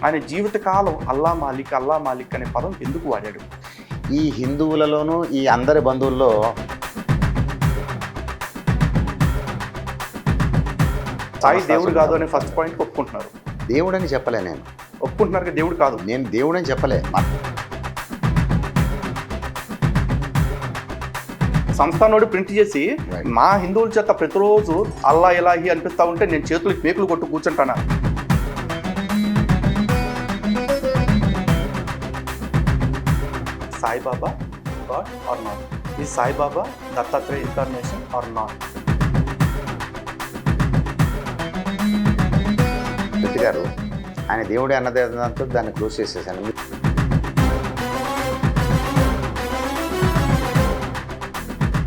ఆయన జీవితకాలం అల్లా మాలిక్ అనే పదం ఎందుకు వాడాడు? ఈ హిందువులలోనూ ఈ అందరి బంధువుల్లో సాయి దేవుడు కాదు అనే ఫస్ట్ పాయింట్ ఒప్పుకుంటున్నారు. దేవుడని చెప్పలే నేను. ఒప్పుకుంటున్నారు కదా దేవుడు కాదు. నేను దేవుడని చెప్పలే. సంస్థానోడు ప్రింట్ చేసి మా హిందువుల చేత ప్రతిరోజు అల్లా ఇలాహి అనిపిస్తా ఉంటే నేను చేతులకు మేకులు కొట్టు కూర్చుంటానా? Saibaba God or not? ఈ Saibaba Dattatreya incarnation or not? Reddy గారు ఆయన దేవుడే అన్నదే దాంతో దాన్ని క్లోజ్ చేసేసాను.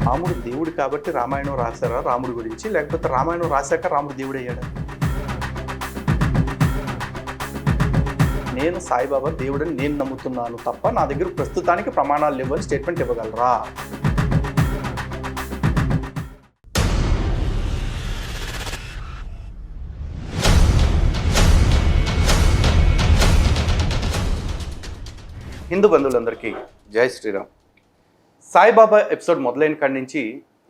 రాముడు దేవుడు కాబట్టి రామాయణం రాశారా రాముడి గురించి, లేకపోతే రామాయణం రాశాక రాముడు దేవుడు అయ్యాడా? నేను సాయిబాబా దేవుడని నేను నమ్ముతున్నాను తప్ప నా దగ్గర ప్రస్తుతానికి ప్రమాణాలు లేవని స్టేట్మెంట్ ఇవ్వగలరా? హిందూ బంధువులందరికీ జై శ్రీరామ్. సాయిబాబా ఎపిసోడ్ మొదలైన కాడి నుంచి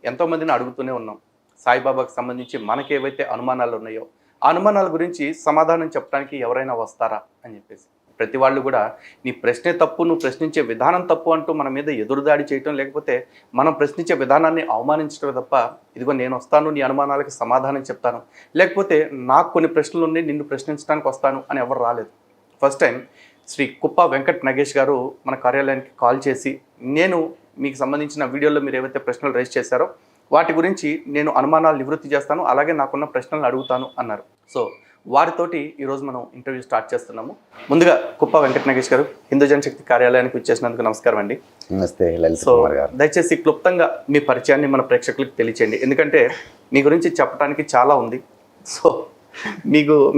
ఎంతోమందిని అడుగుతూనే ఉన్నాం. సాయిబాబాకు సంబంధించి మనకి ఏవైతే అనుమానాలు ఉన్నాయో ఆ అనుమానాల గురించి సమాధానం చెప్పడానికి ఎవరైనా వస్తారా అని చెప్పేసి ప్రతి వాళ్ళు కూడా నీ ప్రశ్నే తప్పు, నువ్వు ప్రశ్నించే విధానం తప్పు అంటూ మన మీద ఎదురుదాడి చేయటం, లేకపోతే మనం ప్రశ్నించే విధానాన్ని అవమానించడం తప్ప ఇదిగో నేను వస్తాను నీ అనుమానాలకి సమాధానం చెప్తాను, లేకపోతే నాకు కొన్ని ప్రశ్నలు ఉన్నాయి నిన్ను ప్రశ్నించడానికి వస్తాను అని ఎవరు రాలేదు. ఫస్ట్ టైం శ్రీ కుప్ప వెంకట్ నగేష్ గారు మన కార్యాలయానికి కాల్ చేసి నేను మీకు సంబంధించిన వీడియోలో మీరు ఏవైతే ప్రశ్నలు రైజ్ చేశారో వాటి గురించి నేను అనుమానాలు నివృత్తి చేస్తాను, అలాగే నాకున్న ప్రశ్నలు అడుగుతాను అన్నారు. సో వారితోటి ఈరోజు మనం ఇంటర్వ్యూ స్టార్ట్ చేస్తున్నాము. ముందుగా కుప్ప వెంకట్ నగేష్ గారు హిందూ జనశక్తి కార్యాలయానికి వచ్చేసినందుకు నమస్కారం అండి. నమస్తే. సో దయచేసి క్లుప్తంగా మీ పరిచయాన్ని మన ప్రేక్షకులకు తెలియచేయండి, ఎందుకంటే మీ గురించి చెప్పడానికి చాలా ఉంది. సో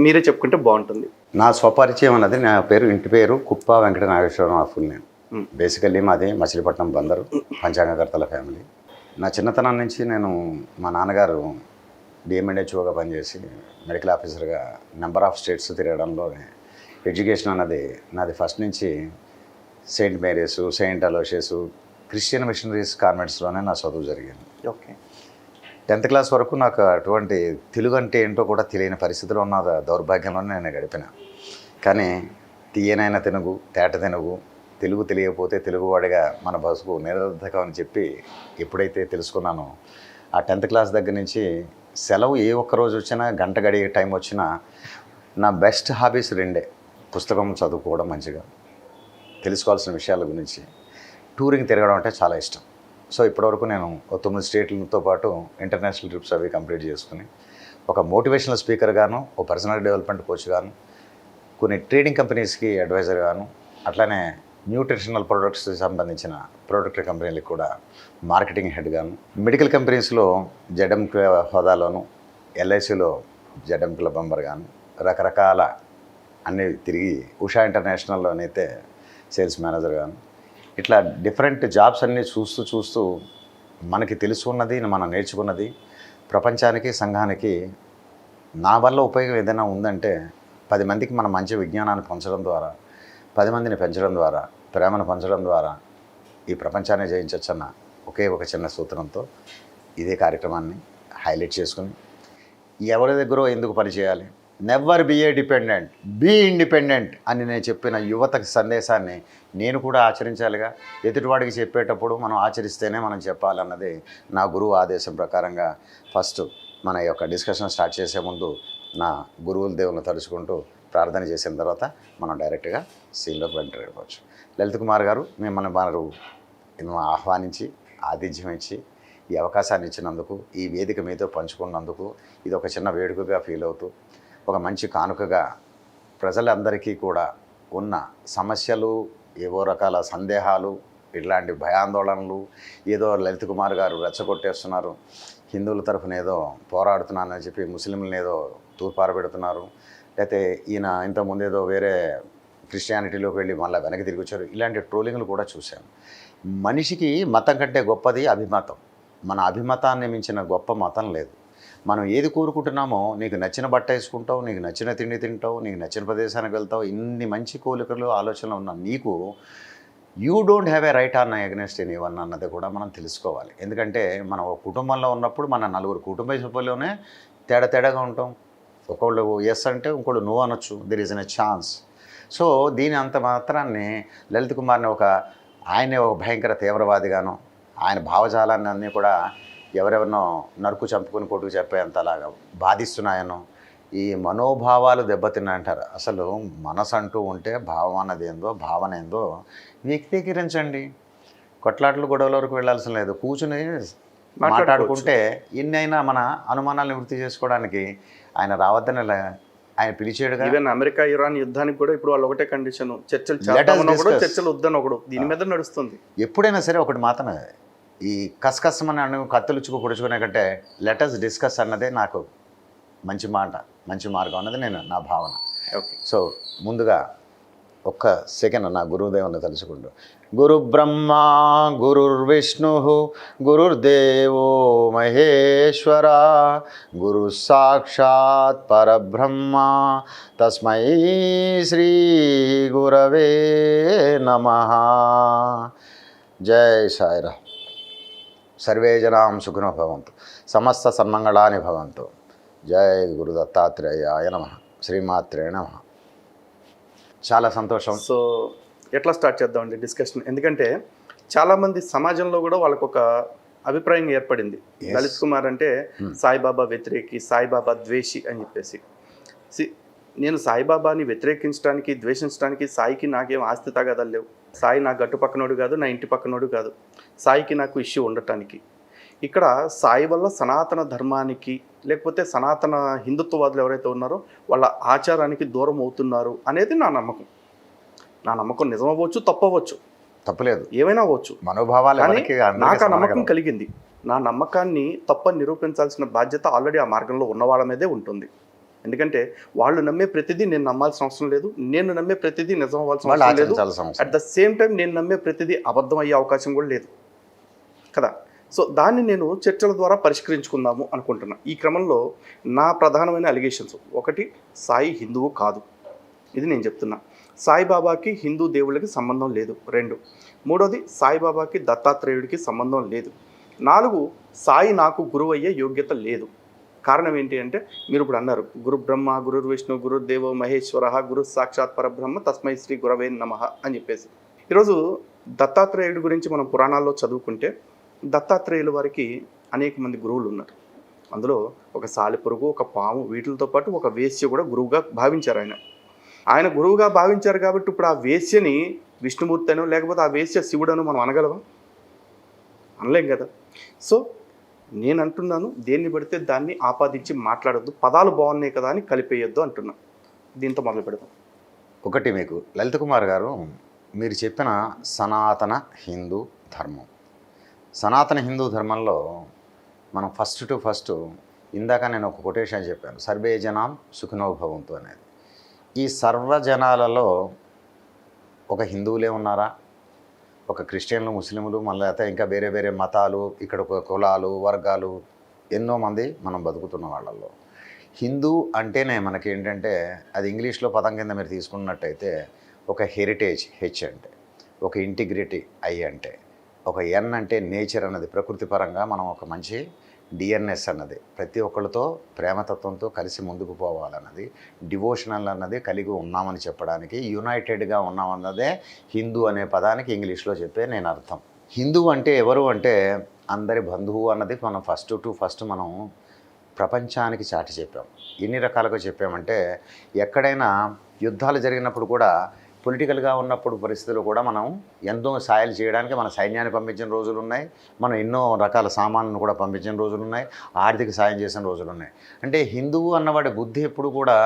మీరే చెప్పుకుంటే బాగుంటుంది. నా స్వపరిచయం అన్నది, నా పేరు ఇంటి పేరు కుప్ప వెంకట నాగేశ్వరరావు. నా ఫుల్ నేమ్. బేసికల్లీ మాది మచిలీపట్నం బందరు, పంచాంగకర్తల ఫ్యామిలీ. నా చిన్నతనం నుంచి నేను మా నాన్నగారు డిఎంఎన్హెచ్ఓగా పనిచేసి మెడికల్ ఆఫీసర్గా నెంబర్ ఆఫ్ స్టేట్స్ తిరగడంలో ఎడ్యుకేషన్ అన్నది నాది ఫస్ట్ నుంచి Saint Mary's, Saint Aloysius, Christian missionaries కాన్వెంట్స్లోనే నా చదువు జరిగింది. ఓకే. 10th క్లాస్ వరకు నాకు అటువంటి తెలుగు అంటే ఏంటో కూడా తెలియని పరిస్థితిలో ఉన్న దౌర్భాగ్యంలోనే నేను గడిపిన. కానీ తీయనైన తెనుగు, తేట తెనుగు, తెలుగు తెలియకపోతే తెలుగువాడిగా మన బతుకు నిరర్థకం అని చెప్పి ఎప్పుడైతే తెలుసుకున్నానో ఆ 10th క్లాస్ దగ్గర నుంచి సెలవు ఏ ఒక్కరోజు వచ్చినా, గంట గడిగే టైం వచ్చినా నా బెస్ట్ హాబీస్ రెండే: పుస్తకం చదువుకోవడం, మంచిగా తెలుసుకోవాల్సిన విషయాల గురించి, టూరింగ్ తిరగడం అంటే చాలా ఇష్టం. సో ఇప్పటివరకు నేను 9 స్టేట్లతో పాటు ఇంటర్నేషనల్ ట్రిప్స్ అవి కంప్లీట్ చేసుకుని ఒక మోటివేషనల్ స్పీకర్ గాను, ఒక పర్సనల్ డెవలప్మెంట్ కోచ్ గాను, కొన్ని ట్రేడింగ్ కంపెనీస్కి అడ్వైజర్ గాను, అట్లానే న్యూట్రిషనల్ ప్రొడక్ట్స్ సంబంధించిన ప్రొడక్ట్ కంపెనీలకు కూడా మార్కెటింగ్ హెడ్ గాను, మెడికల్ కంపెనీస్లో జెడ్ఎం హోదాలోను, ఎల్ఐసిలో జెడ్ఎం క్లబ్ మెంబర్ గాను, రకరకాల అన్నీ తిరిగి ఉషా ఇంటర్నేషనల్లోనైతే సేల్స్ మేనేజర్ గాను, ఇట్లా డిఫరెంట్ జాబ్స్ అన్నీ చూస్తూ మనకి తెలుసుకున్నది, మనం నేర్చుకున్నది ప్రపంచానికి, సంఘానికి నా వల్ల ఉపయోగం ఏదైనా ఉందంటే 10 మందికి మన మంచి విజ్ఞానాన్ని పంచడం ద్వారా, 10 మందిని పెంచడం ద్వారా, ప్రేమను పంచడం ద్వారా ఈ ప్రపంచాన్ని జయించవచ్చన్న ఒకే ఒక చిన్న సూత్రంతో ఇదే కార్యక్రమాన్ని హైలైట్ చేసుకుని ఎవరి దగ్గర ఎందుకు పనిచేయాలి, never be a dependent, be independent అని నేను చెప్పిన యువతకి సందేశాన్ని నేను కూడా ఆచరించాలిగా. ఎదుటివాడికి చెప్పేటప్పుడు మనం ఆచరిస్తేనే మనం చెప్పాలన్నది నా గురువు ఆదేశం ప్రకారంగా ఫస్ట్ మన యొక్క డిస్కషన్ స్టార్ట్ చేసే ముందు నా గురువుల దేవులను తలుచుకుంటూ ప్రార్థన చేసిన తర్వాత మనం డైరెక్ట్గా సీన్లోకి ఎంటర్ అయిపోవచ్చు. లలిత్ కుమార్ గారు, మిమ్మల్ని వారు ఆహ్వానించి ఆతిథ్యం ఇచ్చి ఈ అవకాశాన్ని ఇచ్చినందుకు, ఈ వేదిక మీతో పంచుకున్నందుకు ఇది ఒక చిన్న వేడుకగా ఫీల్ అవుతూ, ఒక మంచి కానుకగా ప్రజలందరికీ కూడా ఉన్న సమస్యలు, ఏవో రకాల సందేహాలు, ఇట్లాంటి భయాందోళనలు, ఏదో లలిత్ కుమార్ గారు రెచ్చగొట్టేస్తున్నారు, హిందువుల తరఫున ఏదో పోరాడుతున్నానని చెప్పి ముస్లింలను ఏదో తూర్పారబెడుతున్నారు, లేకపోతే ఈయన ఇంతకుముందు ఏదో వేరే క్రిస్టియానిటీలోకి వెళ్ళి మళ్ళీ వెనక్కి తిరిగి వచ్చారు, ఇలాంటి ట్రోలింగ్లు కూడా చూశాను. మనిషికి మతం కంటే గొప్పది అభిమతం. మన అభిమతాన్ని మించిన గొప్ప మతం లేదు. మనం ఏది కోరుకుంటున్నామో నీకు నచ్చిన బట్ట వేసుకుంటావు, నీకు నచ్చిన తిండి తింటావు, నీకు నచ్చిన ప్రదేశానికి వెళ్తావు, ఇన్ని మంచి కోరికలు ఆలోచనలు ఉన్న నీకు you don't have a right on against any one అన్నది కూడా మనం తెలుసుకోవాలి. ఎందుకంటే మనం ఒక కుటుంబంలో ఉన్నప్పుడు మన నలుగురు కుటుంబ సభ్యుల్లోనే తేడాగా ఉంటాం. ఒకళ్ళు ఎస్ అంటే ఇంకోళ్ళు నో అనొచ్చు. There is an a chance. So దీని అంత మాత్రాన్ని లలిత్ కుమార్ని ఆయనే ఒక భయంకర తీవ్రవాదిగాను, ఆయన భావజాలాన్ని అన్నీ కూడా ఎవరెవరినో నరుకు చంపుకుని కొట్టుకు చెప్పేంతలాగా బాధిస్తున్నాయనో, ఈ మనోభావాలు దెబ్బతిన్నాయంటారు. అసలు మనసు అంటూ ఉంటే భావం అన్నది ఏందో, భావన ఏందో వ్యక్తీకరించండి. కొట్లాట్లు గొడవల వరకు వెళ్ళాల్సిన లేదు. కూర్చుని మాట్లాడుకుంటే ఎన్నైనా మన అనుమానాలను వృత్తి చేసుకోవడానికి ఆయన రావద్దని ఆయన పిలిచేడుగా. ఈవెన్ అమెరికా ఇరాన్ యుద్ధానికి కూడా ఇప్పుడు వాళ్ళు ఒకటే కండిషన్, చర్చలు వద్దని ఒకడు దీని మీద నడుస్తుంది. ఎప్పుడైనా సరే ఒకటి మాత్రమే, ఈ కసకసమని కత్తులుచ్చుకు పొడుచుకునే కంటే లెటస్ డిస్కస్ అన్నదే నాకు మంచి మార్గం అన్నది నా భావన. ఓకే. సో ముందుగా ఒక్క సెకండ్ నా గురుదేవుని తలుచుకుంటూ, గురు బ్రహ్మ గురుర్విష్ణు గురుర్దేవో మహేశ్వర గురు సాక్షాత్ పరబ్రహ్మ తస్మై శ్రీ గురవే నమః. జై సాయిరామ్. సర్వే జనాం సుఖినో భవంతు, సమస్త సన్మంగళాని భవంతు. జై గురు దత్తాత్రేయాయ నమః. శ్రీమాత్రే నమః. చాలా సంతోషం. సో ఎట్లా స్టార్ట్ చేద్దామండి డిస్కషన్? ఎందుకంటే చాలామంది సమాజంలో కూడా వాళ్ళకు ఒక అభిప్రాయం ఏర్పడింది, లలిత్ కుమార్ అంటే సాయిబాబా వ్యతిరేకి, సాయిబాబా ద్వేషి అని చెప్పేసి. నేను సాయిబాబాని వ్యతిరేకించడానికి, ద్వేషించడానికి సాయికి నాకేం ఆస్తి తగాదాలు లేవు. సాయి నా గట్టు పక్కనోడు కాదు, నా ఇంటి పక్కనోడు కాదు. సాయికి నాకు ఇష్యూ ఉండటానికి ఇక్కడ సాయి వల్ల సనాతన ధర్మానికి, లేకపోతే సనాతన హిందుత్వవాదులు ఎవరైతే ఉన్నారో వాళ్ళ ఆచారానికి దూరం అవుతున్నారు అనేది నా నమ్మకం. నా నమ్మకం నిజమవ్వచ్చు, తప్పవచ్చు, తప్పలేదు, ఏమైనా అవ్వచ్చు. మనోభావాలు నాకు ఆ నమ్మకం కలిగింది. నా నమ్మకాన్ని తప్పని నిరూపించాల్సిన బాధ్యత ఆల్రెడీ ఆ మార్గంలో ఉన్న వాళ్ళ మీదే ఉంటుంది. ఎందుకంటే వాళ్ళు నమ్మే ప్రతిదీ నేను నమ్మాల్సిన అవసరం లేదు, నేను నమ్మే ప్రతిదీ నిజం అవ్వాల్సిన అవసరం లేదు. అట్ ద సేమ్ టైం నేను నమ్మే ప్రతిదీ అబద్ధం అయ్యే అవకాశం కూడా లేదు కదా. సో దాన్ని నేను చర్చల ద్వారా పరిష్కరించుకుందాము అనుకుంటున్నా. ఈ క్రమంలో నా ప్రధానమైన అలిగేషన్స్, ఒకటి, సాయి హిందువు కాదు, ఇది నేను చెప్తున్నా. సాయిబాబాకి హిందూ దేవుళ్ళకి సంబంధం లేదు. 2, మూడోది, సాయిబాబాకి దత్తాత్రేయుడికి సంబంధం లేదు. 4, సాయి నాకు గురువు అయ్యే యోగ్యత లేదు. కారణం ఏంటి అంటే, మీరు ఇప్పుడు అన్నారు గురు బ్రహ్మ గురుర్ విష్ణు గురుర్దేవో మహేశ్వర గురు సాక్షాత్ పరబ్రహ్మ తస్మై శ్రీ గురవే నమః అని చెప్పేసి. ఈరోజు దత్తాత్రేయుడి గురించి మనం పురాణాల్లో చదువుకుంటే దత్తాత్రేయుల వారికి అనేక మంది గురువులు ఉన్నారు. అందులో ఒక సాలెపురుగు, ఒక పాము, వీటితో పాటు ఒక వేశ్య కూడా గురువుగా భావించారు. ఆయన గురువుగా భావించారు కాబట్టి ఇప్పుడు ఆ వేశ్యని విష్ణుమూర్తి అనో, లేకపోతే ఆ వేశ్య శివుడనో మనం అనగలవా? అనలేం కదా. సో నేను అంటున్నాను, దేన్ని పడితే దాన్ని ఆపాదించి మాట్లాడొద్దు, పదాలు బాగున్నాయి కదా అని కలిపేయొద్దు అంటున్నా. దీంతో మొదలు పెడదాం. ఒకటి, మీకు లలిత్ కుమార్ గారు మీరు చెప్పిన సనాతన హిందూ ధర్మం, సనాతన హిందూ ధర్మంలో మనం ఫస్ట్ ఇందాక నేను ఒక కొటేషన్ చెప్పాను, సర్వే జనాం సుఖినో భవంతు అనేది. ఈ సర్వజనాలలో ఒక హిందువులే ఉన్నారా, ఒక క్రిస్టియన్లు, ముస్లింలు, మళ్ళీ అయితే ఇంకా వేరే వేరే మతాలు, ఇక్కడ ఒక కులాలు, వర్గాలు, ఎన్నో మంది మనం బతుకుతున్న వాళ్ళల్లో హిందూ అంటేనే మనకి ఏంటంటే, అది ఇంగ్లీష్లో పదం కింద మీరు తీసుకున్నట్టయితే ఒక హెరిటేజ్, హెచ్ అంటే, ఒక ఇంటిగ్రిటీ, ఐ అంటే, ఒక ఎన్ అంటే నేచర్ అన్నది, ప్రకృతి పరంగా మనం ఒక మంచి డిఎన్ఎస్ అన్నది, ప్రతి ఒక్కరితో ప్రేమతత్వంతో కలిసి ముందుకు పోవాలన్నది, డివోషనల్ అన్నది కలిగి ఉన్నామని చెప్పడానికి, యునైటెడ్గా ఉన్నామన్నదే హిందూ అనే పదానికి ఇంగ్లీష్లో చెప్పే నేను అర్థం. హిందూ అంటే ఎవరు అంటే అందరి బంధువు అన్నది మనం ఫస్ట్ మనం ప్రపంచానికి చాటి చెప్పాం. ఎన్ని రకాలుగా చెప్పామంటే, ఎక్కడైనా యుద్ధాలు జరిగినప్పుడు కూడా, పొలిటికల్గా ఉన్నప్పుడు పరిస్థితులు కూడా మనం ఎంతో సాయాలు చేయడానికి మన సైన్యాన్ని పంపించిన రోజులు ఉన్నాయి, మనం ఎన్నో రకాల సామాన్లను కూడా పంపించిన రోజులు ఉన్నాయి, ఆర్థిక సాయం చేసిన రోజులు ఉన్నాయి. అంటే హిందువు అన్నవాడి బుద్ధి ఎప్పుడు కూడా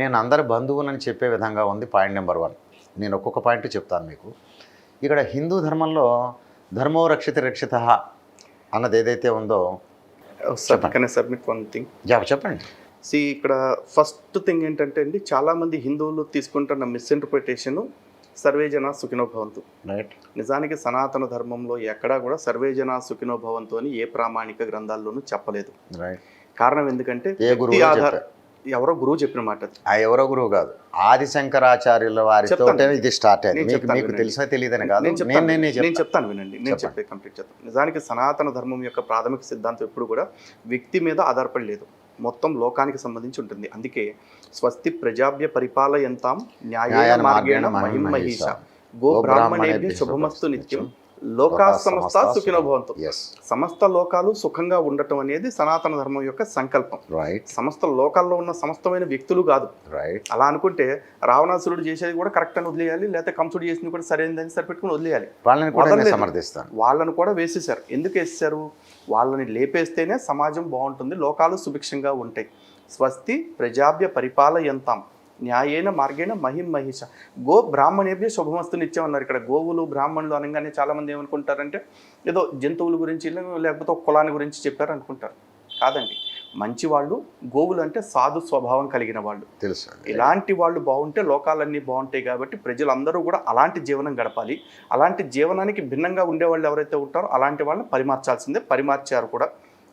నేను అందరి బంధువులని చెప్పే విధంగా ఉంది. పాయింట్ నెంబర్ 1 నేను ఒక్కొక్క పాయింట్ చెప్తాను మీకు. ఇక్కడ హిందూ ధర్మంలో ధర్మో రక్షిత రక్షిత అన్నది ఏదైతే ఉందో చెప్పండి. ఇక్కడ ఫస్ట్ థింగ్ ఏంటంటే అండి, చాలామంది హిందువులు తీసుకుంటున్న మిస్ఇంటర్ప్రిటేషను సర్వే జన సుఖినో భవంతు. రైట్. నిజానికి సనాతన ధర్మంలో ఎక్కడా కూడా సర్వే జన సుఖినో భవంతు అని ఏ ప్రామాణిక గ్రంథాల్లోనూ చెప్పలేదు. రైట్. కారణం ఎందుకంటే ఏ గురువు ఎవరో గురువు చెప్పిన మాట అది. ఆ ఎవరో గురువు కాదు, ఆదిశంకరాచార్యుల వారితో ఇది స్టార్ట్ అయింది. నేను చెప్తాను, మీకు తెలిసినా తెలియదని కాదు, నేను చెప్తాను వినండి, నేను చెప్పే కంప్లీట్ చెప్తాను. నిజానికి సనాతన ధర్మం యొక్క ప్రాథమిక సిద్ధాంతం ఎప్పుడు కూడా వ్యక్తి మీద ఆధారపడి లేదు, మొత్తం లోకానికి సంబంధించి ఉంటుంది. అందుకే స్వస్తి ప్రజాభ్య పరిపాలయంతాం న్యాయేన మార్గేణ మహిమహీష గో బ్రాహ్మణేభ్య శుభమస్తు నిత్యం లోకా సమస్త సుఖినో భవంతు. సమస్త లోకాలు సుఖంగా ఉండటం అనేది సనాతన ధర్మం యొక్క సంకల్పం. సమస్త లోకాల్లో ఉన్న సమస్తమైన వ్యక్తులు కాదు. అలా అనుకుంటే రావణాసురుడు చేసేది కూడా కరెక్ట్ అని వదిలేయాలి, లేకపోతే కంసుడు చేసింది కూడా సరైనదని సరిపెట్టుకుని వదిలేయాలి. వాళ్ళని కూడా వేసేసారు. ఎందుకు వేసేసారు? వాళ్ళని లేపేస్తేనే సమాజం బాగుంటుంది, లోకాలు సుభిక్షంగా ఉంటాయి. స్వస్తి ప్రజాభ్య పరిపాలయంతాం న్యాయేన మార్గేణ మహిమహీష గో బ్రాహ్మణేభ్య శుభమస్తు నిత్యం అన్నారు. ఇక్కడ గోవులు బ్రాహ్మణులు అనగానే చాలామంది ఏమనుకుంటారంటే ఏదో జంతువుల గురించి లేకపోతే ఒక కులాన్ని గురించి చెప్పారు అనుకుంటారు. కాదండి, మంచి వాళ్ళు, గోవులు అంటే సాధు స్వభావం కలిగిన వాళ్ళు, తెలుసు. ఇలాంటి వాళ్ళు బాగుంటే లోకాలన్నీ బాగుంటాయి. కాబట్టి ప్రజలందరూ కూడా అలాంటి జీవనం గడపాలి. అలాంటి జీవనానికి భిన్నంగా ఉండేవాళ్ళు ఎవరైతే ఉంటారో అలాంటి వాళ్ళని పరిమార్చాల్సిందే, పరిమార్చారు కూడా.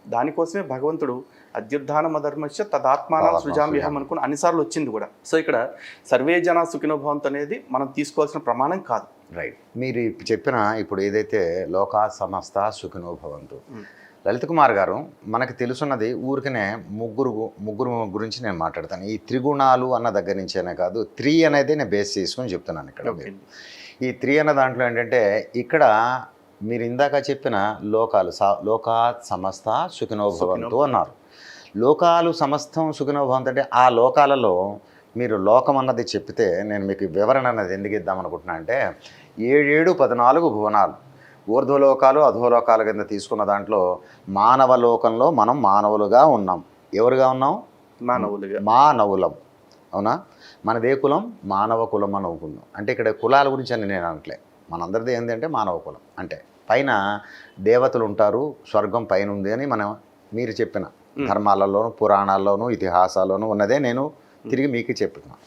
దానికోసమే భగవంతుడు అద్యుద్ధానమ ధర్మస్య తదాత్మానం సృజామ్యహం అనుకుని అన్నిసార్లు వచ్చింది కూడా. సో ఇక్కడ సర్వే జన సుఖినో భవంతు అనేది మనం తీసుకోవాల్సిన ప్రమాణం కాదు. రైట్. మీరు చెప్పిన ఇప్పుడు ఏదైతే లోకా సమస్త సుఖినో భవంతు, లలిత్ కుమార్ గారు, మనకు తెలుసున్నది ఊరికనే ముగ్గురు గురించి నేను మాట్లాడతాను. ఈ త్రిగుణాలు అన్న దగ్గర నుంచేనే కాదు, అనేది నేను బేస్ చేసుకొని చెప్తున్నాను. ఇక్కడ ఈ అన్న దాంట్లో ఏంటంటే, ఇక్కడ మీరు ఇందాక చెప్పిన లోకాత్ సమస్త సుఖినో భవంతు అన్నారు. లోకాలు సమస్తం సుఖినో భవంతు అంటే ఆ లోకాలలో మీరు లోకం అన్నది చెప్తే నేను మీకు వివరణ అన్నది ఎందుకు ఇద్దాం అనుకుంటున్నా అంటే, 14 భువనాలు, ఊర్ధ్వలోకాలు అధోలోకాల కింద తీసుకున్న దాంట్లో మానవలోకంలో మనం మానవులుగా ఉన్నాం. ఎవరుగా ఉన్నాం? మానవులం. అవునా? మనదే కులం, మానవ కులం అని అనుకున్నాం. అంటే ఇక్కడ కులాల గురించి అని నేను అనట్లే, మనందరిది ఏంటి అంటే మానవ కులం. అంటే పైన దేవతలు ఉంటారు, స్వర్గం పైన ఉంది అని మీరు చెప్పిన ధర్మాలలోను పురాణాల్లోనూ ఇతిహాసాల్లోనూ ఉన్నదే నేను తిరిగి మీకు చెప్తున్నాను.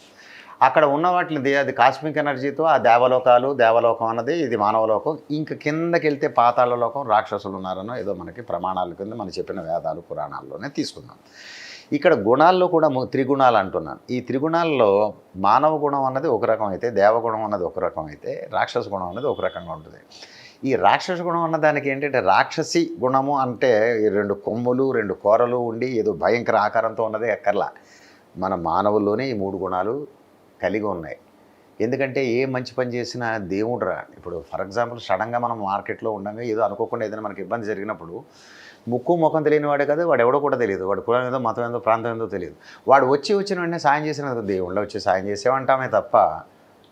అక్కడ ఉన్న వాటిని అది కాస్మిక్ ఎనర్జీతో ఆ దేవలోకం అన్నది ఇది మానవలోకం. ఇంక కిందకి వెళ్తే పాతాళ లోకం, రాక్షసులు ఉన్నారనో ఏదో మనకి ప్రమాణాల కింద మనం చెప్పిన వేదాలు పురాణాల్లోనే తీసుకుందాం. ఇక్కడ గుణాల్లో కూడా త్రిగుణాలు అంటున్నాను. ఈ త్రిగుణాల్లో మానవ గుణం అన్నది ఒక రకం అయితే, దేవగుణం అన్నది ఒక రకం అయితే, రాక్షస గుణం అన్నది ఒక రకంగా ఉంటుంది. ఈ రాక్షస గుణం అన్న దానికి ఏంటంటే, రాక్షసి గుణము అంటే 2 కొమ్ములు 2 కూరలు ఉండి ఏదో భయంకర ఆకారంతో ఉన్నదే ఎక్కర్లా. మన మానవుల్లోనే ఈ 3 గుణాలు కలిగి ఉన్నాయి. ఎందుకంటే ఏ మంచి పని చేసినా దేవుడు రా. ఇప్పుడు ఫర్ ఎగ్జాంపుల్ సడన్గా మనం మార్కెట్లో ఉండగా ఏదో అనుకోకుండా ఏదైనా మనకి ఇబ్బంది జరిగినప్పుడు ముక్కు ముఖం తెలియని వాడే కదా, వాడు ఎవడో కూడా తెలియదు, వాడు కులం ఏదో మతం ఏదో ప్రాంతం ఏదో తెలియదు, వాడు వచ్చిన వెంటనే సాయం చేసిన దేవుళ్ళ వచ్చి సాయం చేసేవంటామే తప్ప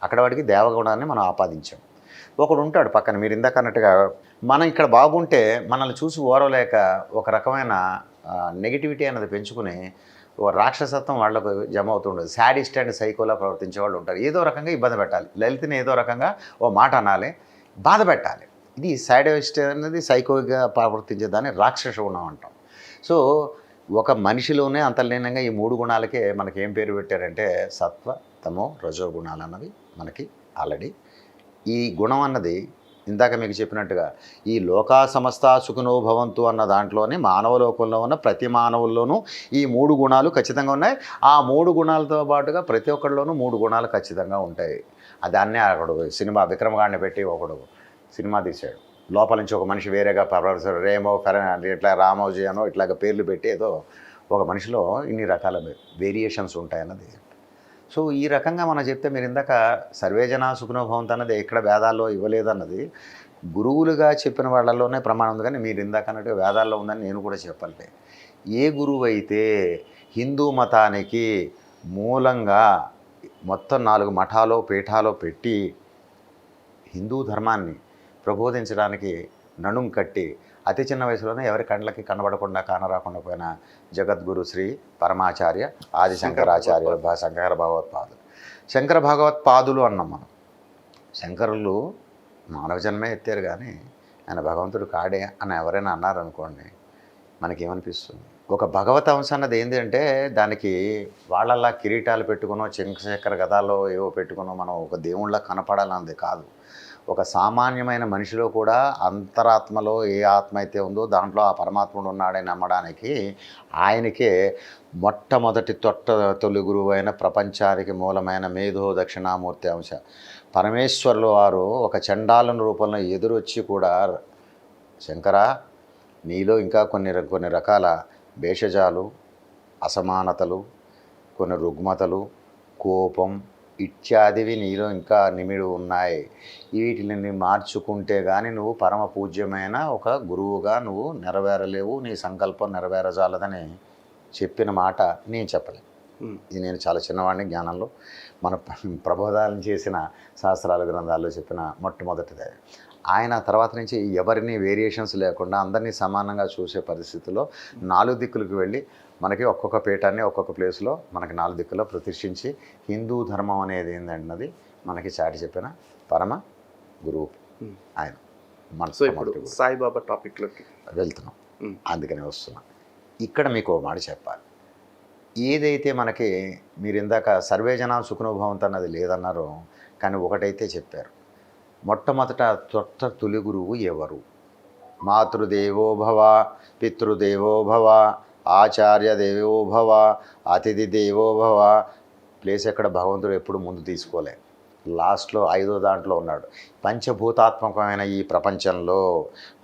అక్కడ వాడికి దేవగుణాన్ని మనం ఆపాదించాం. ఒకడు ఉంటాడు పక్కన, మీరు ఇందాక అన్నట్టుగా మనం ఇక్కడ బాగుంటే మనల్ని చూసి ఓరలేక ఒక రకమైన నెగిటివిటీ అనేది పెంచుకుని ఓ రాక్షసత్వం వాళ్ళకు జమ అవుతుండదు. శాడిస్ట్ అండ్ సైకోలా ప్రవర్తించే వాళ్ళు ఉంటారు. ఏదో రకంగా ఇబ్బంది పెట్టాలి, లలితని ఏదో రకంగా ఓ మాట అనాలి, బాధ పెట్టాలి. ఇది శాడిస్ట్ అనేది సైకోగా ప్రవర్తించేదాన్ని రాక్షస గుణం అంటాం. సో ఒక మనిషిలోనే అంతర్లీనంగా ఈ 3 గుణాలకే మనకి ఏం పేరు పెట్టారంటే సత్వ తమో రజో గుణాలు అన్నవి మనకి ఆల్రెడీ. ఈ గుణం అన్నది ఇందాక మీకు చెప్పినట్టుగా ఈ లోకా సమస్త సుఖినో భవంతు అన్న దాంట్లోనే మానవ లోకంలో ఉన్న ప్రతి మానవుల్లోనూ ఈ 3 గుణాలు ఖచ్చితంగా ఉన్నాయి. ఆ 3 గుణాలతో పాటుగా ప్రతి ఒక్కరిలోనూ 3 గుణాలు ఖచ్చితంగా ఉంటాయి. దాన్నే అక్కడ సినిమా విక్రమగాడిని పెట్టి ఒకడు సినిమా తీశాడు. లోపల నుంచి ఒక మనిషి వేరేగా ప్రొఫెసర్ రేమో ఇట్లా రామోజీ అనో ఇట్లాగ పేర్లు పెట్టి ఏదో ఒక మనిషిలో ఇన్ని రకాల వేరియేషన్స్ ఉంటాయన్నది. సో ఈ రకంగా మనం చెప్తే, మీరు ఇందాక సర్వేజన సుఖినో భవంతు అన్నది ఎక్కడ వేదాల్లో ఇవ్వలేదన్నది గురువులుగా చెప్పిన వాళ్ళలోనే ప్రమాణం ఉంది. కానీ మీరు ఇందాక అన్నట్టుగా వేదాల్లో ఉందని నేను కూడా చెప్పాలి. ఏ గురువు అయితే హిందూ మతానికి మూలంగా మొత్తం 4 మఠాలో పీఠాలో పెట్టి హిందూ ధర్మాన్ని ప్రబోధించడానికి నడుం కట్టి అతి చిన్న వయసులోనే ఎవరి కండ్లకి కనబడకుండా కానరాకుండా పోయిన జగద్గురు శ్రీ పరమాచార్య ఆది శంకరాచార్యులు శంకర భగవత్పాదులు. శంకర భగవత్పాదులు అన్నాం మనం. శంకరులు మానవ జన్మే ఎత్తారు కానీ ఆయన భగవంతుడు కాడే అని ఎవరైనా అన్నారనుకోండి, మనకేమనిపిస్తుంది? ఒక భగవత్ అంశ అన్నది ఏంటంటే దానికి వాళ్ళలా కిరీటాలు పెట్టుకునో చంద్రశేఖర గదాల్లో ఏవో పెట్టుకునో మనం ఒక దేవుళ్ళ కనపడాలన్నది కాదు. ఒక సామాన్యమైన మనిషిలో కూడా అంతరాత్మలో ఏ ఆత్మ అయితే ఉందో దాంట్లో ఆ పరమాత్ముడు ఉన్నాడని నమ్మడానికి ఆయనకే మొట్టమొదటి తొలి గురువు అయిన ప్రపంచానికి మూలమైన మేధో దక్షిణామూర్తి అంశ పరమేశ్వరులు వారు ఒక చండాలను రూపంలో ఎదురొచ్చి కూడా శంకరా నీలో ఇంకా కొన్ని రకాల భేషజాలు, అసమానతలు, కొన్ని రుగ్మతలు, కోపం ఇత్యాదివి నీలో ఇంకా నిమిడి ఉన్నాయి. వీటిని మార్చుకుంటే కానీ నువ్వు పరమ పూజ్యమైన ఒక గురువుగా నువ్వు నెరవేరలేవు, నీ సంకల్పం నెరవేరజాలదని చెప్పిన మాట నేను చెప్పలేను. ఇది నేను చాలా చిన్నవాడిని జ్ఞానంలో మన ప్రబోధాలను చేసిన శాస్త్రాల గ్రంథాల్లో చెప్పిన మొట్టమొదటిదే. ఆయన తర్వాత నుంచి ఎవరిని వేరియేషన్స్ లేకుండా అందరినీ సమానంగా చూసే పరిస్థితిలో 4 దిక్కులకు వెళ్ళి మనకి ఒక్కొక్క పీఠాన్ని ఒక్కొక్క ప్లేస్లో మనకి 4 దిక్కుల్లో ప్రతిష్ఠించి హిందూ ధర్మం అనేది ఏంటన్నది మనకి చాటి చెప్పిన పరమ గురువు ఆయన. సో ఇప్పుడు సాయిబాబా టాపిక్లోకి వెళ్తున్నాం, అందుకనే వస్తున్నాం. ఇక్కడ మీకు ఓ మాట చెప్పాలి. ఏదైతే మనకి మీరు ఇందాక సర్వే జనా సుఖనుభవంతో అన్నది లేదన్నారో, కానీ ఒకటైతే చెప్పారు. మొట్టమొదట తొలి గురువు ఎవరు? మాతృదేవోభవ, పితృదేవోభవ, ఆచార్య దేవోభవ, అతిథి దేవోభవ. ప్లేస్ ఎక్కడ భగవంతుడు ఎప్పుడు ముందు తీసుకోలే, లాస్ట్లో 5వ దాంట్లో ఉన్నాడు. పంచభూతాత్మకమైన ఈ ప్రపంచంలో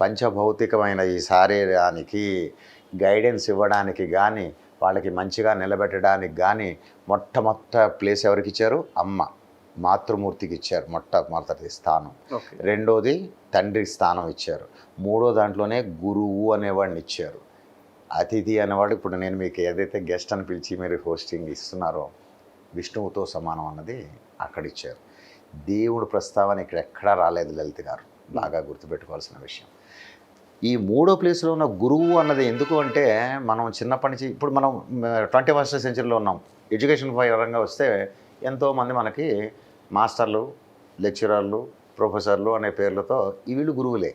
పంచభౌతికమైన ఈ శారీరానికి గైడెన్స్ ఇవ్వడానికి కానీ వాళ్ళకి మంచిగా నిలబెట్టడానికి కానీ మొట్టమొదట ప్లేస్ ఎవరికి ఇచ్చారు? అమ్మ మాతృమూర్తికి ఇచ్చారు మొట్టమొదటి స్థానం. రెండోది తండ్రి స్థానం ఇచ్చారు. 3వ దాంట్లోనే గురువు అనేవాడిని ఇచ్చారు. అతిథి అనేవాడు ఇప్పుడు నేను మీకు ఏదైతే గెస్ట్ అని పిలిచి మీరు హోస్టింగ్ ఇస్తున్నారో విష్ణువుతో సమానం అన్నది అక్కడ ఇచ్చారు. దేవుడు ప్రస్తావన ఇక్కడ ఎక్కడా రాలేదు లలిత్ గారు, బాగా గుర్తుపెట్టుకోవాల్సిన విషయం. ఈ 3వ ప్లేస్లో ఉన్న గురువు అన్నది ఎందుకు అంటే మనం చిన్నప్పటి నుంచి ఇప్పుడు మనం 21st సెంచరీలో ఉన్నాం. ఎడ్యుకేషన్ పరంగా వస్తే ఎంతోమంది మనకి మాస్టర్లు, లెక్చరర్లు, ప్రొఫెసర్లు అనే పేర్లతో వీళ్ళు గురువులే.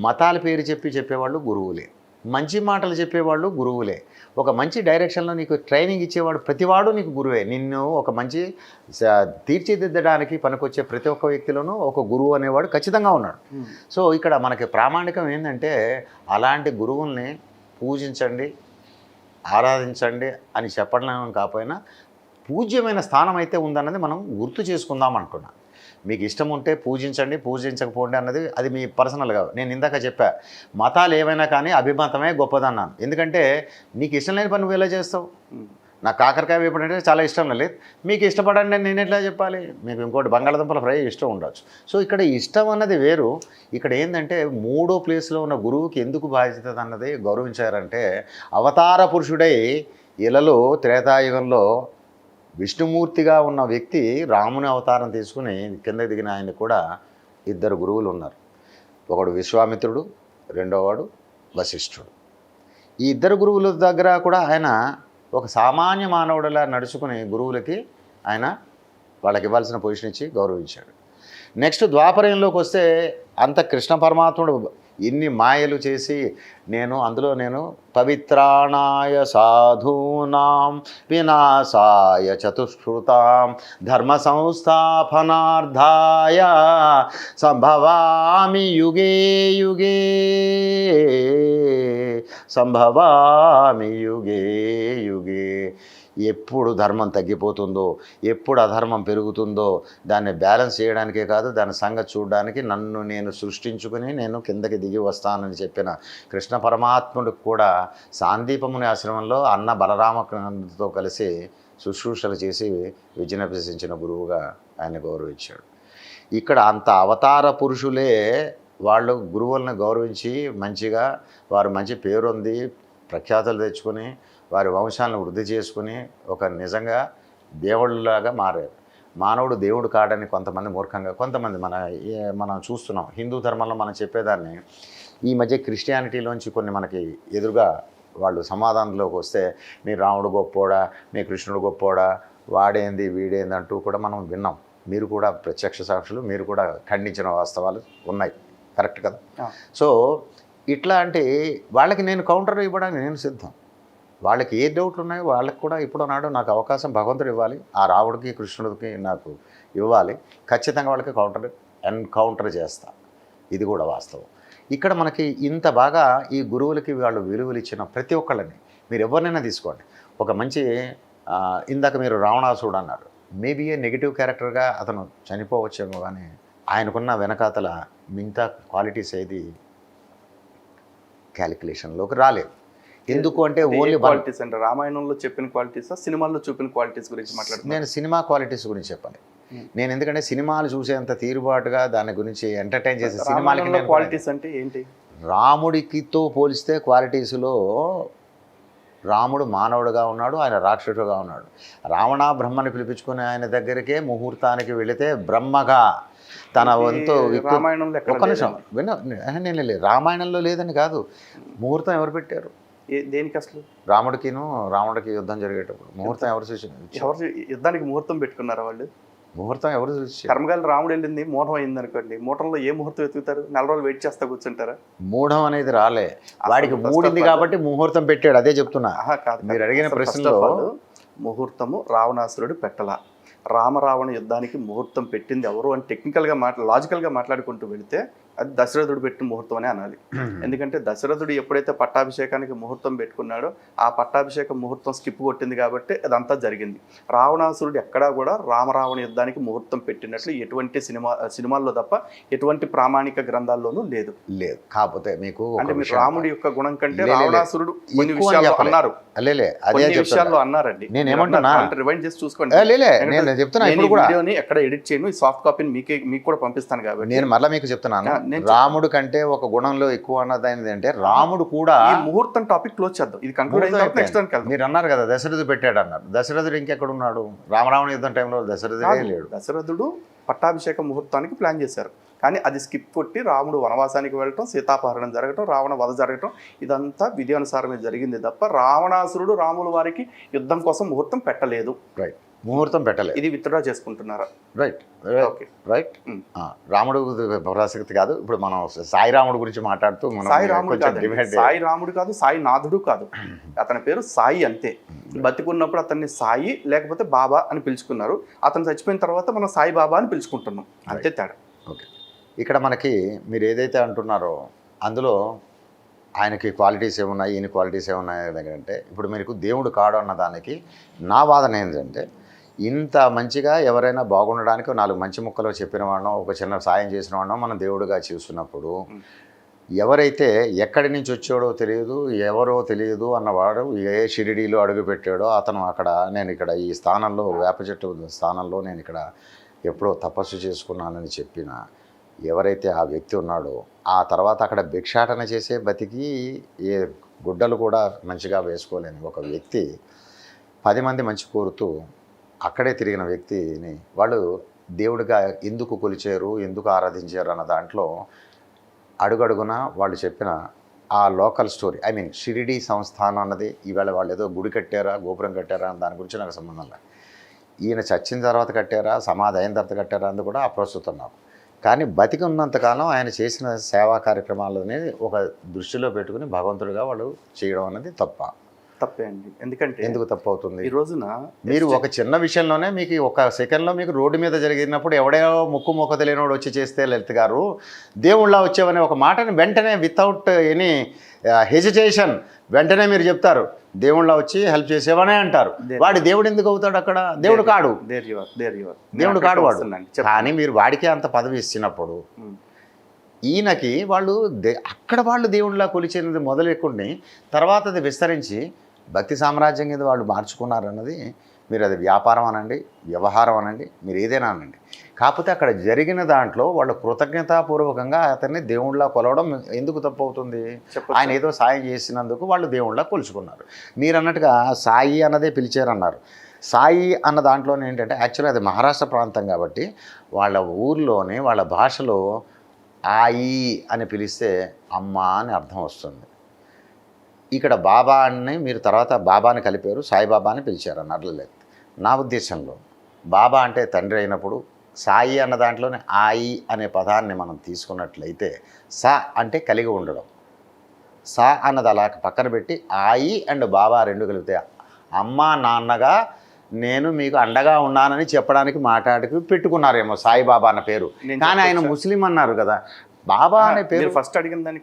మతాల పేరు చెప్పేవాళ్ళు గురువులే. మంచి మాటలు చెప్పేవాళ్ళు గురువులే. ఒక మంచి డైరెక్షన్లో నీకు ట్రైనింగ్ ఇచ్చేవాడు ప్రతివాడు నీకు గురువే. నిన్ను ఒక మంచి తీర్చిదిద్దడానికి పనికొచ్చే ప్రతి ఒక్క వ్యక్తిలోనూ ఒక గురువు అనేవాడు ఖచ్చితంగా ఉన్నాడు. సో ఇక్కడ మనకి ప్రామాణికం ఏంటంటే అలాంటి గురువుల్ని పూజించండి, ఆరాధించండి అని చెప్పడం కాకపోయినా పూజ్యమైన స్థానం అయితే ఉందన్నది మనం గుర్తు చేసుకుందాం అంటున్నా. మీకు ఇష్టం ఉంటే పూజించండి, పూజించకపోండి అన్నది అది మీ పర్సనల్గా. నేను ఇందాక చెప్పా, మతాలు ఏమైనా కానీ అభిమతమే గొప్పదన్నాను. ఎందుకంటే నీకు ఇష్టం లేని పని నువ్వు ఎలా చేస్తావు? నాకు కాకరకాయ వేపుడు అంటే చాలా ఇష్టం లేదు, మీకు ఇష్టపడండి నేను ఎట్లా చెప్పాలి? మీకు ఇంకోటి బంగాళదుంపల ఫ్రై ఇష్టం ఉండొచ్చు. సో ఇక్కడ ఇష్టం అన్నది వేరు. ఇక్కడ ఏంటంటే 3వ ప్లేస్లో ఉన్న గురువుకి ఎందుకు బాధ్యత అన్నది గౌరవించారంటే అవతార పురుషుడై ఇలలో త్రేతాయుగంలో విష్ణుమూర్తిగా ఉన్న వ్యక్తి రాముని అవతారం తీసుకుని కింద దిగిన ఆయన కూడా 2 గురువులు ఉన్నారు. ఒకడు విశ్వామిత్రుడు, రెండోవాడు వశిష్ఠుడు. ఈ 2 గురువుల దగ్గర కూడా ఆయన ఒక సామాన్య మానవుడిలా నడుచుకుని గురువులకి ఆయన వాళ్ళకి ఇవ్వాల్సిన పొజిషన్ ఇచ్చి గౌరవించాడు. నెక్స్ట్ ద్వాపరయంలోకి వస్తే అంత కృష్ణ పరమాత్ముడు ఇన్ని మాయలు చేసి నేను పవిత్రాణాయ సాధూనాం వినాశాయ చతుష్కృతాం ధర్మ సంస్థాపనార్థాయ సంభవామి యుగే యుగే సంభవామి యుగే యుగే. ఎప్పుడు ధర్మం తగ్గిపోతుందో, ఎప్పుడు అధర్మం పెరుగుతుందో దాన్ని బ్యాలెన్స్ చేయడానికే కాదు, దాని సంగతి చూడడానికి నన్ను నేను సృష్టించుకుని నేను కిందకి దిగి వస్తానని చెప్పిన కృష్ణ పరమాత్ముడికి కూడా సాందీపముని ఆశ్రమంలో అన్న బలరామతో కలిసి శుశ్రూషలు చేసి విజయనభ్యసించిన గురువుగా ఆయన గౌరవించాడు. ఇక్కడ అంత అవతార పురుషులే వాళ్ళు గురువులను గౌరవించి మంచిగా వారు మంచి పేరుంది, ప్రఖ్యాతులు తెచ్చుకొని వారి వంశాలను వృద్ధి చేసుకుని ఒక నిజంగా దేవుళ్ళలాగా మారారు. మానవుడు దేవుడు కాడని కొంతమంది మూర్ఖంగా, కొంతమంది మనం చూస్తున్నాం. హిందూ ధర్మంలో మనం చెప్పేదాన్ని ఈ మధ్య క్రిస్టియానిటీలోంచి కొన్ని మనకి ఎదురుగా వాళ్ళు సమాధానంలోకి వస్తే మీ రాముడు గొప్పోడా, మీ కృష్ణుడు గొప్పోడా, వాడేంది వీడేంది అంటూ కూడా మనం విన్నాం. మీరు కూడా ప్రత్యక్ష సాక్షులు, మీరు కూడా ఖండించిన వాస్తవాలు ఉన్నాయి. కరెక్ట్ కదా? సో ఇట్లాంటి వాళ్ళకి నేను కౌంటర్ ఇవ్వడానికి నేను సిద్ధం. వాళ్ళకి ఏ డౌట్లు ఉన్నాయో వాళ్ళకి కూడా ఇప్పుడు నాడు నాకు అవకాశం భగవంతుడు ఇవ్వాలి, ఆ రాముడికి కృష్ణుడికి నాకు ఇవ్వాలి, ఖచ్చితంగా వాళ్ళకి ఎన్కౌంటర్ చేస్తా. ఇది కూడా వాస్తవం. ఇక్కడ మనకి ఇంత బాగా ఈ గురువులకి వాళ్ళు విలువలు ఇచ్చిన ప్రతి ఒక్కళ్ళని మీరు ఎవరినైనా తీసుకోండి. ఒక మంచి ఇందాక మీరు రావణాసుడు అన్నారు, మేబీ ఏ నెగిటివ్ క్యారెక్టర్గా అతను చనిపోవచ్చేమో, కానీ ఆయనకున్న వెనకాతల మిగతా క్వాలిటీస్ ఏది క్యాలిక్యులేషన్లోకి రాలేదు. ఎందుకు అంటే ఓన్లీ క్వాలిటీస్ అంటే రామాయణంలో చెప్పిన క్వాలిటీస్, సినిమాల్లో చూపిన క్వాలిటీస్ గురించి మాట్లాడుతున్నాను. నేను సినిమా క్వాలిటీస్ గురించి చెప్పాలి. నేను ఎందుకంటే సినిమాలు చూసేంత తీరుబాటుగా దాని గురించి ఎంటర్టైన్ చేసే సినిమాలకి క్వాలిటీస్ అంటే ఏంటి? రాముడికితో పోలిస్తే క్వాలిటీస్లో రాముడు మానవుడుగా ఉన్నాడు, ఆయన రాక్షసుడుగా ఉన్నాడు. రావణ బ్రహ్మని పిలిపించుకుని ఆయన దగ్గరికే ముహూర్తానికి వెళితే బ్రహ్మగా తన వంతు రామాయణంలో ఒక్క నిమిషం నేను రామాయణంలో లేదని కాదు, ముహూర్తం ఎవరు పెట్టారు? దేనికి అసలు? రాముడికి యుద్ధం జరిగేటప్పుడు ముహూర్తం ఎవరు ఎవరు యుద్ధానికి ముహూర్తం పెట్టుకున్నారా వాళ్ళు? ముహూర్తం ఎవరు చూసి? కర్మగాలి రాముడు వెళ్ళింది మూఢం అయింది అనుకోండి, మూఢంలో ఏ ముహూర్తం వెతుకుతారు? 4 రోజులు వెయిట్ చేస్తా కూర్చుంటారా? మూఢం అనేది రాలే, వాడికి మూడింది కాబట్టి ముహూర్తం పెట్టాడు. అదే చెప్తున్నా. మీరు అడిగిన ప్రశ్నలో ముహూర్తము రావణాసురుడు పెట్టలా. రామరావణ యుద్ధానికి ముహూర్తం పెట్టింది ఎవరు అని టెక్నికల్గా లాజికల్గా మాట్లాడుకుంటూ వెళితే అది దశరథుడు పెట్టిన ముహూర్తం అనే అనాలి. ఎందుకంటే దశరథుడు ఎప్పుడైతే పట్టాభిషేకానికి ముహూర్తం పెట్టుకున్నాడో ఆ పట్టాభిషేక ముహూర్తం స్కిప్ కొట్టింది కాబట్టి అదంతా జరిగింది. రావణాసురుడు ఎక్కడా కూడా రామరావణ యుద్ధానికి ముహూర్తం పెట్టినట్లు ఎటువంటి సినిమాల్లో తప్ప ఎటువంటి ప్రామాణిక గ్రంథాల్లోనూ లేదు. కాకపోతే మీకు అంటే మీరు రాముడి యొక్క గుణం కంటే రావణాసురుడు కొన్ని విషయాల్లో అన్నారు, విషయాల్లో అన్నారండి. నేను ఏమంటున్నా రివైండ్ చేసి చూసుకోండి. వీడియోని ఎక్కడ ఎడిట్ చేయను, ఈ సాఫ్ట్ కాపీని మీకు కూడా పంపిస్తాను కాబట్టి నేను మళ్ళీ మీకు చెప్తున్నాను. రాముడు కంటే ఒక గుణంలో ఎక్కువ అన్నది ఏంటంటే రాముడు కూడా ఈ ముహూర్తం టాపిక్ క్లోజ్ చేద్దాం. ఇది కంక్లూడ్ అయిన తర్వాత నెక్స్ట్ దానికి వెళ్దాం. మీరు అన్నారు కదా దశరథుడు పెట్టాడు అన్నారు. దశరథుడు ఇంకెక్కడ ఉన్నాడు? రామరావణ యుద్ధం టైంలో దశరథుడే లేడు. దశరథుడు పట్టాభిషేక ముహూర్తానికి ప్లాన్ చేశారు, కానీ అది స్కిప్ కొట్టి రాముడు వనవాసానికి వెళ్ళటం, సీతాపహరణం జరగటం, రావణ వధ జరగటం, ఇదంతా విధి అనుసారమే జరిగింది తప్ప రావణాసురుడు రాముల వారికి యుద్ధం కోసం ముహూర్తం పెట్టలేదు. రైట్, ముహూర్తం పెట్టలేదు. ఇది విత్డ్రా చేసుకుంటున్నారా? Right right. రాముడు ప్రసక్తి కాదు. ఇప్పుడు మనం సాయి రాముడు గురించి మాట్లాడుతూ సాయి రాముడు కాదు, సాయి నాథుడు కాదు, అతని పేరు సాయి అంతే. బతికున్నప్పుడు అతన్ని సాయి లేకపోతే బాబా అని పిలుచుకున్నారు. అతను చచ్చిపోయిన తర్వాత మనం సాయి బాబా అని పిలుచుకుంటున్నాం, అంతే తేడా. ఓకే, ఇక్కడ మనకి మీరు ఏదైతే అంటున్నారో అందులో ఆయనకి క్వాలిటీస్ ఏమున్నాయి, ఈయన క్వాలిటీస్ ఏమున్నాయి అంటే ఇప్పుడు మీకు దేవుడు కాడు అన్న దానికి నా వాదన ఏంటంటే, ఇంత మంచిగా ఎవరైనా బాగుండడానికి 4 మంచి ముక్కలు చెప్పిన వాడినో ఒక చిన్న సాయం చేసిన వాడినో మనం దేవుడిగా చూస్తున్నప్పుడు, ఎవరైతే ఎక్కడి నుంచి వచ్చాడో తెలియదు, ఎవరో తెలియదు అన్నవాడు ఏ షిరిడీలో అడుగుపెట్టాడో అతను అక్కడ నేను ఇక్కడ ఈ స్థానంలో వేప చెట్టు స్థానంలో నేను ఇక్కడ ఎప్పుడో తపస్సు చేసుకున్నానని చెప్పిన ఎవరైతే ఆ వ్యక్తి ఉన్నాడో ఆ తర్వాత అక్కడ భిక్షాటన చేసే బతికి ఏ గుడ్డలు కూడా మంచిగా వేసుకోలేని ఒక వ్యక్తి 10 మంది మంచి కోరుతూ అక్కడే తిరిగిన వ్యక్తిని వాళ్ళు దేవుడిగా ఎందుకు కొలిచారు, ఎందుకు ఆరాధించారు అన్న దాంట్లో అడుగడుగున వాళ్ళు చెప్పిన ఆ local story, I mean Shirdi సంస్థానం అన్నది ఈవేళ వాళ్ళు ఏదో గుడి కట్టారా గోపురం కట్టారా అన్న దాని గురించి నాకు సంబంధం లేదు. ఈయన చచ్చిన తర్వాత కట్టారా సమాధి అయిన తర్వాత కట్టారా అందు కూడా అప్రస్తుతం నాకు. కానీ బతికి ఉన్నంతకాలం ఆయన చేసిన సేవా కార్యక్రమాలని ఒక దృష్టిలో పెట్టుకుని భగవంతుడిగా వాళ్ళు చేయడం అనేది తప్పే అండి. ఎందుకంటే ఎందుకు తప్పు అవుతుంది? ఈ రోజున మీరు ఒక చిన్న విషయంలోనే మీకు ఒక సెకండ్లో మీకు రోడ్డు మీద జరిగినప్పుడు ఎవడో ముక్కు మొక్క తెలియనోడు వచ్చి చేస్తే లలిత్ గారు దేవుళ్ళ వచ్చేవనే ఒక మాటని వెంటనే వితౌట్ ఎనీ హెజిటేషన్ వెంటనే మీరు చెప్తారు దేవుళ్ళ వచ్చి హెల్ప్ చేసేవనే అంటారు. వాడి దేవుడు ఎందుకు అవుతాడు? అక్కడ దేవుడు కాడు, దేవుడు కాడు వాడు. కానీ మీరు వాడికే అంత పదవి ఇచ్చినప్పుడు ఈయనకి వాళ్ళు అక్కడ వాళ్ళు దేవుళ్ళ కొలిచేది మొదలెక్కుని తర్వాత అది విస్తరించి భక్తి సామ్రాజ్యం కింద వాళ్ళు మార్చుకున్నారన్నది, మీరు అది వ్యాపారం అనండి వ్యవహారం అనండి మీరు ఏదైనా అనండి, కాకపోతే అక్కడ జరిగిన దాంట్లో వాళ్ళు కృతజ్ఞతాపూర్వకంగా అతన్ని దేవుళ్ళ కొలవడం ఎందుకు తప్పు అవుతుంది? ఆయన ఏదో సాయం చేసినందుకు వాళ్ళు దేవుళ్ళ కొలుచుకున్నారు. మీరు అన్నట్టుగా సాయి అన్నదే పిలిచారన్నారు. సాయి అన్న దాంట్లోనే ఏంటంటే యాక్చువల్లీ అది మహారాష్ట్ర ప్రాంతం కాబట్టి వాళ్ళ ఊర్లోనే వాళ్ళ భాషలో ఆయి అని పిలిస్తే అమ్మ అని అర్థం వస్తుంది. ఇక్కడ బాబా అని మీరు తర్వాత బాబాని కలిపారు, సాయిబాబా అని పిలిచారు అన్నారు. లేదు, నా ఉద్దేశంలో బాబా అంటే తండ్రి అయినప్పుడు సాయి అన్న దాంట్లోనే ఆయి అనే పదాన్ని మనం తీసుకున్నట్లయితే సా అంటే కలిగి ఉండడం, సా అన్నది అలా పక్కన పెట్టి ఆయి అండ్ బాబా రెండు కలిపితే అమ్మ నాన్నగా నేను మీకు అండగా ఉన్నానని చెప్పడానికి మాట్లాడికి పెట్టుకున్నారేమో సాయిబాబా అన్న పేరు. నేను కానీ ఆయన చెప్పొచ్చా? ముస్లిం అన్నారు కదా, బాబా అనే పేరు. మీరు ఫస్ట్ అడిగిన దాన్ని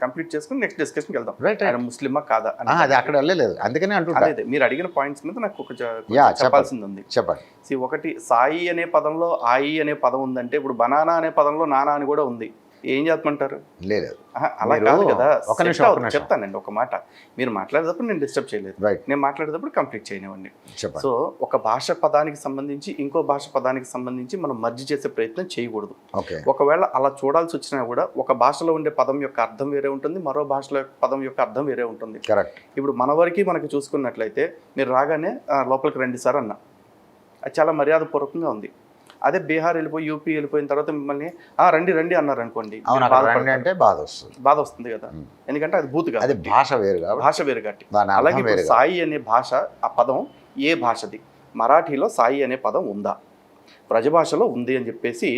కంప్లీట్ చేసుకుని నెక్స్ట్ డిస్కషన్కి వెళ్దాం. రైట్ ఆయన ముస్లిమా కాదా అని. అది అక్కడ వెళ్ళలేదు, అందుకనే అంటుంటా. అదే మీరు అడిగిన పాయింట్స్ మీద నాకు కొంచెం చెప్పండి. చెప్పాల్సింది ఉంది. చెప్పండి. ఒకటి, సాయి అనే పదంలో ఆయి అనే పదం ఉందంటే ఇప్పుడు బనానా అనే పదంలో నానా అని కూడా ఉంది. ఏం చెప్పమంటారు? లేదు అలా కాదు కదా. ఒక నిమిషం చెప్తానండి ఒక మాట. మీరు మాట్లాడేటప్పుడు నేను డిస్టర్బ్ చేయలేదు, రైట్, నేను మాట్లాడేటప్పుడు కంప్లీట్ చేయనివ్వండి. చెప్పండి. సో ఒక భాష పదానికి సంబంధించి ఇంకో భాష పదానికి సంబంధించి మనం మర్జీ చేసే ప్రయత్నం చేయకూడదు. ఓకే, ఒకవేళ అలా చూడాల్సి వచ్చినా కూడా ఒక భాషలో ఉండే పదం యొక్క అర్థం వేరే ఉంటుంది, మరో భాషలో పదం యొక్క అర్థం వేరే ఉంటుంది. కరెక్ట్. ఇప్పుడు మన వరకు మనకి చూసుకున్నట్లయితే మీరు రాగానే లోపలికి రండి సార్ అన్న, అది చాలా మర్యాదపూర్వకంగా ఉంది. అదే బీహార్ వెళ్ళిపోయి యూపీ వెళ్ళిపోయిన తర్వాత మిమ్మల్ని రండి రండి అన్నారు అనుకోండి, అంటే బాధ వస్తుంది కదా. ఎందుకంటే అది బూత్ కాదు, అది భాష వేరు, భాష వేరు కాబట్టి. అలాగే ఇప్పుడు సాయి అనే భాష, ఆ పదం ఏ భాషది? మరాఠీలో సాయి అనే పదం ఉందా? బ్రజభాషలో ఉంది అని చెప్పేసి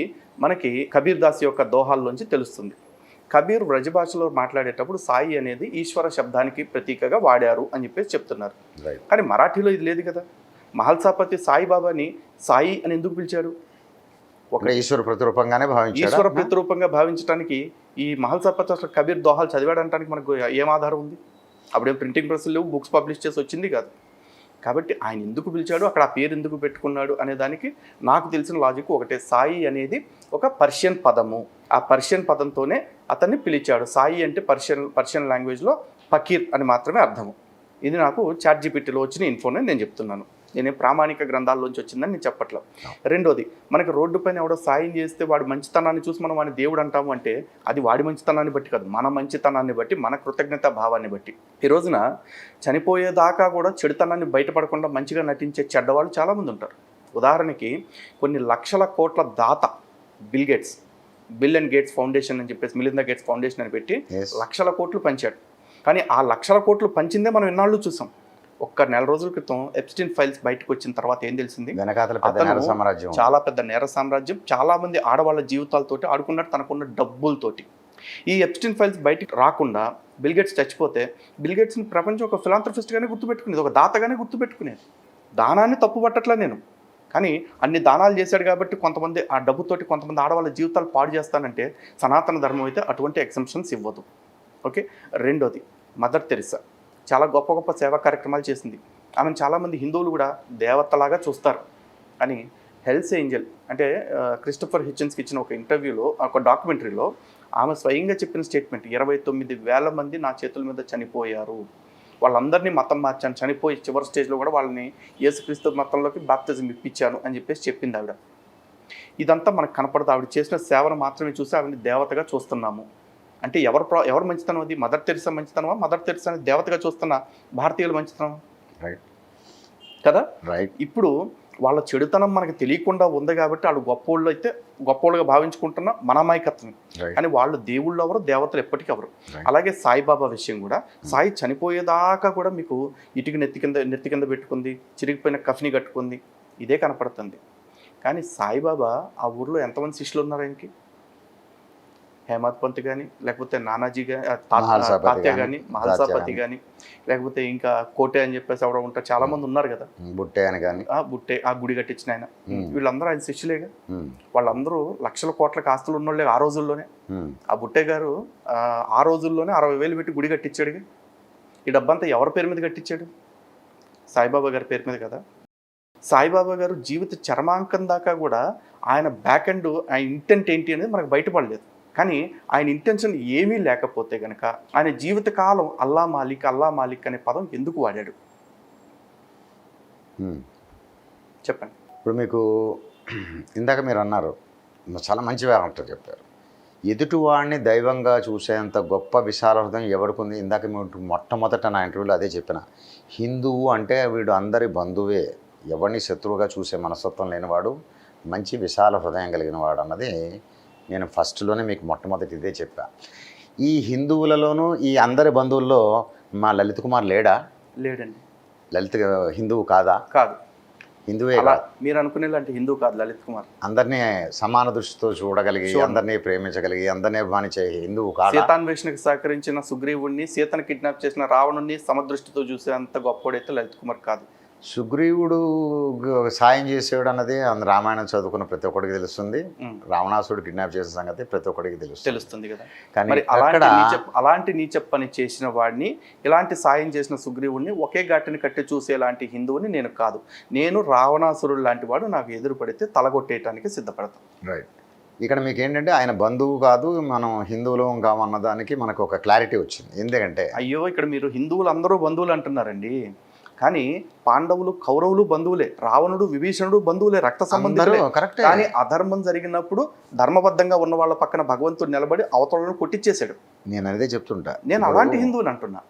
మనకి కబీర్ దాస్ యొక్క దోహాల్లోంచి తెలుస్తుంది. కబీర్ బ్రజభాషలో మాట్లాడేటప్పుడు సాయి అనేది ఈశ్వర శబ్దానికి ప్రతీకగా వాడారు అని చెప్పేసి చెప్తున్నారు. కానీ మరాఠీలో ఇది లేదు కదా. మహల్సాపతి సాయిబాబాని సాయి అని ఎందుకు పిలిచాడు? ఒక ఈశ్వర ప్రతిరూపంగానే భావించాడు. ఈశ్వర ప్రతిరూపంగా భావించడానికి ఈ మహల్సాపతి అసలు కబీర్ దోహాలు చదివాడంటానికి మనకు ఏం ఆధారం ఉంది? అప్పుడేం ప్రింటింగ్ ప్రెస్లు లేవు, బుక్స్ పబ్లిష్ చేసి వచ్చింది కాదు. కాబట్టి ఆయన ఎందుకు పిలిచాడు, అక్కడ ఆ పేరు ఎందుకు పెట్టుకున్నాడు అనే దానికి నాకు తెలిసిన లాజిక్ ఒకటే. సాయి అనేది ఒక పర్షియన్ పదము, ఆ పర్షియన్ పదంతోనే అతన్ని పిలిచాడు. సాయి అంటే పర్షియన్ లాంగ్వేజ్లో ఫకీర్ అని మాత్రమే అర్థము. ఇది నాకు ChatGPTలో వచ్చిన ఇన్ఫోనే నేను చెప్తున్నాను, నేనేం ప్రామాణిక గ్రంథాల్లోంచి వచ్చిందని నేను చెప్పట్లేదు. రెండోది, మనకి రోడ్డు పైన ఎవడో సాయం చేస్తే వాడి మంచితనాన్ని చూసి మనం వాడిని దేవుడు అంటాము అంటే అది వాడి మంచితనాన్ని బట్టి కాదు, మన మంచితనాన్ని బట్టి, మన కృతజ్ఞతా భావాన్ని బట్టి. ఈ రోజున చనిపోయేదాకా కూడా చెడుతనాన్ని బయటపడకుండా మంచిగా నటించే చెడ్డవాళ్ళు చాలామంది ఉంటారు. ఉదాహరణకి కొన్ని లక్షల కోట్ల దాత బిల్ అండ్ గేట్స్ ఫౌండేషన్ అని చెప్పేసి, మిలిందా గేట్స్ ఫౌండేషన్ అని పెట్టి లక్షల కోట్లు పంచాడు. కానీ ఆ లక్షల కోట్లు పంచిందే మనం ఎన్నాళ్ళు చూసాం. ఒక్క నెల రోజుల క్రితం ఎప్స్టీన్ ఫైల్స్ బయటకు వచ్చిన తర్వాత ఏం తెలిసింది? చాలా పెద్ద నేర సామ్రాజ్యం, చాలా మంది ఆడవాళ్ళ జీవితాలతోటి ఆడుకున్నట్టు తనకున్న డబ్బులతోటి. ఈ ఎప్స్టీన్ ఫైల్స్ బయటికి రాకుండా బిల్ గేట్స్ చచ్చిపోతే బిల్ గేట్స్ని ప్రపంచం ఒక ఫిలాంథ్రఫిస్ట్గానే గుర్తుపెట్టుకునేది, ఒక దాతగానే గుర్తుపెట్టుకునేది. దానాన్ని తప్పు పట్టట్లా నేను, కానీ అన్ని దానాలు చేశాడు కాబట్టి కొంతమంది ఆ డబ్బుతోటి కొంతమంది ఆడవాళ్ళ జీవితాలు పాడు చేస్తానంటే సనాతన ధర్మం అయితే అటువంటి ఎగ్జంప్షన్స్ ఇవ్వదు. ఓకే. రెండోది, మదర్ తెరిసా చాలా గొప్ప గొప్ప సేవా కార్యక్రమాలు చేసింది. ఆమెను చాలామంది హిందువులు కూడా దేవతలాగా చూస్తారు. అని హెల్స్ ఏంజల్ అంటే క్రిస్టోఫర్ హిచెన్స్కి ఇచ్చిన ఒక ఇంటర్వ్యూలో, ఒక డాక్యుమెంటరీలో ఆమె స్వయంగా చెప్పిన స్టేట్మెంట్, 29,000 మంది నా చేతుల మీద చనిపోయారు, వాళ్ళందరినీ మతం మార్చాను, చనిపోయి చివరి స్టేజ్లో కూడా వాళ్ళని యేసుక్రీస్తు మతంలోకి బాప్తిజం ఇప్పించాను అని చెప్పేసి చెప్పింది ఆవిడ. ఇదంతా మనకు కనపడదు. ఆవిడ చేసిన సేవను మాత్రమే చూసి ఆవిడని దేవతగా చూస్తున్నాము అంటే ఎవరు మంచితనం? అది మదర్ తెరిసా మంచితనమా? మదర్ తెరిసా అని దేవతగా చూస్తున్న భారతీయులు మంచితనం కదా. ఇప్పుడు వాళ్ళ చెడుతనం మనకు తెలియకుండా ఉంది కాబట్టి వాళ్ళు గొప్పోళ్ళుగా భావించుకుంటున్న మన అమాయకత్వం. కానీ వాళ్ళు దేవుళ్ళు ఎవరు, దేవతలు ఎప్పటికీ ఎవరు. అలాగే సాయిబాబా విషయం కూడా, సాయి చనిపోయేదాకా కూడా మీకు ఇటుక నెత్తి కింద పెట్టుకుంది, చిరిగిపోయిన కఫ్ని కట్టుకుంది, ఇదే కనపడుతుంది. కానీ సాయిబాబా ఆ ఊర్లో ఎంతమంది శిష్యులు ఉన్నారు ఆయనకి? హేమత్ పంత్ కానీ, లేకపోతే నానాజీ కానీ, తాత్య కానీ, మహల్సాపతి కానీ, లేకపోతే ఇంకా కోటే అని చెప్పేసి ఎవరో ఉంటారు, చాలా మంది ఉన్నారు కదా. బుట్టే ఆ గుడి కట్టించిన ఆయన, వీళ్ళందరూ ఆయన శిష్యులేగా. వాళ్ళందరూ లక్షల కోట్ల ఆస్తులు ఉన్నోళ్ళే ఆ రోజుల్లోనే. ఆ బుట్టే గారు ఆ రోజుల్లోనే 60,000 పెట్టి గుడి కట్టించాడుగా. ఈ డబ్బంతా ఎవరి పేరు మీద కట్టించాడు? సాయిబాబా గారి పేరు మీద కదా. సాయిబాబా గారు జీవిత చరమాంకం దాకా కూడా ఆయన బ్యాక్ అండ్ ఆయన ఇంటెంట్ ఏంటి అనేది మనకు బయటపడలేదు. కానీ ఆయన ఇంటెన్షన్ ఏమీ లేకపోతే కనుక ఆయన జీవితకాలం అల్లా మాలిక్ అనే పదం ఎందుకు వాడాడు? చెప్పండి. ఇప్పుడు మీకు ఇందాక మీరు అన్నారు, చాలా మంచి వ్యాపారం చెప్పారు, ఎదుటివాడిని దైవంగా చూసేంత గొప్ప విశాల హృదయం ఎవరికి ఉంది? ఇందాక మీరు మొట్టమొదట నా ఇంటర్వ్యూలో అదే చెప్పిన, హిందువు అంటే వీడు అందరి బంధువే, ఎవరిని శత్రువుగా చూసే మనస్తత్వం లేనివాడు, మంచి విశాల హృదయం కలిగిన వాడు అన్నది నేను ఫస్ట్లోనే మీకు మొట్టమొదటి ఇదే చెప్పా. ఈ హిందువులలోనూ ఈ అందరి బంధువుల్లో మా లలిత్ కుమార్ లేడండి. లలిత్ హిందువు కాదా? కాదు. హిందువే అలా కాదు, మీరు అనుకునే లాంటి హిందూ కాదు లలిత్ కుమార్. అందరినీ సమాన దృష్టితో చూడగలిగి, అందరినీ ప్రేమించగలిగి, అందరినీ అభిమానించే హిందువు కాదు. సీతాన్వేషణకు సహకరించిన సుగ్రీవుడిని, సీతను కిడ్నాప్ చేసిన రావణుని సమదృష్టితో చూసే అంత గొప్పోడైతే లలిత్ కుమార్ కాదు. సుగ్రీవుడు సాయం చేసేవాడు అన్నది రామాయణం చదువుకున్న ప్రతి ఒక్కడికి తెలుస్తుంది. రావణాసుడు కిడ్నాప్ చేసిన సంగతి ప్రతి ఒక్కడికి తెలుస్తుంది కదా. కానీ మరి అలాంటి నీచ పని చేసిన వాడిని, ఇలాంటి సాయం చేసిన సుగ్రీవుడిని ఒకే ఘాటిని కట్టి చూసేలాంటి హిందువుని నేను కాదు. నేను రావణాసురుడు లాంటి వాడు నాకు ఎదురు పడితే తలగొట్టేయటానికి సిద్ధపడతాను. రైట్. ఇక్కడ మీకు ఏంటంటే ఆయన బంధువు కాదు, మనం హిందువులం కామన్న దానికి మనకు ఒక క్లారిటీ వచ్చింది. ఎందుకంటే అయ్యో ఇక్కడ మీరు హిందువులు అందరూ బంధువులు అంటున్నారండి, కానీ పాండవులు కౌరవులు బంధువులే, రావణుడు విభీషణుడు బంధువులే, రక్త సంబంధికులే. కానీ అధర్మం జరిగినప్పుడు ధర్మబద్ధంగా ఉన్న వాళ్ళ పక్కన భగవంతుడు నిలబడి అవతలను కొట్టించేశాడు. నేను అదే చెప్తుంటా, నేను అలాంటి హిందువుని అంటున్నా.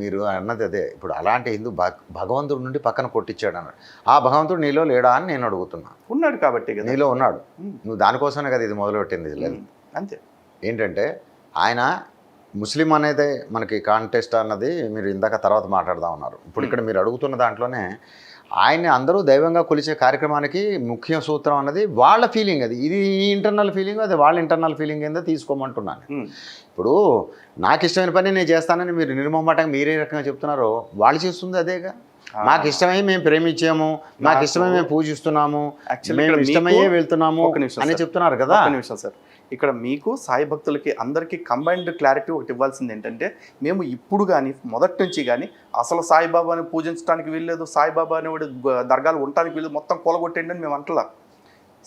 మీరు అన్నది అదే. ఇప్పుడు అలాంటి హిందూ భగవంతుడి నుండి పక్కన కొట్టించాడు అన్నాడు. ఆ భగవంతుడు నీలో లేడా అని నేను అడుగుతున్నా. ఉన్నాడు కాబట్టి కదా, నీలో ఉన్నాడు. నువ్వు దానికోసమే కదా ఇది మొదలుపెట్టింది. అంతే. ఏంటంటే ఆయన ముస్లిం అనేది మనకి కాంటెస్ట్ అన్నది మీరు ఇందాక తర్వాత మాట్లాడదాం ఉన్నారు. ఇప్పుడు ఇక్కడ మీరు అడుగుతున్న దాంట్లోనే ఆయన్ని అందరూ దైవంగా కొలిచే కార్యక్రమానికి ముఖ్య సూత్రం అన్నది వాళ్ళ ఫీలింగ్. అది ఇది ఇంటర్నల్ ఫీలింగ్, అది వాళ్ళ ఇంటర్నల్ ఫీలింగ్ ఏందో తీసుకోమంటున్నాను. ఇప్పుడు నాకు ఇష్టమైన పని నేను చేస్తానని మీరు నిర్మమాటంగా మీరే రకంగా చెప్తున్నారో వాళ్ళు చేస్తుంది అదేగా. మాకు ఇష్టమై మేము ప్రేమించాము, మాకు ఇష్టమై మేము పూజిస్తున్నాము, మేము ఇష్టమయ్యే వెళ్తున్నాము అని చెప్తున్నారు కదా. నిమిషం సార్, ఇక్కడ మీకు సాయి భక్తులకి అందరికీ కంబైన్డ్ క్లారిటీ ఒకటి ఇవ్వాల్సింది ఏంటంటే, మేము ఇప్పుడు కానీ మొదటి నుంచి కానీ అసలు సాయిబాబాని పూజించడానికి వీల్లేదు, సాయిబాబా అనేవాడు దర్గాలు ఉండటానికి వీళ్ళు మొత్తం కూలగొట్టండి అని మేము అంటలా.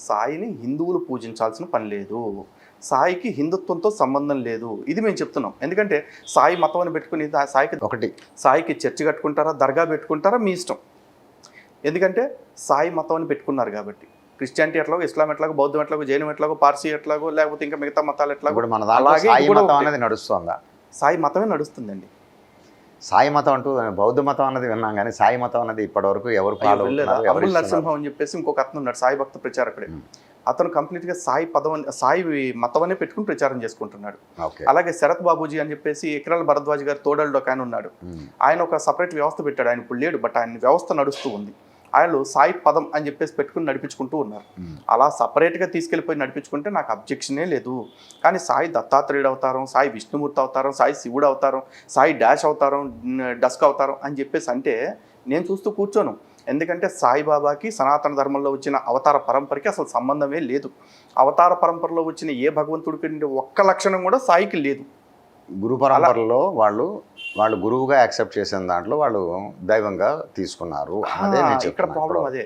సాయిని హిందువులు పూజించాల్సిన పని లేదు, సాయికి హిందుత్వంతో సంబంధం లేదు, ఇది మేము చెప్తున్నాం. ఎందుకంటే సాయి మతం అని పెట్టుకుని సాయికి చర్చి కట్టుకుంటారా, దర్గా పెట్టుకుంటారా మీ ఇష్టం. ఎందుకంటే సాయి మతం అని పెట్టుకున్నారు కాబట్టి. క్రిస్టియానిటీ ఎట్లాగో, ఇస్లాం ఎట్లాగో, బౌద్ధం ఎట్లాగో, జైనం ఎట్లాగో, పార్సీ ఎట్లాగో, లేకపోతే ఇంకా మిగతా మతాలు ఎట్లాగో, అలాగే అనేది నడుస్తుందా? సాయి మతమే నడుస్తుందండి. సాయి మతం అంటూ బౌద్ధ మతం అన్నది విన్నాం, కానీ సాయి మతం అన్నది ఇప్పటివరకు ఎవరు అబుల్ నరసింహం అని చెప్పేసి ఇంకొక అతను ఉన్నాడు, సాయి భక్త ప్రచారకుడే. అతను కంప్లీట్గా సాయి మతం అనే పెట్టుకుని ప్రచారం చేసుకుంటున్నాడు. అలాగే శరత్ బాబూజీ అని చెప్పేసి ఎకరాల భరద్వాజ్ గారు తోడల్లో ఒక ఆయన ఉన్నాడు. ఆయన ఒక సపరేట్ వ్యవస్థ పెట్టాడు. ఆయన ఇప్పుడు లేడు, బట్ ఆయన వ్యవస్థ నడుస్తూ ఉంది. ఆయన సాయి పదం అని చెప్పేసి పెట్టుకుని నడిపించుకుంటూ ఉన్నారు. అలా సపరేట్గా తీసుకెళ్ళిపోయి నడిపించుకుంటే నాకు అబ్జెక్షనే లేదు. కానీ సాయి దత్తాత్రేయుడు అవతారం, సాయి విష్ణుమూర్తి అవతారం, సాయి శివుడు అవతారం, సాయి డాష్ అవతారం, డస్క్ అవతారం అని చెప్పేసి అంటే నేను చూస్తూ కూర్చోను. ఎందుకంటే సాయిబాబాకి సనాతన ధర్మంలో వచ్చిన అవతార పరంపరకి అసలు సంబంధమే లేదు. అవతార పరంపరలో వచ్చిన ఏ భగవంతుడికి ఒక్క లక్షణం కూడా సాయికి లేదు. గురు పరంపరలో వాళ్ళు గురువుగా యాక్సెప్ట్ చేసిన దాంట్లో వాళ్ళు దైవంగా తీసుకున్నారు. ఇక్కడ ప్రాబ్లం అదే.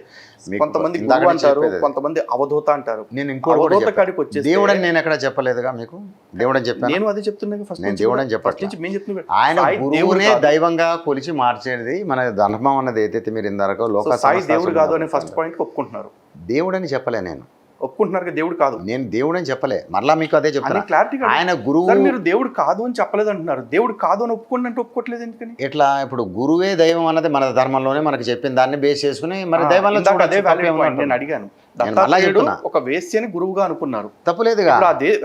కొంతమంది గురువు అంటారు, కొంతమంది అవధూత అంటారు. నేను ఇంకోటి కాడికి వచ్చేసి దేవుడని నేను ఎక్కడ చెప్పలేదుగా మీకు. దేవుడని చెప్పాను, నేను అదే చెప్తున్నాను. ఫస్ట్ నేను దేవుడని చెప్పట్లేదు. ఆయన గురువునే దైవంగా కొలిచి మార్చేది మన ధర్మం అన్నది ఏదైతే మీరు ఇందాక లోక సాయి దేవుడు కాదు అని ఫస్ట్ పాయింట్ ఒప్పుకుంటున్నారు. దేవుడని చెప్పలే, నేను ఒప్పుకుంటున్నారు దేవుడు కాదు, నేను దేవుడు అని చెప్పలే. మరలా మీకు అదే చెప్తాను, క్లారిటీ. ఆయన గురువు, మీరు దేవుడు కాదు అని చెప్పలేదు అంటున్నారు, దేవుడు కాదు అని ఒప్పుకోండి అంటే ఒప్పుకోవట్లేదు ఎందుకని? ఎట్లా? ఇప్పుడు గురువే దైవం అన్నది మన ధర్మంలోనే మనకి చెప్పిన దాన్ని బేస్ చేసుకుని మరి దైవంలో నేను అడిగాను. ఒక వేశ్యని గురువుగా అనుకున్నారు, తప్పులేదుగా.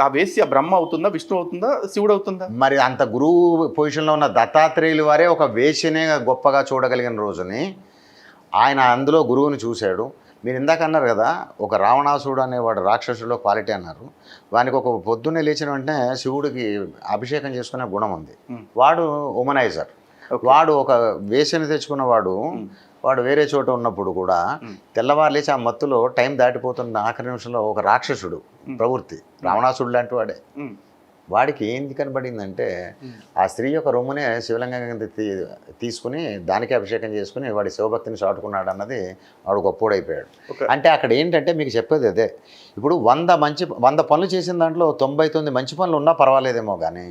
ఆ వేశ్య బ్రహ్మ అవుతుందా, విష్ణు అవుతుందా, శివుడు అవుతుందా? మరి అంత గురువు పొజిషన్లో ఉన్న దత్తాత్రేయులు వారే ఒక వేశ్యనే గొప్పగా చూడగలిగిన రోజుని ఆయన అందులో గురువుని చూశాడు. మీరు ఇందాక అన్నారు కదా, ఒక రావణాసుడు అనేవాడు రాక్షసుడిలో క్వాలిటీ అన్నారు. వానికి ఒక పొద్దున్నే లేచిన వెంటనే శివుడికి అభిషేకం చేసుకునే గుణం ఉంది. వాడు ఉమనైజర్, వాడు ఒక వేషని తెచ్చుకున్నవాడు. వాడు వేరే చోట ఉన్నప్పుడు కూడా తెల్లవారు లేచి ఆ మత్తులో టైం దాటిపోతున్న ఆఖరి నిమిషంలో ఒక రాక్షసుడు ప్రవృత్తి, రావణాసుడు లాంటి వాడే. వాడికి ఏంది కనబడిందంటే ఆ స్త్రీ యొక్క రొమ్మునే శివలింగం తీసుకుని దానికి అభిషేకం చేసుకుని వాడి శివభక్తిని చాటుకున్నాడు అన్నది వాడు గొప్పోడైపోయాడు. అంటే అక్కడ ఏంటంటే మీకు చెప్పేది అదే. ఇప్పుడు 100 పనులు చేసిన దాంట్లో 99 మంచి పనులు ఉన్నా పర్వాలేదేమో, కానీ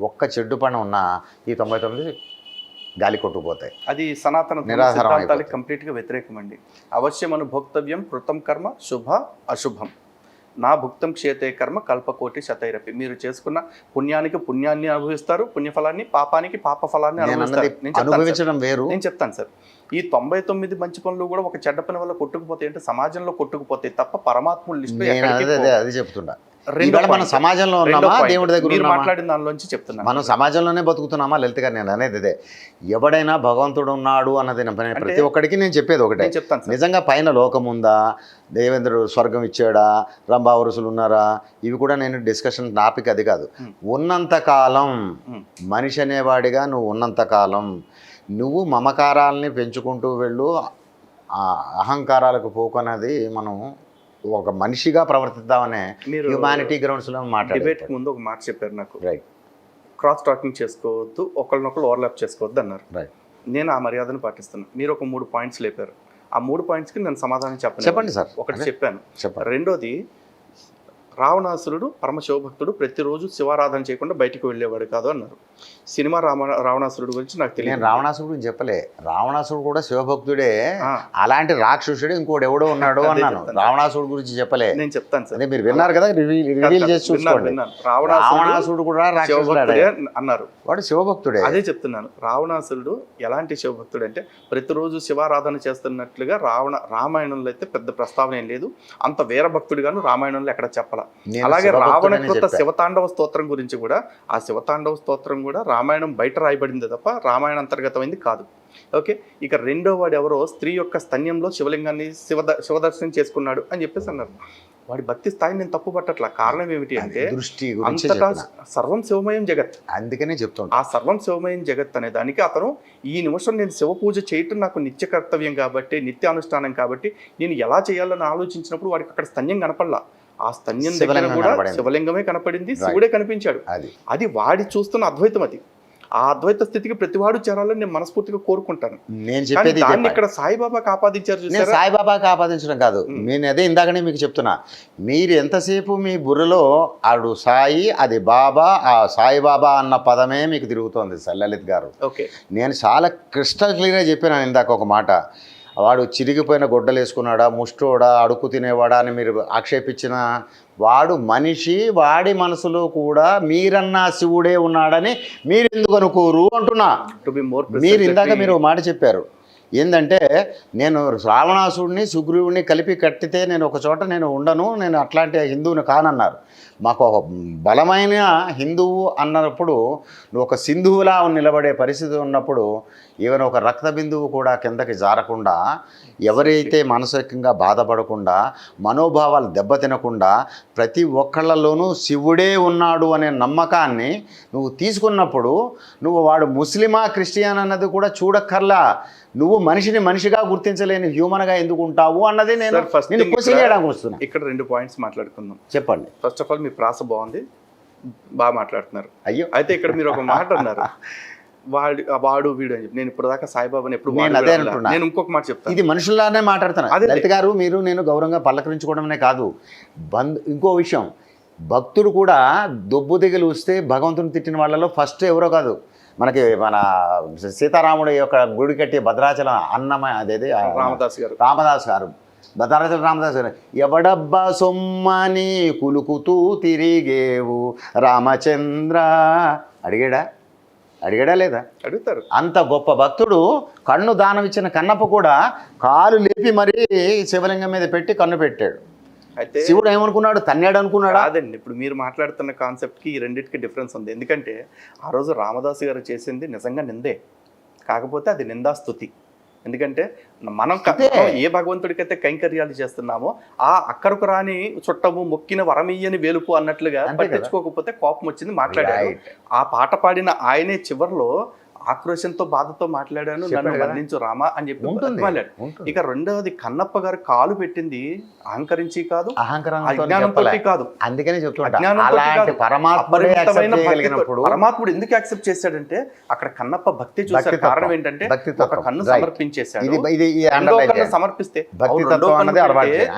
ఒక్క చెడ్డు పని ఉన్నా ఈ 99 గాలి కొట్టుకుపోతాయి. అది సనాతన సిద్ధాంతాలకు కంప్లీట్గా వ్యతిరేకం అండి. అవశ్యం అనుభోక్తవ్యం కృతం కర్మ శుభ అశుభం, నా భుక్తం క్షేతే కర్మ కల్పకోటి శతైరపి. మీరు చేసుకున్న పుణ్యానికి పుణ్యాన్ని అనుభవిస్తారు, పుణ్యఫలాన్ని, పాపానికి పాప ఫలాన్ని అనుభవించడం వేరు. నేను చెప్తాను సార్, ఈ 99 మంచి పనులు కూడా ఒక చెడ్డ పని వల్ల కొట్టుకుపోతాయి అంటే సమాజంలో కొట్టుకుపోతాయి తప్ప పరమాత్ముల లిస్టులో అది చెప్తున్నా. ఈవేళ మనం సమాజంలో ఉన్నామా దేవుడి దగ్గర మీరు ఉన్నామా? మాట్లాడిన దానిలోంచి చెప్తున్నా. మనం సమాజంలోనే బతుకుతున్నామా లలిత గారు? నేను అనేది అదే, ఎవడైనా భగవంతుడు ఉన్నాడు అన్నది ప్రతి ఒక్కడికి నేను చెప్పేది ఒకటే. నేను చెప్తాను సార్. నిజంగా పైన లోకం ఉందా, దేవేంద్రుడు స్వర్గం ఇచ్చాడా, రంభావరుసులు ఉన్నారా, ఇవి కూడా నేను డిస్కషన్ టాపిక్ అది కాదు. ఉన్నంతకాలం మనిషి అనేవాడిగా నువ్వు ఉన్నంతకాలం నువ్వు మమకారాలని పెంచుకుంటూ వెళ్ళు, అహంకారాలకు పోకున్నది మనం ఒక మనిషిగా ప్రవర్తిద్దామనే మీరు హ్యుమానిటీ గ్రౌండ్స్లో మాట్లాడారు. డిబేట్ ముందు ఒక మాట చెప్పారు నాకు, రైట్ క్రాస్ టాకింగ్ చేసుకోవద్దు, ఒకరినొకరు ఓవర్లాప్ చేసుకోవద్దు అన్నారు. రైట్. నేను ఆ మర్యాదను పాటిస్తున్నాను. మీరు ఒక 3 పాయింట్స్ లేపారు. ఆ 3 పాయింట్స్కి నేను సమాధానం చెప్పండి సార్. ఒకటి చెప్పాను. చెప్పండి. రెండోది, రావణాసురుడు పరమశివభక్తుడు, ప్రతిరోజు శివారాధన చేయకుండా బయటికి వెళ్ళేవాడు కాదు అన్నారు. సినిమా రావణాసురుడు గురించి నాకు తెలియదు. నేను రావణాసురుడు గురించి చెప్పలే, రావణాసురుడు కూడా శివభక్తుడే, అలాంటి రాక్షసుడే ఇంకోటి ఎవడో ఉన్నాడు అన్నాను. రావణాసురుడు గురించి చెప్పలే. నేను చెప్తాను సార్, అదే మీరు విన్నారు కదా, రివీల్ చేసి చూసుకోండి. రావణాసురుడు కూడా రాక్షసుడే అన్నారు, వాడు శివభక్తుడే. అదే చెప్తున్నాను. రావణాసురుడు ఎలాంటి శివభక్తుడు అంటే ప్రతిరోజు శివారాధన చేస్తున్నట్లుగా రామాయణంలో అయితే పెద్ద ప్రస్తావన ఏం లేదు. అంత వీరభక్తుడిగాను రామాయణంలో ఎక్కడ చెప్పాల. అలాగే రావణకృత శివతాండవ స్తోత్రం గురించి కూడా, ఆ శివతాండవ స్తోత్రం కూడా రామాయణం బయట రాయబడింది తప్ప రామాయణ అంతర్గతమైంది కాదు. ఓకే, ఇక రెండో వాడు ఎవరో స్త్రీ యొక్క స్తన్యంలో శివలింగాన్ని శివదర్శనం చేసుకున్నాడు అని చెప్పేసి అన్నారు. వాడి భక్తి స్థాయిని నేను తప్పు పట్టట్లా. కారణం ఏమిటి అంటే దృష్టి అంతటా సర్వం శివమయం జగత్, అందుకనే చెప్తాను. ఆ సర్వం శివమయం జగత్ అనే దానికి అతను ఈ నిమిషం నేను శివ పూజ చేయటం నాకు నిత్య కర్తవ్యం కాబట్టి, నిత్య అనుష్ఠానం కాబట్టి నేను ఎలా చేయాలని ఆలోచించినప్పుడు వాడికి అక్కడ స్తన్యం కనపడలా. ఆ స్తన్యం దగ్గర కూడా శివలింగమే కనపడింది, శివుడే కనిపించాడు. అది వాడి చూస్తున్న అద్వైతం. అది ఆ అద్వైత స్థితికి ప్రతివాడు చేరాలని నేను మనస్ఫూర్తిగా కోరుకుంటాను. నేను చెప్పేది దాన్ని ఇక్కడ సాయిబాబాకి ఆపాదించారు. సాయిబాబాకి ఆపాదించడం కాదు, నేను అదే ఇందాకనే మీకు చెప్తున్నా. మీరు ఎంతసేపు మీ బుర్రలో ఆడు సాయి, అది బాబా, ఆ సాయిబాబా అన్న పదమే మీకు తిరుగుతోంది సార్ లలిత్ గారు. ఓకే, నేను చాలా క్రిస్టల్ క్లియర్గా చెప్పినాను ఇందాక ఒక మాట. వాడు చిరిగిపోయిన గొడ్డలు వేసుకున్నాడా, ముష్టోడా, అడుక్కు తినేవాడా అని మీరు ఆక్షేపించిన వాడు మనిషి. వాడి మనసులో కూడా మీరన్నా శివుడే ఉన్నాడని మీరు ఎందుకు అనుకోరు అంటున్నా. మీరు ఇందాక మీరు మాట చెప్పారు ఏంటంటే, నేను రావణాసుడిని సుగ్రీవుడిని కలిపి కట్టితే నేను ఒక చోట నేను ఉండను, నేను అట్లాంటి హిందువుని కానన్నారు. మాకు ఒక బలమైన హిందువు అన్నప్పుడు నువ్వు ఒక సింధువులా నిలబడే పరిస్థితి ఉన్నప్పుడు ఈవెన్ ఒక రక్త బిందువు కూడా కిందకి జారకుండా, ఎవరైతే మానసికంగా బాధపడకుండా, మనోభావాలు దెబ్బతినకుండా ప్రతి ఒక్కళ్ళలోనూ శివుడే ఉన్నాడు అనే నమ్మకాన్ని నువ్వు తీసుకున్నప్పుడు నువ్వు వాడు ముస్లిమా క్రిస్టియన్ అన్నది కూడా చూడక్కర్లా. నువ్వు మనిషిని మనిషిగా గుర్తించలేని హ్యూమన్గా ఎందుకు ఉంటావు అన్నది నేను క్వశ్చన్ చేయడానికి వస్తున్నా. ఇక్కడ 2 పాయింట్స్ మాట్లాడుకుందాం. చెప్పండి. ఫస్ట్ ఆఫ్ ఆల్ మీ ప్రాస బాగుంది, బాగా మాట్లాడుతున్నారు. అయ్యో, అయితే ఇక్కడ మీరు ఒక మాట అన్నారు, వాడు వీడు అని చెప్పి. నేను ఇప్పుడు దాకా సాయిబాబాని ఎప్పుడు అదే అంటున్నా. నేను ఇంకొక మాట చెప్తాను, ఇది మనుషుల్లానే మాట్లాడుతున్నాను. లలిత్ గారు, మీరు నేను గౌరవంగా పలకరించుకోవడమే కాదు, ఇంకో విషయం, భక్తుడు కూడా దొబ్బు దిగులు వస్తే భగవంతుని తిట్టిన వాళ్ళలో ఫస్ట్ ఎవరో కాదు, మనకి మన సీతారాముడు యొక్క గుడి కట్టి భద్రాచలం అన్నమయ్య, అదేది రామదాస్ గారు భద్రాచలం రామదాస్ గారు, ఎవడబ్బా సొమ్మని కులుకుతూ తిరిగేవు రామచంద్ర అడిగాడా లేదా? అడుగుతారు. అంత గొప్ప భక్తుడు కన్ను దానం ఇచ్చిన కన్నప్ప కూడా కాలు లేపి మరీ శివలింగం మీద పెట్టి కన్ను పెట్టాడు. అయితే శివుడు ఏమనుకున్నాడు, తన్నాడు అనుకున్నాడు? కాదండి, ఇప్పుడు మీరు మాట్లాడుతున్న కాన్సెప్ట్కి ఈ రెండింటికి డిఫరెన్స్ ఉంది. ఎందుకంటే ఆ రోజు రామదాసు గారు చేసింది నిజంగా నిందే, కాకపోతే అది నిందాస్తుతి. ఎందుకంటే మనం ఏ భగవంతుడికైతే కైంకర్యాలు చేస్తున్నామో ఆ అక్కరకు రాని చుట్టము మొక్కిన వరమియ్యని వేలుపు అన్నట్లుగా పట్టించుకోకపోతే కోపం వచ్చింది, మాట్లాడాడు. ఆ పాట పాడిన ఆయనే చివరిలో ఆక్రోశంతో బాధతో మాట్లాడాను, నన్ను వర్ణించు రామా అని చెప్పి మాట్లాడు. ఇక రెండవది, కన్నప్ప గారు కాలు పెట్టింది అహంకరించి కాదు, అజ్ఞానంతో కాదు. అందుకనే పరమాత్ముడు ఎందుకు యాక్సెప్ట్ చేశాడంటే అక్కడ కన్నప్ప భక్తి చూసారు. కారణం ఏంటంటే ఒక కన్ను సమర్పించేశాడు. కన్ను సమర్పిస్తే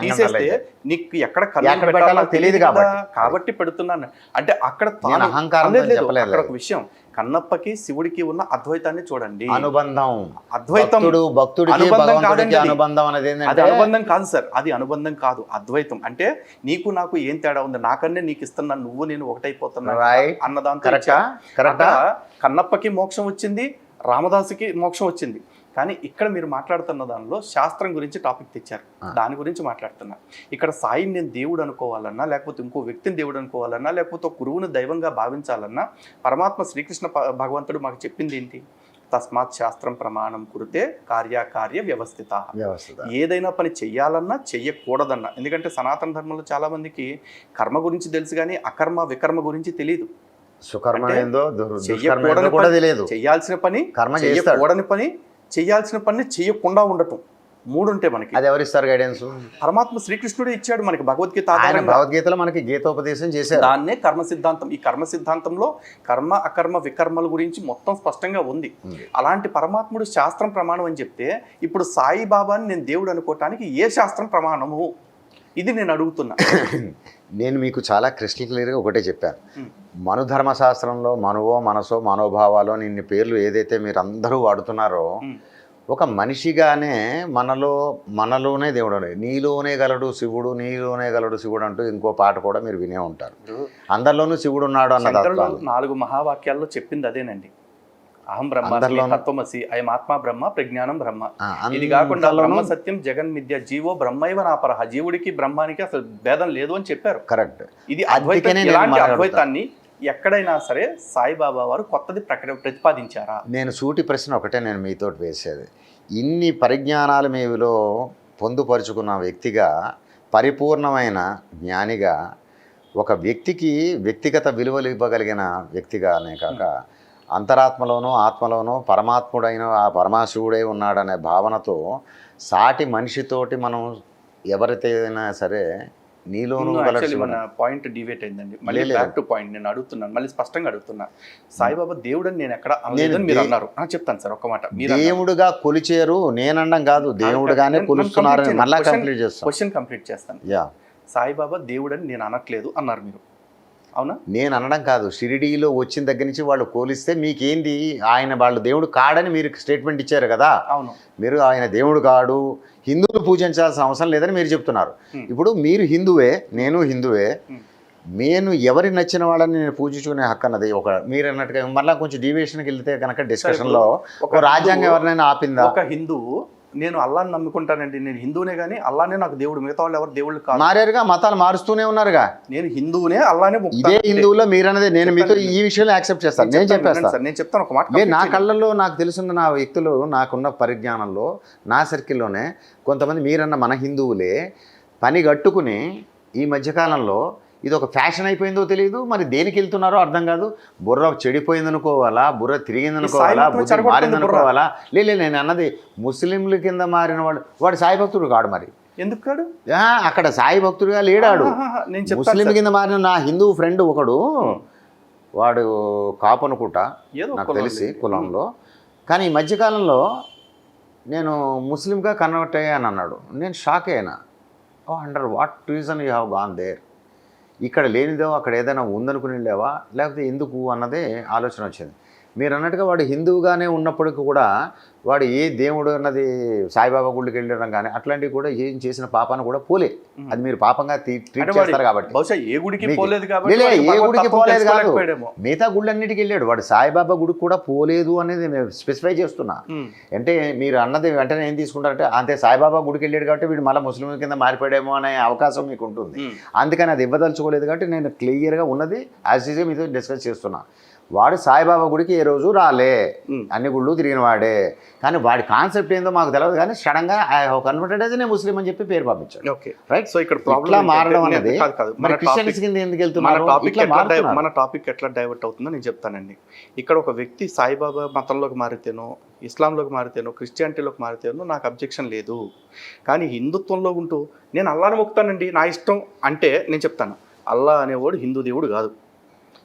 తీసేస్తే నీకు ఎక్కడ కన్ను పెట్టాలో తెలియదు కాబట్టి పెడుతున్నాను అంటే అక్కడ అక్కడ ఒక విషయం, కన్నప్పకి శివుడికి ఉన్న అద్వైతాన్ని చూడండి. అనుబంధం, అద్వైతం అనుబంధం అనేది అది అనుబంధం కాదు సార్, అది అనుబంధం కాదు, అద్వైతం. అంటే నీకు నాకు ఏం తేడా ఉంది, నాకన్నే నీకు ఇస్తున్నా, నువ్వు నేను ఒకటైపోతున్నా అన్నదాంతో కన్నప్పకి మోక్షం వచ్చింది, రామదాసుకి మోక్షం వచ్చింది. కానీ ఇక్కడ మీరు మాట్లాడుతున్న దానిలో శాస్త్రం గురించి టాపిక్ తెచ్చారు, దాని గురించి మాట్లాడుతున్నా. ఇక్కడ సాయిని నేను దేవుడు అనుకోవాలన్నా, లేకపోతే ఇంకో వ్యక్తిని దేవుడు అనుకోవాలన్నా, లేకపోతే ఒక గురువుని దైవంగా భావించాలన్నా, పరమాత్మ శ్రీకృష్ణ భగవంతుడు మాకు చెప్పింది ఏంటి? తస్మాత్ శాస్త్రం ప్రమాణం కురితే కార్యకార్య వ్యవస్థిత. ఏదైనా పని చెయ్యాలన్నా చెయ్యకూడదన్నా. ఎందుకంటే సనాతన ధర్మంలో చాలా మందికి కర్మ గురించి తెలుసు కానీ అకర్మ వికర్మ గురించి తెలియదు. చెయ్యాల్సిన పని చెయ్యకూడని పని, చెయ్యాల్సిన పని చెయ్యకుండా ఉండటం, 3 ఉంటే మనకి. అది ఎవరిస్తారు గైడెన్స్? పరమాత్మ శ్రీకృష్ణుడే ఇచ్చాడు మనకి భగవద్గీత. భగవద్గీతలో మనకి గీతోపదేశం చేశారు. దాన్నే కర్మ సిద్ధాంతం. ఈ కర్మ సిద్ధాంతంలో కర్మ అకర్మ వికర్మల గురించి మొత్తం స్పష్టంగా ఉంది. అలాంటి పరమాత్ముడు శాస్త్రం ప్రమాణం అని చెప్తే, ఇప్పుడు సాయిబాబాని నేను దేవుడు అనుకోవటానికి ఏ శాస్త్రం ప్రమాణము? ఇది నేను అడుగుతున్నా. నేను మీకు చాలా క్రిస్టల్ క్లియర్గా ఒకటే చెప్పాను. మనుధర్మశాస్త్రంలో మనువో మనసో మనోభావాలు అని ఇన్ని పేర్లు ఏదైతే మీరు అందరూ వాడుతున్నారో, ఒక మనిషిగానే మనలోనే దేవుడు, నీలోనే గలడు శివుడు, నీలోనే గలడు శివుడు అంటూ ఇంకో పాట కూడా మీరు వినే ఉంటారు. అందరిలోనూ శివుడు ఉన్నాడు అన్న 4 మహావాక్యాల్లో చెప్పింది అదేనండి. అహం బ్రహ్మ తత్వమసి, అయం ఆత్మ బ్రహ్మ ప్రజ్ఞానం బ్రహ్మ. ఇది కాకుండా బ్రహ్మ సత్యం జగన్ మిథ్య జీవో బ్రహ్మైవ నాపరహ, జీవుడికి బ్రహ్మానికి అసలు భేదం లేదు అని చెప్పారు. కరెక్ట్. ఇది ఇలాంటి అద్వైతాన్ని ఎక్కడైనా సరే సాయిబాబా వారు కొత్తది ప్రతిపాదించారా? నేను సూటి ప్రశ్న ఒకటే నేను మీతో వేసేది. ఇన్ని పరిజ్ఞానాలు మీలో పొందుపరుచుకున్న వ్యక్తిగా, పరిపూర్ణమైన జ్ఞానిగా, ఒక వ్యక్తికి వ్యక్తిగత విలువలు ఇవ్వగలిగిన వ్యక్తిగానే కాక అంతరాత్మలోనూ ఆత్మలోనూ పరమాత్ముడైన ఆ పరమాశివుడై ఉన్నాడనే భావనతో సాటి మనిషితోటి మనం ఎవరితైనా సరే నీలోనూ మన పాయింట్ డివేట్ అయిందండి. మళ్ళీ బ్యాక్ టు పాయింట్ నేను అడుగుతున్నాను, మళ్ళీ స్పష్టంగా అడుగుతున్నా. సాయిబాబా దేవుడు అని నేను ఎక్కడ అనలేదని మీరు అన్నారు. చెప్తాను సార్ ఒక మాట. దేవుడుగా కొలిచారు, నేనండం కాదు, దేవుడుగానే కొలుస్తున్నారు. మళ్ళీ కంప్లీట్ చేస్తాను, క్వశ్చన్ కంప్లీట్ చేస్తాను. సాయిబాబా దేవుడు అని నేను అనట్లేదు అన్నారు మీరు, అవునా? నేను అనడం కాదు, షిరిడీలో వచ్చిన దగ్గర నుంచి వాళ్ళు కోలిస్తే మీకేంది, ఆయన వాళ్ళు దేవుడు కాడని మీరు స్టేట్మెంట్ ఇచ్చారు కదా. అవును, మీరు ఆయన దేవుడు కాడు, హిందువులు పూజించాల్సిన అవసరం లేదని మీరు చెప్తున్నారు. ఇప్పుడు మీరు హిందువే, నేను హిందువే, నేను ఎవరి నచ్చిన వాళ్ళని నేను పూజించుకునే హక్కు అన్నది ఒక మీరు అన్నట్టుగా. మళ్ళీ కొంచెం డీవియేషన్కి వెళ్తే కనుక డిస్కషన్లో ఒక రాజ్యాంగం ఎవరినైనా ఆపిందా? ఒక హిందువు నేను అల్లాని నమ్ముకుంటానండి, నేను హిందువునే కానీ అల్లానే నాకు దేవుడు, మిగతా వాళ్ళు ఎవరు దేవుళ్ళు కాదు. మారారుగా, మతాలు మారుస్తూనే ఉన్నారుగా. నేను హిందువునే, అల్లానే. ఇదే హిందువులో మీరన్నది నేను మీతో ఈ విషయంలో యాక్సెప్ట్ చేస్తాను. నేను చెప్పేస్తాను. నేను చెప్తాను ఒక మాట. నా కళ్ళల్లో నాకు తెలుసున్న నా వ్యక్తులు, నాకున్న పరిజ్ఞానంలో, నా సర్కిల్లోనే కొంతమంది మీరన్న మన హిందువులే పని కట్టుకుని ఈ మధ్యకాలంలో ఇది ఒక ఫ్యాషన్ అయిపోయిందో తెలియదు, మరి దేనికి వెళ్తున్నారో అర్థం కాదు. బుర్ర చెడిపోయింది అనుకోవాలా, బుర్ర తిరిగింది అనుకోవాలా, బుద్ధి మారింది అనుకోవాలా? లేదు, నేను అన్నది ముస్లింల కింద మారిన వాడు సాయి భక్తుడు కాడు. మరి ఎందుకు కాడు? అక్కడ సాయి భక్తుడుగా లేడాడు. ముస్లిం కింద మారిన నా హిందూ ఫ్రెండ్ ఒకడు, వాడు కాపు అనుకుంటా నాకు తెలిసి కులంలో. కానీ ఈ మధ్యకాలంలో నేను ముస్లింగా కన్వర్ట్ అయ్యాను అన్నాడు. నేను షాక్ అయినా. Under what reason you have gone there? ఇక్కడ లేనిదో అక్కడ ఏదైనా ఉందనుకుని వెళ్ళావా, లేకపోతే ఎందుకు అన్నదే ఆలోచన వచ్చింది. మీరు అన్నట్టుగా వాడు హిందువుగానే ఉన్నప్పటికీ కూడా వాడు ఏ దేవుడు అన్నది సాయిబాబా గుడికి వెళ్ళడం కానీ అట్లాంటివి కూడా ఏం చేసిన పాపాన్ని కూడా పోలే. అది మీరు పాపంగా ట్రీట్ చేస్తారు కాబట్టి. ఏ గుడికి పోలేదు కాదు, మిగతా గుళ్ళన్నిటికి వెళ్ళాడు. వాడు సాయిబాబా గుడికి కూడా పోలేదు అనేది నేను స్పెసిఫై చేస్తున్నా. అంటే మీరు అన్నది వెంటనే ఏం తీసుకుంటారంటే, అంతే సాయిబాబా గుడికి వెళ్ళాడు కాబట్టి వీడు మళ్ళీ ముస్లిం కింద మారిపోయాడేమో అనే అవకాశం మీకు ఉంటుంది. అందుకని అది ఇవ్వదలుచుకోలేదు కాబట్టి నేను క్లియర్గా ఉన్నది యాజ్ ఈజ్ మీతో డిస్కస్ చేస్తున్నా. వాడు సాయిబాబా గుడికి ఏ రోజు రాలే, అన్ని గుళ్ళు తిరిగిన వాడే. కానీ వాడి కాన్సెప్ట్ ఏందో మాకు తెలియదు. కానీ సడన్గా I have converted as a Muslim అని చెప్పి పేరు పంపించాడు. రైట్. సో ఇక్కడ ఇట్లా మారడం అనేది క్రిస్టియన్స్ కింద ఎందుకు వెళ్తున్నారు? మన టాపిక్ ఎట్లా డైవర్ట్ అవుతుందో నేను చెప్తానండి. ఇక్కడ ఒక వ్యక్తి సాయిబాబా మతంలోకి మారితేనో, ఇస్లాంలోకి మారితేనో, క్రిస్టియానిటీలోకి మారితేనో నాకు అబ్జెక్షన్ లేదు. కానీ హిందుత్వంలో ఉంటూ నేను అల్లాని మొక్కుతానండి నా ఇష్టం అంటే నేను చెప్తాను, అల్లా అనేవాడు హిందూ దేవుడు కాదు.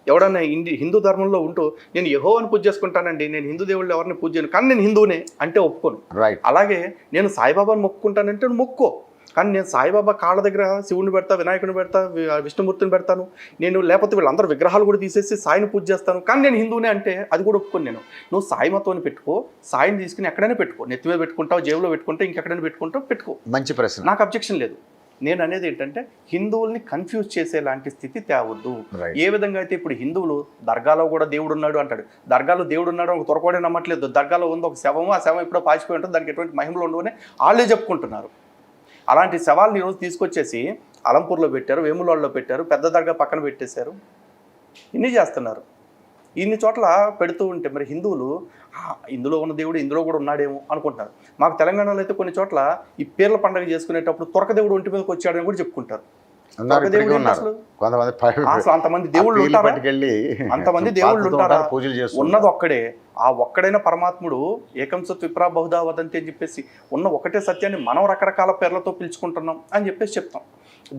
ఎవడన్నా హిందూ ధర్మంలో ఉంటూ నేను యెహోవాని పూజ చేసుకుంటానండి, నేను హిందూ దేవుళ్ళు ఎవరిని పూజ చేయను కానీ నేను హిందువునే అంటే ఒప్పుకోను. రైట్. అలాగే నేను సాయిబాబాని మొక్కుకుంటానంటే మొక్కో, కానీ నేను సాయిబాబా కాళ్ళ దగ్గర శివుని పెడతా, వినాయకుని పెడతా, విష్ణుమూర్తిని పెడతాను నేను, లేకపోతే వీళ్ళందరూ విగ్రహాలు కూడా తీసేసి సాయిని పూజ చేస్తాను కానీ నేను హిందువునే అంటే అది కూడా ఒప్పుకోను నేను. నువ్వు సాయి మతాన్ని పెట్టుకో, సాయిని తీసుకుని ఎక్కడైనా పెట్టుకో, నెత్తి మీద పెట్టుకుంటావు, జేబులో పెట్టుకుంటావు, ఇంకెక్కడైనా పెట్టుకుంటావు, పెట్టుకో, మంచి ప్రశ్న. నాకు అబ్జెక్షన్ లేదు. నేను అనేది ఏంటంటే హిందువుల్ని కన్ఫ్యూజ్ చేసేలాంటి స్థితి తేవద్దు. Right. ఏ విధంగా అయితే ఇప్పుడు హిందువులు దర్గాలో కూడా దేవుడు ఉన్నాడు అంటాడు. దర్గాలో దేవుడు ఉన్నాడు ఒక త్వరకోడే నమ్మట్లేదు. దర్గాలో ఉంది ఒక శవము, ఆ శవం ఎప్పుడో పాచిపోయి ఉంటుంది, దానికి ఎటువంటి మహిమలు ఉండవని వాళ్ళే చెప్పుకుంటున్నారు. అలాంటి శవాలను ఈరోజు తీసుకొచ్చేసి అలంపూర్లో పెట్టారు, వేములవాడలో పెట్టారు, పెద్ద దర్గా పక్కన పెట్టేశారు. ఇన్ని చేస్తున్నారు. ఇన్ని చోట్ల పెడుతూ ఉంటే మరి హిందువులు ఇందులో ఉన్న దేవుడు ఇందులో కూడా ఉన్నాడేమో అనుకుంటున్నారు. మాకు తెలంగాణలో అయితే కొన్ని చోట్ల ఈ పీర్ల పండుగ చేసుకునేటప్పుడు తురక దేవుడు ఒంటి మీదకి వచ్చాడని కూడా చెప్పుకుంటారు. అసలు అంతమంది దేవుళ్ళు ఉంటారా? అంతమంది దేవుళ్ళు ఉంటారా? ఉన్నది ఒక్కడే. ఆ ఒక్కడైన పరమాత్ముడు ఏకం సత్ విప్రా బహుదా వదంతి అని చెప్పేసి ఉన్న ఒకటే సత్యాన్ని మనం రకరకాల పేర్లతో పిలుచుకుంటున్నాం అని చెప్పేసి చెప్తాం.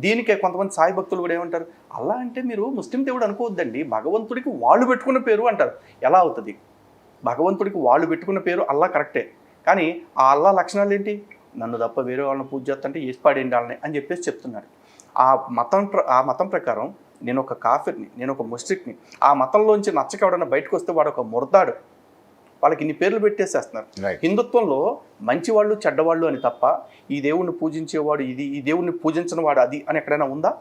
దీనికే కొంతమంది సాయి భక్తులు కూడా ఏమంటారు, అల్లా అంటే మీరు ముస్లిం దేవుడు అనుకోవద్దండి, భగవంతుడికి వాళ్ళు పెట్టుకున్న పేరు అంటారు. ఎలా అవుతుంది? భగవంతుడికి వాళ్ళు పెట్టుకున్న పేరు అల్లా కరెక్టే, కానీ ఆ అల్లా లక్షణాలు ఏంటి? నన్ను తప్ప వేరే వాళ్ళని పూజ చేస్తుంటే ఏసి పాడేయండి వాళ్ళని అని చెప్పేసి చెప్తున్నాడు. ఆ మతం ప్రకారం నేను ఒక కాఫిర్ని, నేను ఒక ముష్రిక్ని, ఆ మతంలోంచి నచ్చక ఎవడన్నా బయటకు వస్తే వాడు ఒక ముర్దాడు. వాళ్ళకి ఇన్ని పేర్లు పెట్టేసేస్తున్నారు. హిందుత్వంలో మంచివాళ్ళు చెడ్డవాళ్ళు అని తప్ప ఈ దేవుణ్ణి పూజించేవాడు ఇది, ఈ దేవుణ్ణి పూజించిన వాడు అది అని ఎక్కడైనా ఉందా?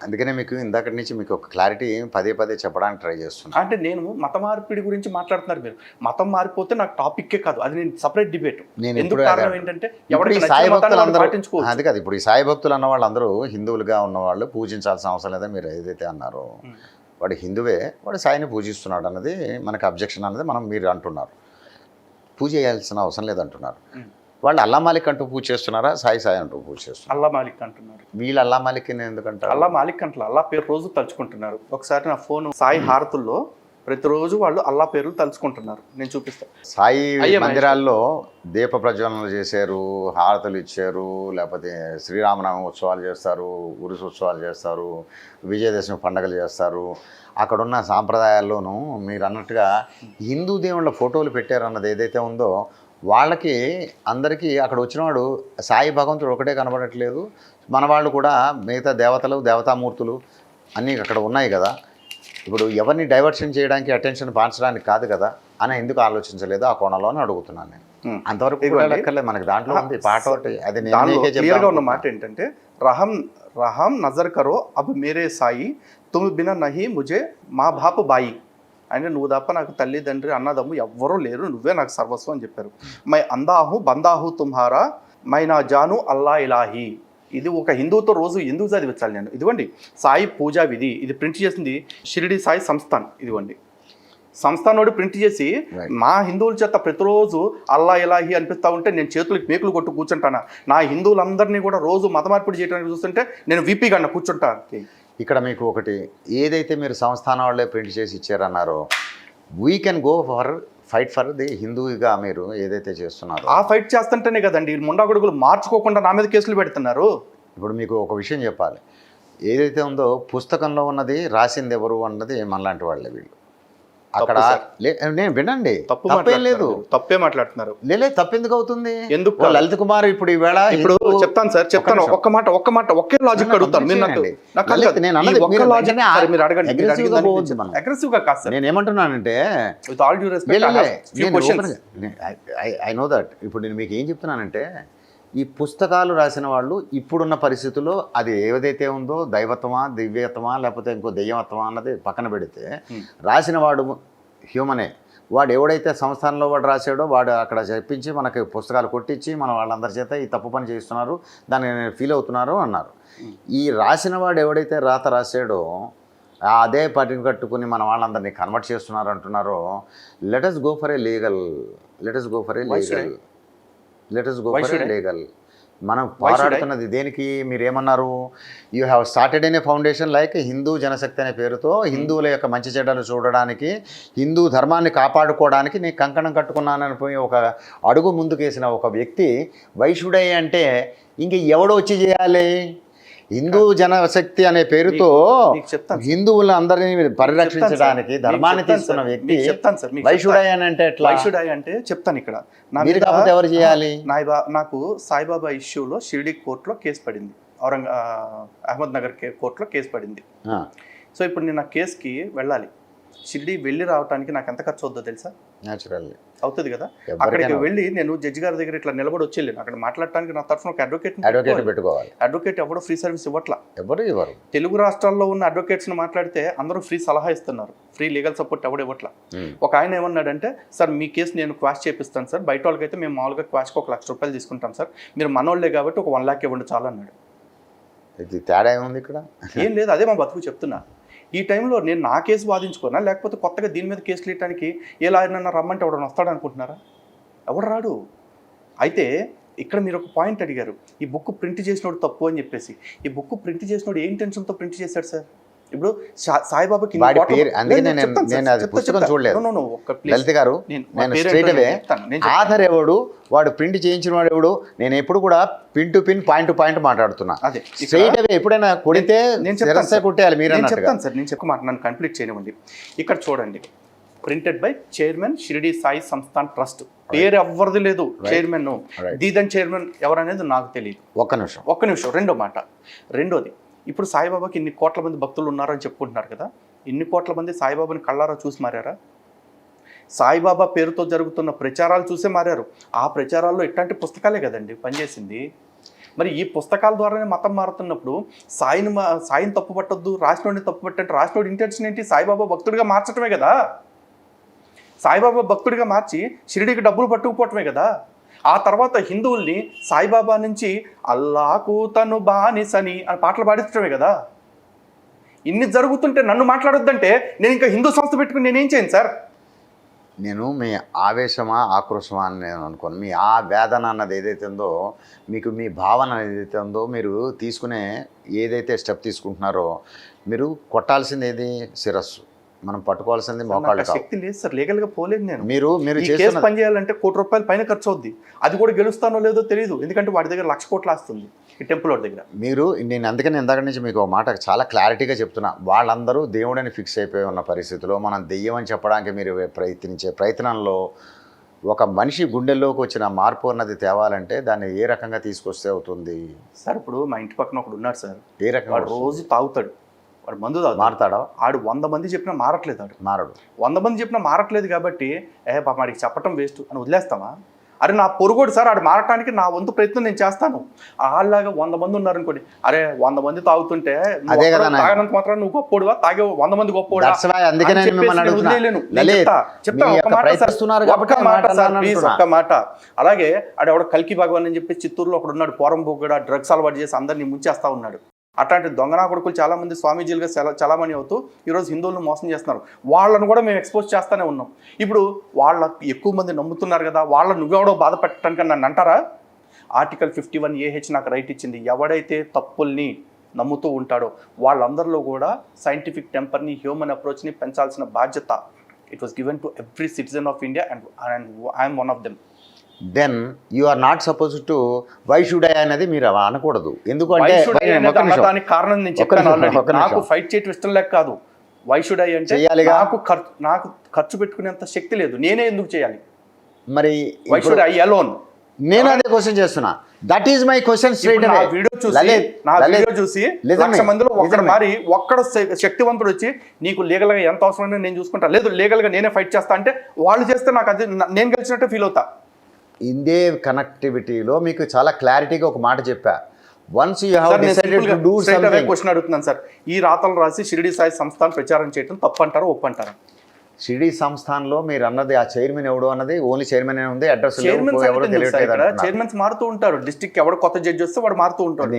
అందుకనే మీకు ఇందాక నుంచి మీకు ఒక క్లారిటీ పదే పదే చెప్పడానికి ట్రై చేస్తున్నాను. అంటే నేను మత మార్పిడి గురించి మాట్లాడుతున్నారు మీరు. మతం మారిపోతే నాకు టాపిక్కే కాదు, అది నేను సపరేట్ డిబేట్. ఎందుకు కారణం ఏంటంటే ఎవరికి సాయి భక్తులు అందరూ అది కాదు. ఇప్పుడు ఈ సాయి భక్తులు అన్న వాళ్ళందరూ హిందువులుగా ఉన్నవాళ్ళు పూజించాల్సిన అవసరం లేదని మీరు ఏదైతే అన్నారో, వాడు హిందువే, వాడు సాయిని పూజిస్తున్నాడు అన్నది మనకు అబ్జెక్షన్ అన్నది మీరు అంటున్నారు. పూజ చేయాల్సిన అవసరం లేదంటున్నారు. వాళ్ళు అల్లా మాలిక్ అంటూ పూజ చేస్తున్నారా, సాయి సాయి అంటూ పూజ చేస్తున్నారు? అల్లా మాలిక్ అంటున్నారు. వీళ్ళు అల్లా మాలిక్ ఎందుకంటారు? అల్లా మాలిక్ అంటారు, అల్లా పేరు రోజు తలుచుకుంటున్నారు. ఒకసారి నా ఫోన్ సాయి హారతుల్లో ప్రతిరోజు వాళ్ళు అల్లా పేర్లు తలుచుకుంటున్నారు. నేను చూపిస్తాను. సాయి మందిరాల్లో దీప ప్రజ్వలనలు చేశారు, హారతులు ఇచ్చారు, లేకపోతే శ్రీరామనవమి ఉత్సవాలు చేస్తారు, ఉరుసు ఉత్సవాలు చేస్తారు, విజయదశమి పండుగలు చేస్తారు. అక్కడున్న సాంప్రదాయాల్లోనూ మీరు అన్నట్టుగా హిందూ దేవుళ్ళ ఫోటోలు పెట్టారన్నది ఏదైతే ఉందో, వాళ్ళకి అందరికీ అక్కడ వచ్చినవాడు సాయి భగవంతుడు ఒకటే కనబడట్లేదు, మన వాళ్ళు కూడా మిగతా దేవతలు దేవతామూర్తులు అన్నీ అక్కడ ఉన్నాయి కదా, ఇప్పుడు ఎవరిని డైవర్షన్ చేయడానికి అటెన్షన్ పాల్చడానికి కాదు కదా అని ఎందుకు ఆలోచించలేదు ఆ కోణంలోనే అడుగుతున్నాను నేను. అంతవరకు మనకి దాంట్లో ఉంది పాట ఒకటి, అది క్లియర్గా ఉన్న మాట ఏంటంటే రహం నజర్ కరో అబ్ మేరే సాయి తుమ్ బినా నహి ముజే మా బాపు బాయి. అంటే నువ్వు తప్ప నాకు తల్లి తండ్రి అన్నదమ్ము ఎవ్వరూ లేరు, నువ్వే నాకు సర్వస్వం అని చెప్పారు. మై అందాహు బందాహు తుమ్హారా మై నా జాను అల్లా ఇలాహి. ఇది ఒక హిందువుతో రోజు ఎందుకు చదివించాలి నేను? ఇదిగోండి సాయి పూజా విధి, ఇది ప్రింట్ చేసింది షిరిడి సాయి సంస్థాన్. ఇదిగోండి సంస్థానోడు ప్రింట్ చేసి మా హిందువుల చేత ప్రతిరోజు అల్లా ఇలాహి అనిపిస్తూ ఉంటే నేను చేతులకు మేకులు కొట్టు కూర్చుంటానా? నా హిందువులందరినీ కూడా రోజు మత మార్పిడి చేయడానికి చూస్తుంటే నేను వీపీ గన్న కూర్చుంటా. ఇక్కడ మీకు ఒకటి ఏదైతే మీరు సంస్థానం వాళ్ళే ప్రింట్ చేసి ఇచ్చారన్నారో, we can go fight for the హిందూగా మీరు ఏదైతే చేస్తున్నారో ఆ ఫైట్ చేస్తుంటేనే కదండి ముండా గొడుగులు మార్చుకోకుండా నా మీద కేసులు పెడుతున్నారు. ఇప్పుడు మీకు ఒక విషయం చెప్పాలి, ఏదైతే ఉందో పుస్తకంలో ఉన్నది రాసింది ఎవరు అన్నది మనలాంటి వాళ్ళే. వీళ్ళు అక్కడ నేను వినండి, తప్పేం లేదు, తప్పే మాట్లాడుతున్నారు. లేదు తప్పెందుకు అవుతుంది? ఎందుకు లలిత్ కుమార్ ఇప్పుడు ఈవేళ ఇప్పుడు చెప్తాను సార్, చెప్తాను ఒక్క మాట ఒకే లాజిక్ అడుగుతాను. అగ్రెసివ్ గా కాదు సార్. నేను ఏమంటున్నానంటే with all due respect I know that. ఇప్పుడు నేను మీకు ఏం చెప్తున్నానంటే, ఈ పుస్తకాలు రాసిన వాళ్ళు ఇప్పుడున్న పరిస్థితుల్లో అది ఏదైతే ఉందో దైవత్వమా దివ్యత్వమా లేకపోతే ఇంకో దెయ్యత్వమా అన్నది పక్కన పెడితే, రాసిన వాడు హ్యూమనే. వాడు ఎవడైతే సంస్థానంలో వాడు రాశాడో వాడు అక్కడ చెప్పించి మనకి పుస్తకాలు కొట్టించి మన వాళ్ళందరి చేత ఈ తప్పు పని చేస్తున్నారు, దాన్ని ఫీల్ అవుతున్నారు అన్నారు. ఈ రాసిన వాడు ఎవడైతే రాత రాశాడో అదే పట్టిని కట్టుకుని మన వాళ్ళందరినీ కన్వర్ట్ చేస్తున్నారు అంటున్నారో, let us go for a legal మనం పోరాడుతున్నది దేనికి? మీరేమన్నారు? You have started in a foundation like Hindu Janashakti అనే పేరుతో హిందువుల యొక్క మంచి చెడ్డలు చూడడానికి, హిందూ ధర్మాన్ని కాపాడుకోవడానికి నేను కంకణం కట్టుకున్నానని పోయి ఒక అడుగు ముందుకేసిన ఒక వ్యక్తి వైషుడై అంటే ఇంక ఎవడో వచ్చి చేయాలి? హిందూ జనశక్తి అనే పేరుతో హిందువులు అందరినీ పరిరక్షించడానికి ధర్మాన్ని తీసుకున్న వ్యక్తి వైషుడాయ్ అంటే ఎట్లా? వైషుడాయ్ అంటే చెప్తాను. ఇక్కడ మీరు కాకపోతే ఎవరు చేయాలి? నాకు సాయిబాబా ఇష్యూలో షిరిడి కోర్టులో కేసు పడింది, అహ్మద్ నగర్ కోర్టులో కేసు పడింది. సో ఇప్పుడు నేను ఆ కేసుకి వెళ్ళాలి. షిరిడి వెళ్ళి రావడానికి నాకు ఎంత ఖర్చు అవుతుందో తెలుసా? న్యాచురల్లీ అవుతుంది కదా. అక్కడికి వెళ్ళి నేను జడ్జి గారి దగ్గర ఇట్లా నిలబడి వచ్చేళ్ళాను. అక్కడ మాట్లాడటానికి నా తరఫున ఒక అడ్వకేట్ పెట్టుకోవాలి. అడ్వకేట్ ఎవడో ఫ్రీ సర్వీస్ ఇవ్వట్లా. ఎవరు ఇవ్వరు. తెలుగు రాష్ట్రాల్లో ఉన్న అడ్వకేట్స్ని మాట్లాడితే అందరూ ఫ్రీ సలహా ఇస్తున్నారు, ఫ్రీ లీగల్ సపోర్ట్ ఎవడు ఇవ్వట్లా. ఒక ఆయన ఏమన్నాడంటే, సార్ మీ కేసు నేను క్వాష్ చేపిస్తాను సార్, బయట వాళ్ళకైతే మేము మామూలుగా క్వాష్కి ₹1,00,000 తీసుకుంటాం సార్, మీరు మనోళ్ళే కాబట్టి ఒక 1 lakh ఇవ్వండి చాలు అన్నాడు. ఇది తేడా ఏముంది ఇక్కడ? ఏం లేదు, అదే మా బతుకు చెప్తున్నా. ఈ టైంలో నేను నా కేసు వాదించుకోనా, లేకపోతే కొత్తగా దీని మీద కేసులు ఇవ్వడానికి ఏ లాయర్నన్నా రమ్మంటే ఎవడన్నా వస్తాడు అనుకుంటున్నారా? ఎవడు రాడు. అయితే ఇక్కడ మీరు ఒక పాయింట్ అడిగారు, ఈ బుక్ ప్రింట్ చేసినోడు తప్పు అని చెప్పేసి. ఈ బుక్ ప్రింట్ చేసినోడు ఏ ఇంటెన్షన్తో ప్రింట్ చేశాడు సార్? ఇప్పుడు సాయిబాబాకి లలిత గారు, నేను స్ట్రైట్ అవే ఆధార్ ఎవడు, వాడు ప్రింట్ చేయించిన వాడు ఎవడు, నేను ఎప్పుడు కూడా pin to pin point to point మాట్లాడుతున్నా. స్ట్రైట్ అవే ఎప్పుడైనా కొడితే కొట్టేయాలి. మీరు చెప్తాను సార్, నేను చెప్పమాట నన్ను కంప్లీట్ చేయనివ్వండి. ఇక్కడ చూడండి, printed by chairman Shirdi Sai Samsthan trust. పేరు ఎవరిది లేదు, చైర్మన్. దీదన్ చైర్మన్ ఎవరనేది నాకు తెలియదు. ఒక్క నిమిషం. రెండోది, ఇప్పుడు సాయిబాబాకి ఇన్ని కోట్ల మంది భక్తులు ఉన్నారని చెప్పుకుంటున్నారు కదా, ఇన్ని కోట్ల మంది సాయిబాబాని కళ్ళారా చూసి మారారా? సాయిబాబా పేరుతో జరుగుతున్న ప్రచారాలు చూసే మారారు. ఆ ప్రచారాల్లో ఇట్లాంటి పుస్తకాలే కదండి పనిచేసింది. మరి ఈ పుస్తకాల ద్వారానే మతం మారుతున్నప్పుడు సాయిని తప్పు పట్టొద్దు, రాసినోడిని తప్పు పట్టంటే రాసినోడి ఇంటెన్షన్ ఏంటి? సాయిబాబా భక్తుడిగా మార్చడమే కదా. సాయిబాబా భక్తుడిగా మార్చి షిరిడీకి డబ్బులు పట్టుకుపోవటమే కదా. ఆ తర్వాత హిందువుల్ని సాయిబాబా నుంచి అల్లాకు తను బానిసని అని పాటలు పాడించడమే కదా. ఇన్ని జరుగుతుంటే నన్ను మాట్లాడొద్దంటే నేను ఇంకా హిందూ సంస్థ పెట్టుకుని నేనేం చేయను సార్? నేను మీ ఆవేశమా ఆక్రోశమా అని నేను అనుకోను. మీ ఆ వేదన అన్నది ఏదైతే ఉందో, మీకు మీ భావన ఏదైతే ఉందో, మీరు తీసుకునే ఏదైతే స్టెప్ తీసుకుంటున్నారో, మీరు కొట్టాల్సింది ఏది? శిరస్సు. మనం పట్టుకోవాల్సింది మోకాళ్ళు. శక్తి లేదు సార్, లీగల్ గా పోలేదు నేను. మీరు కేసు పని చేయాలంటే ₹1,00,000 పైన ఖర్చు అవుద్ది. అది కూడా గెలుస్తానో లేదో తెలియదు, ఎందుకంటే వాడి దగ్గర 1,00,000 కోట్లు వస్తుంది ఈ టెంపుల్ వాడి దగ్గర. నేను అందుకని ఇందాక నుంచి మీకు ఒక మాట చాలా క్లారిటీగా చెప్తున్నా. వాళ్ళందరూ దేవుడని ఫిక్స్ అయిపోయి ఉన్న పరిస్థితిలో మనం దెయ్యం అని చెప్పడానికి మీరు ప్రయత్నించే ప్రయత్నంలో ఒక మనిషి గుండెల్లోకి వచ్చిన మార్పు అన్నది తేవాలంటే దాన్ని ఏ రకంగా తీసుకొస్తే అవుతుంది సార్? ఇప్పుడు మా ఇంటి పక్కన ఒకడు ఉన్నాడు సార్, ఏ రకంగా? రోజు తాగుతాడు, వాడు మందు తాగుతాడు. మారతాడా? ఆడు 100 మంది చెప్పినా మారట్లేదు. మారడు. 100 మంది చెప్పినా మారట్లేదు కాబట్టి పాప వాడికి చెప్పటం వేస్ట్ అని వదిలేస్తామా? అరే నా పొరుగోడు సార్, ఆడు మారటానికి నా వంతు ప్రయత్నం నేను చేస్తాను. వాళ్ళలాగా 100 మంది ఉన్నారు అనుకోండి, అరే 100 మంది తాగుతుంటే తాగనంత మాత్రం నువ్వు గొప్పోడువా, తాగే 100 మంది గొప్పోడా? ఒక్క మాట. అలాగే ఆడు ఎవడో కల్కి భగవాన్ అని చెప్పి చిత్తూరులో ఒకడు ఉన్నాడు, పోరంబోగుడ డ్రగ్స్ అలవాటు చేసి అందరినీ ముంచేస్తా ఉన్నాడు. అట్లాంటి దొంగనా కొడుకులు చాలామంది స్వామీజీలుగా చలామణి అవుతూ ఈరోజు హిందువులను మోసం చేస్తున్నారు. వాళ్ళను కూడా మేము ఎక్స్పోజ్ చేస్తూనే ఉన్నాం. ఇప్పుడు వాళ్ళ ఎక్కువ మంది నమ్ముతున్నారు కదా, వాళ్ళ నువ్వెవడో బాధ పెట్టడానికి నన్ను అంటారా? ఆర్టికల్ 51AH నాకు రైట్ ఇచ్చింది. ఎవడైతే తప్పుల్ని నమ్ముతూ ఉంటాడో వాళ్ళందరిలో కూడా సైంటిఫిక్ టెంపర్ని, హ్యూమన్ అప్రోచ్ని పెంచాల్సిన బాధ్యత it was given to every citizen of India and I'm one of them. Then you are not suppose to why should I అనేది మీరు అనకూడదు. ఎందుకంటే దానికి కారణం నేను చెప్పాను ఆల్రెడీ. నాకు ఫైట్ చేయటం ఇష్టం లేక కాదు. వై షుడ్ ఐ అంటే నాకు ఖర్చు పెట్టుకునేంత శక్తి లేదు, నేనే ఎందుకు చేయాలి? మరి వై షుడ్ ఐ అలోన్? నేను అదే క్వశ్చన్ చేస్తున్నా. That is my question straight away. Video చూసి 1,00,000 మందిలో ఒక్కడ శక్తివంతుడు వచ్చి నీకు లీగల్ గా ఎంత అవసరమైనా నేను చూసుకుంటా, లేదు లీగల్ గా నేనే ఫైట్ చేస్తా అంటే వాళ్ళు చేస్తే నాకు అది నేను గెలిచినట్టే ఫీల్ అవుతా. ఇదే కనెక్టివిటీలో మీకు చాలా క్లారిటీగా ఒక మాట చెప్పా. Once you have decided to do something. Question అడుగుతున్నాను సార్, ఈ రాతలు రాసి షిరిడి సాయి సంస్థాన్ ప్రచారం చేయడం తప్పంటారా ఒప్పంటారా? షిరిడి సంస్థానంలో మీరు అన్నది ఆ చైర్మన్ ఎవడు అన్నది ఓన్లీ చైర్మన్ ఉంది, అడ్రస్ ఎవరు తెలియట్లేదు. చైర్మన్స్ మారుతూ ఉంటారు, డిస్ట్రిక్ట్ ఎవరు కొత్త జడ్జి వస్తే వాడు మారుతూ ఉంటాడు.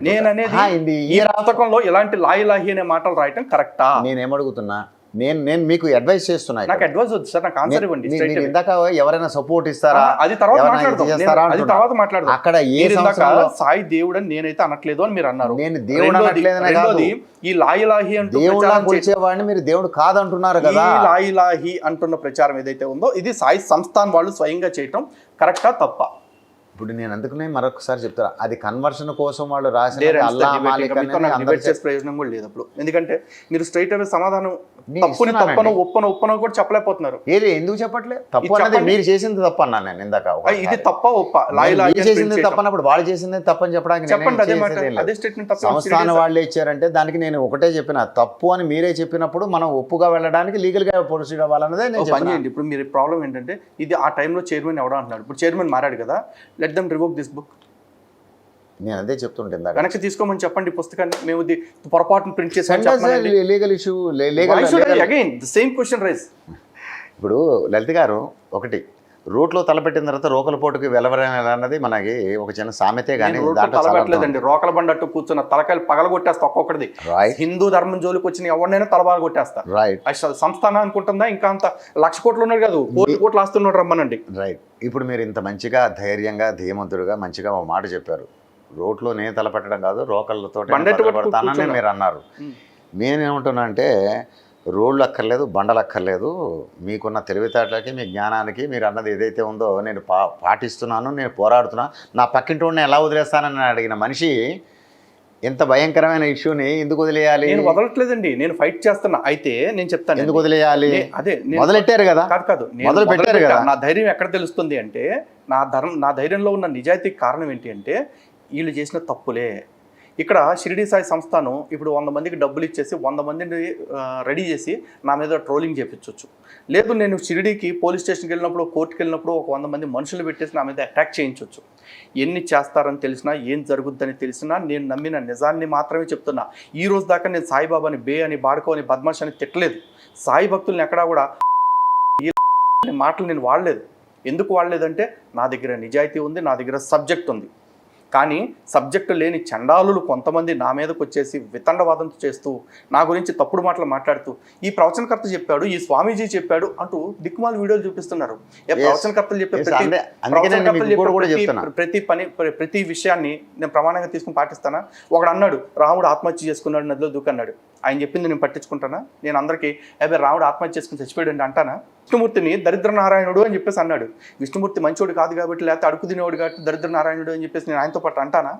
నేను అనేది ఈ పుస్తకంలో ఇలాంటి లాయి అనే మాటలు రాయటం కరెక్టా? నేనేమడుగుతున్నా, నేను మీకు అడ్వైస్ చేస్తున్నా. నాకు అడ్వైస్ వద్దు సార్, నాకు ఆన్సర్ ఇవ్వండి. ఇందాక ఎవరైనా సపోర్ట్ ఇస్తారా అది తర్వాత మాట్లాడదాం. అక్కడ ఏ సంవత్సరంలో సాయి దేవుడు అని నేనైతే అనట్లేదు అని మీరు అన్నారు. నేను దేవుడు అనట్లేదని. ఈ లాయి అంటూ కొలిచేవాడిని మీరు దేవుడు కాదంటున్నారు కదా. లాయి అంటున్న ప్రచారం ఏదైతే ఉందో ఇది సాయి సంస్థాన్ వాళ్ళు స్వయంగా చేయటం కరెక్టా తప్ప? ఇప్పుడు నేను అందుకనే మరొకసారి చెప్తాను, అది కన్వర్షన్ కోసం వాళ్ళు రాసిన అల్లా మాలిక్ అనేది అందరి చేసే ప్రయోజనం కూడా లేదు అప్పుడు. ఎందుకంటే మీరు స్ట్రైట్ అవే సమాధానం నేను తప్పుని ఇస్తున్నానండి. తప్పను ఒప్పను కూడా చెప్పలేకపోతున్నారు. ఏది ఎందుకు చెప్పట్లే? తప్పు ఇది అన్నది చెప్పండి. మీరు చేసింది తప్పు అన్నాను నేను ఇందాక. ఇది తప్ప ఒప్ప లాయి లాయి మీరు చేసింది తప్పనప్పుడు వాళ్ళు చేసింది తప్పని చెప్పడానికి చెప్పండి. అదే మాట, చేసేదేం లేదు. అదే స్టేట్మెంట్ తప్ప సంస్థానం వాళ్ళే ఇచ్చారంటే దానికి నేను ఒకటే చెప్పిన, తప్పు అని మీరే చెప్పినప్పుడు మనం ఒప్పుగా వెళ్ళడానికి లీగల్గా ప్రొసీడ్ అవ్వాలన్నదే నేను పని చెప్పాను. చేయండి. ఇప్పుడు మీరు ప్రాబ్లం ఏంటంటే ఇది ఆ టైంలో చైర్మన్ ఎవడో అంటున్నాడు. ఇప్పుడు చైర్మన్ మారాడు కదా, let them revoke this book. నేను అదే చెప్తుంటే ఇందాక. వెనక్కి తీసుకోమని చెప్పండి ఈ పుస్తకాన్ని. మేము ఇది పొరపాటును ప్రింట్ చేసాం. Legal issue again the same question raise. ఇప్పుడు లలిత గారు ఒకటి, రోడ్లో తలపెట్టిన తర్వాత రోకల పోటుకి వెలవరన్నది మనకి ఒక చిన్న సామెతే కానీ తలపెట్టలేదండి. రోకల బండట్టు కూర్చున్న తలకాయలు పగల కొట్టేస్తా ఒక్కొక్కటిది. హిందూ ధర్మం జోలికి వచ్చిన ఎవరినైనా తలబాగా కొట్టేస్తా. రైట్. అసలు సంస్థానం అనుకుంటుందా ఇంకా అంత 1,00,000 కోట్లు ఉన్నాడు కాదు, 1,00,00,000 కోట్లు ఆస్తున్నాడు రమ్మనండి. రైట్. ఇప్పుడు మీరు ఇంత మంచిగా ధైర్యంగా ధీమంతుడుగా మంచిగా ఒక మాట చెప్పారు, రోడ్లో నేను తలపెట్టడం కాదు రోకళ్ళతో తలపెడతానని మీరు అన్నారు. నేనేమంటున్నా అంటే రోడ్లు అక్కర్లేదు, బండలు అక్కర్లేదు, మీకున్న తెలివితేటలకి మీ జ్ఞానానికి మీరు అన్నది ఏదైతే ఉందో నేను పాటిస్తున్నాను, నేను పోరాడుతున్నా, నా పక్కింటి ఎలా వదిలేస్తానని అడిగిన మనిషి ఇంత భయంకరమైన ఇష్యూని ఎందుకు వదిలేయాలి? నేను వదలట్లేదండి, నేను ఫైట్ చేస్తున్నా. అయితే నేను చెప్తాను ఎందుకు వదిలేయాలి. అదే మొదలెట్టారు కదా. కాదు మొదలు పెట్టారు కదా. నా ధైర్యం ఎక్కడ తెలుస్తుంది అంటే నా ధైర్యంలో ఉన్న నిజాయితీకి కారణం ఏంటి అంటే వీళ్ళు చేసిన తప్పులే. ఇక్కడ షిరిడి సాయి సంస్థానం ఇప్పుడు 100 మందికి డబ్బులు ఇచ్చేసి 100 మందిని రెడీ చేసి నా మీద ట్రోలింగ్ చేయించవచ్చు. లేదు నేను షిరిడీకి పోలీస్ స్టేషన్కి వెళ్ళినప్పుడు, కోర్టుకి వెళ్ళినప్పుడు ఒక 100 మంది మనుషులు పెట్టేసి నా మీద అటాక్ చేయించవచ్చు. ఎన్ని చేస్తారని తెలిసినా, ఏం జరుగుద్దని తెలిసినా నేను నమ్మిన నిజాన్ని మాత్రమే చెప్తున్నా. ఈ రోజు దాకా నేను సాయిబాబాని బే అని, బాడుకో అని, బద్మాష్ అని తిట్టలేదు. సాయి భక్తుల్ని ఎక్కడా కూడా ఈ మాటలు నేను వాడలేదు. ఎందుకు వాడలేదంటే నా దగ్గర నిజాయితీ ఉంది, నా దగ్గర సబ్జెక్ట్ ఉంది. కానీ సబ్జెక్టు లేని చండాలులు కొంతమంది నా మీదకి వచ్చేసి వితండవాదంతో చేస్తూ, నా గురించి తప్పుడు మాటలు మాట్లాడుతూ, ఈ ప్రవచనకర్త చెప్పాడు, ఈ స్వామీజీ చెప్పాడు అంటూ దిక్కుమాల వీడియోలు చూపిస్తున్నారు. ప్రవచనకర్తలు చెప్పే ప్రతి విషయాన్ని నేను ప్రమాణంగా తీసుకుని పాటిస్తానా? ఒకడు అన్నాడు రాముడు ఆత్మహత్య చేసుకున్నాడు, నదిలో దూకన్నాడు. ఆయన చెప్పింది నేను పట్టించుకుంటానా? నేను అందరికీ రాముడు ఆత్మహత్య చేసుకుని చచ్చిపోయాడు అంటే అంటానా? విష్ణుమూర్తిని దరిద్ర నారాయణుడు అని చెప్పేసి అన్నాడు. విష్ణుమూర్తి మంచోడు కాదు కాబట్టి, లేకపోతే అడుగు తినేవాడు కాబట్టి దరిద్ర నారాయణుడు అని చెప్పేసి నేను ఆయనతో పాటు అంటానా?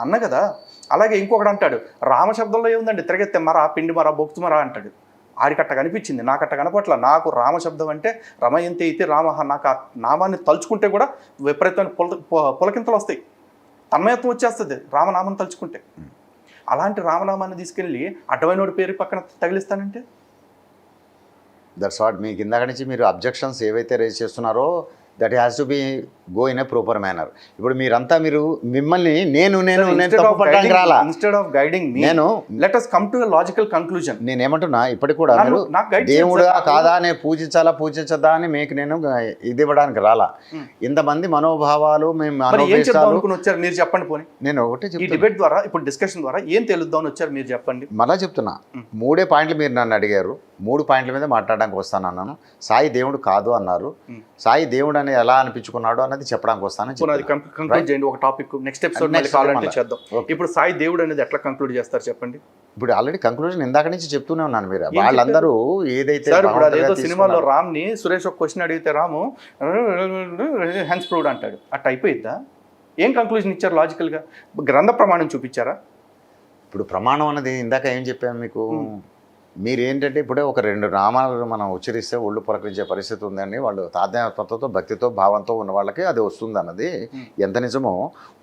అన్న కదా. అలాగే ఇంకొకటి అంటాడు రామశబ్దంలో ఏముందండి, తిరగెత్తే మరా, పిండి మరా, బొక్తు మరా అంటాడు. ఆడికట్ట కనిపించింది, నాకట్ట కనపట్ల. నాకు రామశబ్దం అంటే రమయంతే అయితే రామ, నాకు ఆ నామాన్ని తలుచుకుంటే కూడా విపరీతమైన పులకింతలు వస్తాయి, తన్మయత్వం వచ్చేస్తుంది రామనామం తలుచుకుంటే. అలాంటి రామనామాన్ని తీసుకెళ్ళి అడ్డమైనోడి పేరు పక్కన తగిలిస్తానంటే దట్స్ వాట్. మీకు ఇందాక నుంచి మీరు అబ్జెక్షన్స్ ఏవైతే రేజ్ చేస్తున్నారో that has to be go in a proper manner. ఇప్పుడు మీరంతా మిమ్మల్ని నేను తప్పు పట్టడానికి రాలా. ఇన్స్టెడ్ ఆఫ్ గైడింగ్ మీ, నేను let us come to a logical conclusion. నేను ఏమంటున్నా, ఇప్పటికి కూడా మీరు దేవుడా కాదా, నేను పూజించాలా పూజించదా అని మీకు నేను ఇది ఇవ్వడానికి రాలా. ఇంతమంది మనోభావాలు మేము వచ్చారు మీరు చెప్పండి. పోనీ నేను ఒకటి ఈ డిబేట్ ద్వారా, ఇప్పుడు డిస్కషన్ ద్వారా ఏం తెలుద్దామని వచ్చారు మీరు చెప్పండి. మళ్ళా చెప్తున్నా, 3 పాయింట్లు మీరు నన్ను అడిగారు, 3 పాయింట్ల మీద మాట్లాడడానికి వస్తానన్నాను. సాయి దేవుడు కాదు అన్నారు, సాయి దేవుడు అని ఎలా అనిపించుకున్నాడు అన్నది చెప్పడానికి వస్తాను. ఒక టాపిక్ నెక్స్ట్ ఎపిసోడ్ కావాలంటే చేద్దాం. ఇప్పుడు సాయి దేవుడు అనేది ఎట్లా కంక్లూడ్ చేస్తారు చెప్పండి. ఇప్పుడు ఆల్రెడీ కంక్లూజన్ ఇందాక నుంచి చెప్తూనే ఉన్నాను. మీరు వాళ్ళందరూ ఏదైతే సినిమాలో రామ్ ని సురేష్ ఒక క్వశ్చన్ అడిగితే రాము హెన్స్ ప్రూవ్డ్ అంటాడు, అట్లా అయిపోయిద్దా? ఏం కంక్లూజన్ ఇచ్చారు లాజికల్ గా? గ్రంథ ప్రమాణం చూపించారా? ఇప్పుడు ప్రమాణం అనేది ఇందాక ఏం చెప్పాను మీకు, మీరు ఏంటంటే ఇప్పుడే ఒక 2 నామాలు మనం ఉచ్చరిస్తే ఒళ్ళు పులకరించే పరిస్థితి ఉందని, వాళ్ళు తాదాత్మ్యతతో భక్తితో భావంతో ఉన్న వాళ్ళకి అది వస్తుంది అన్నది ఎంత నిజమో.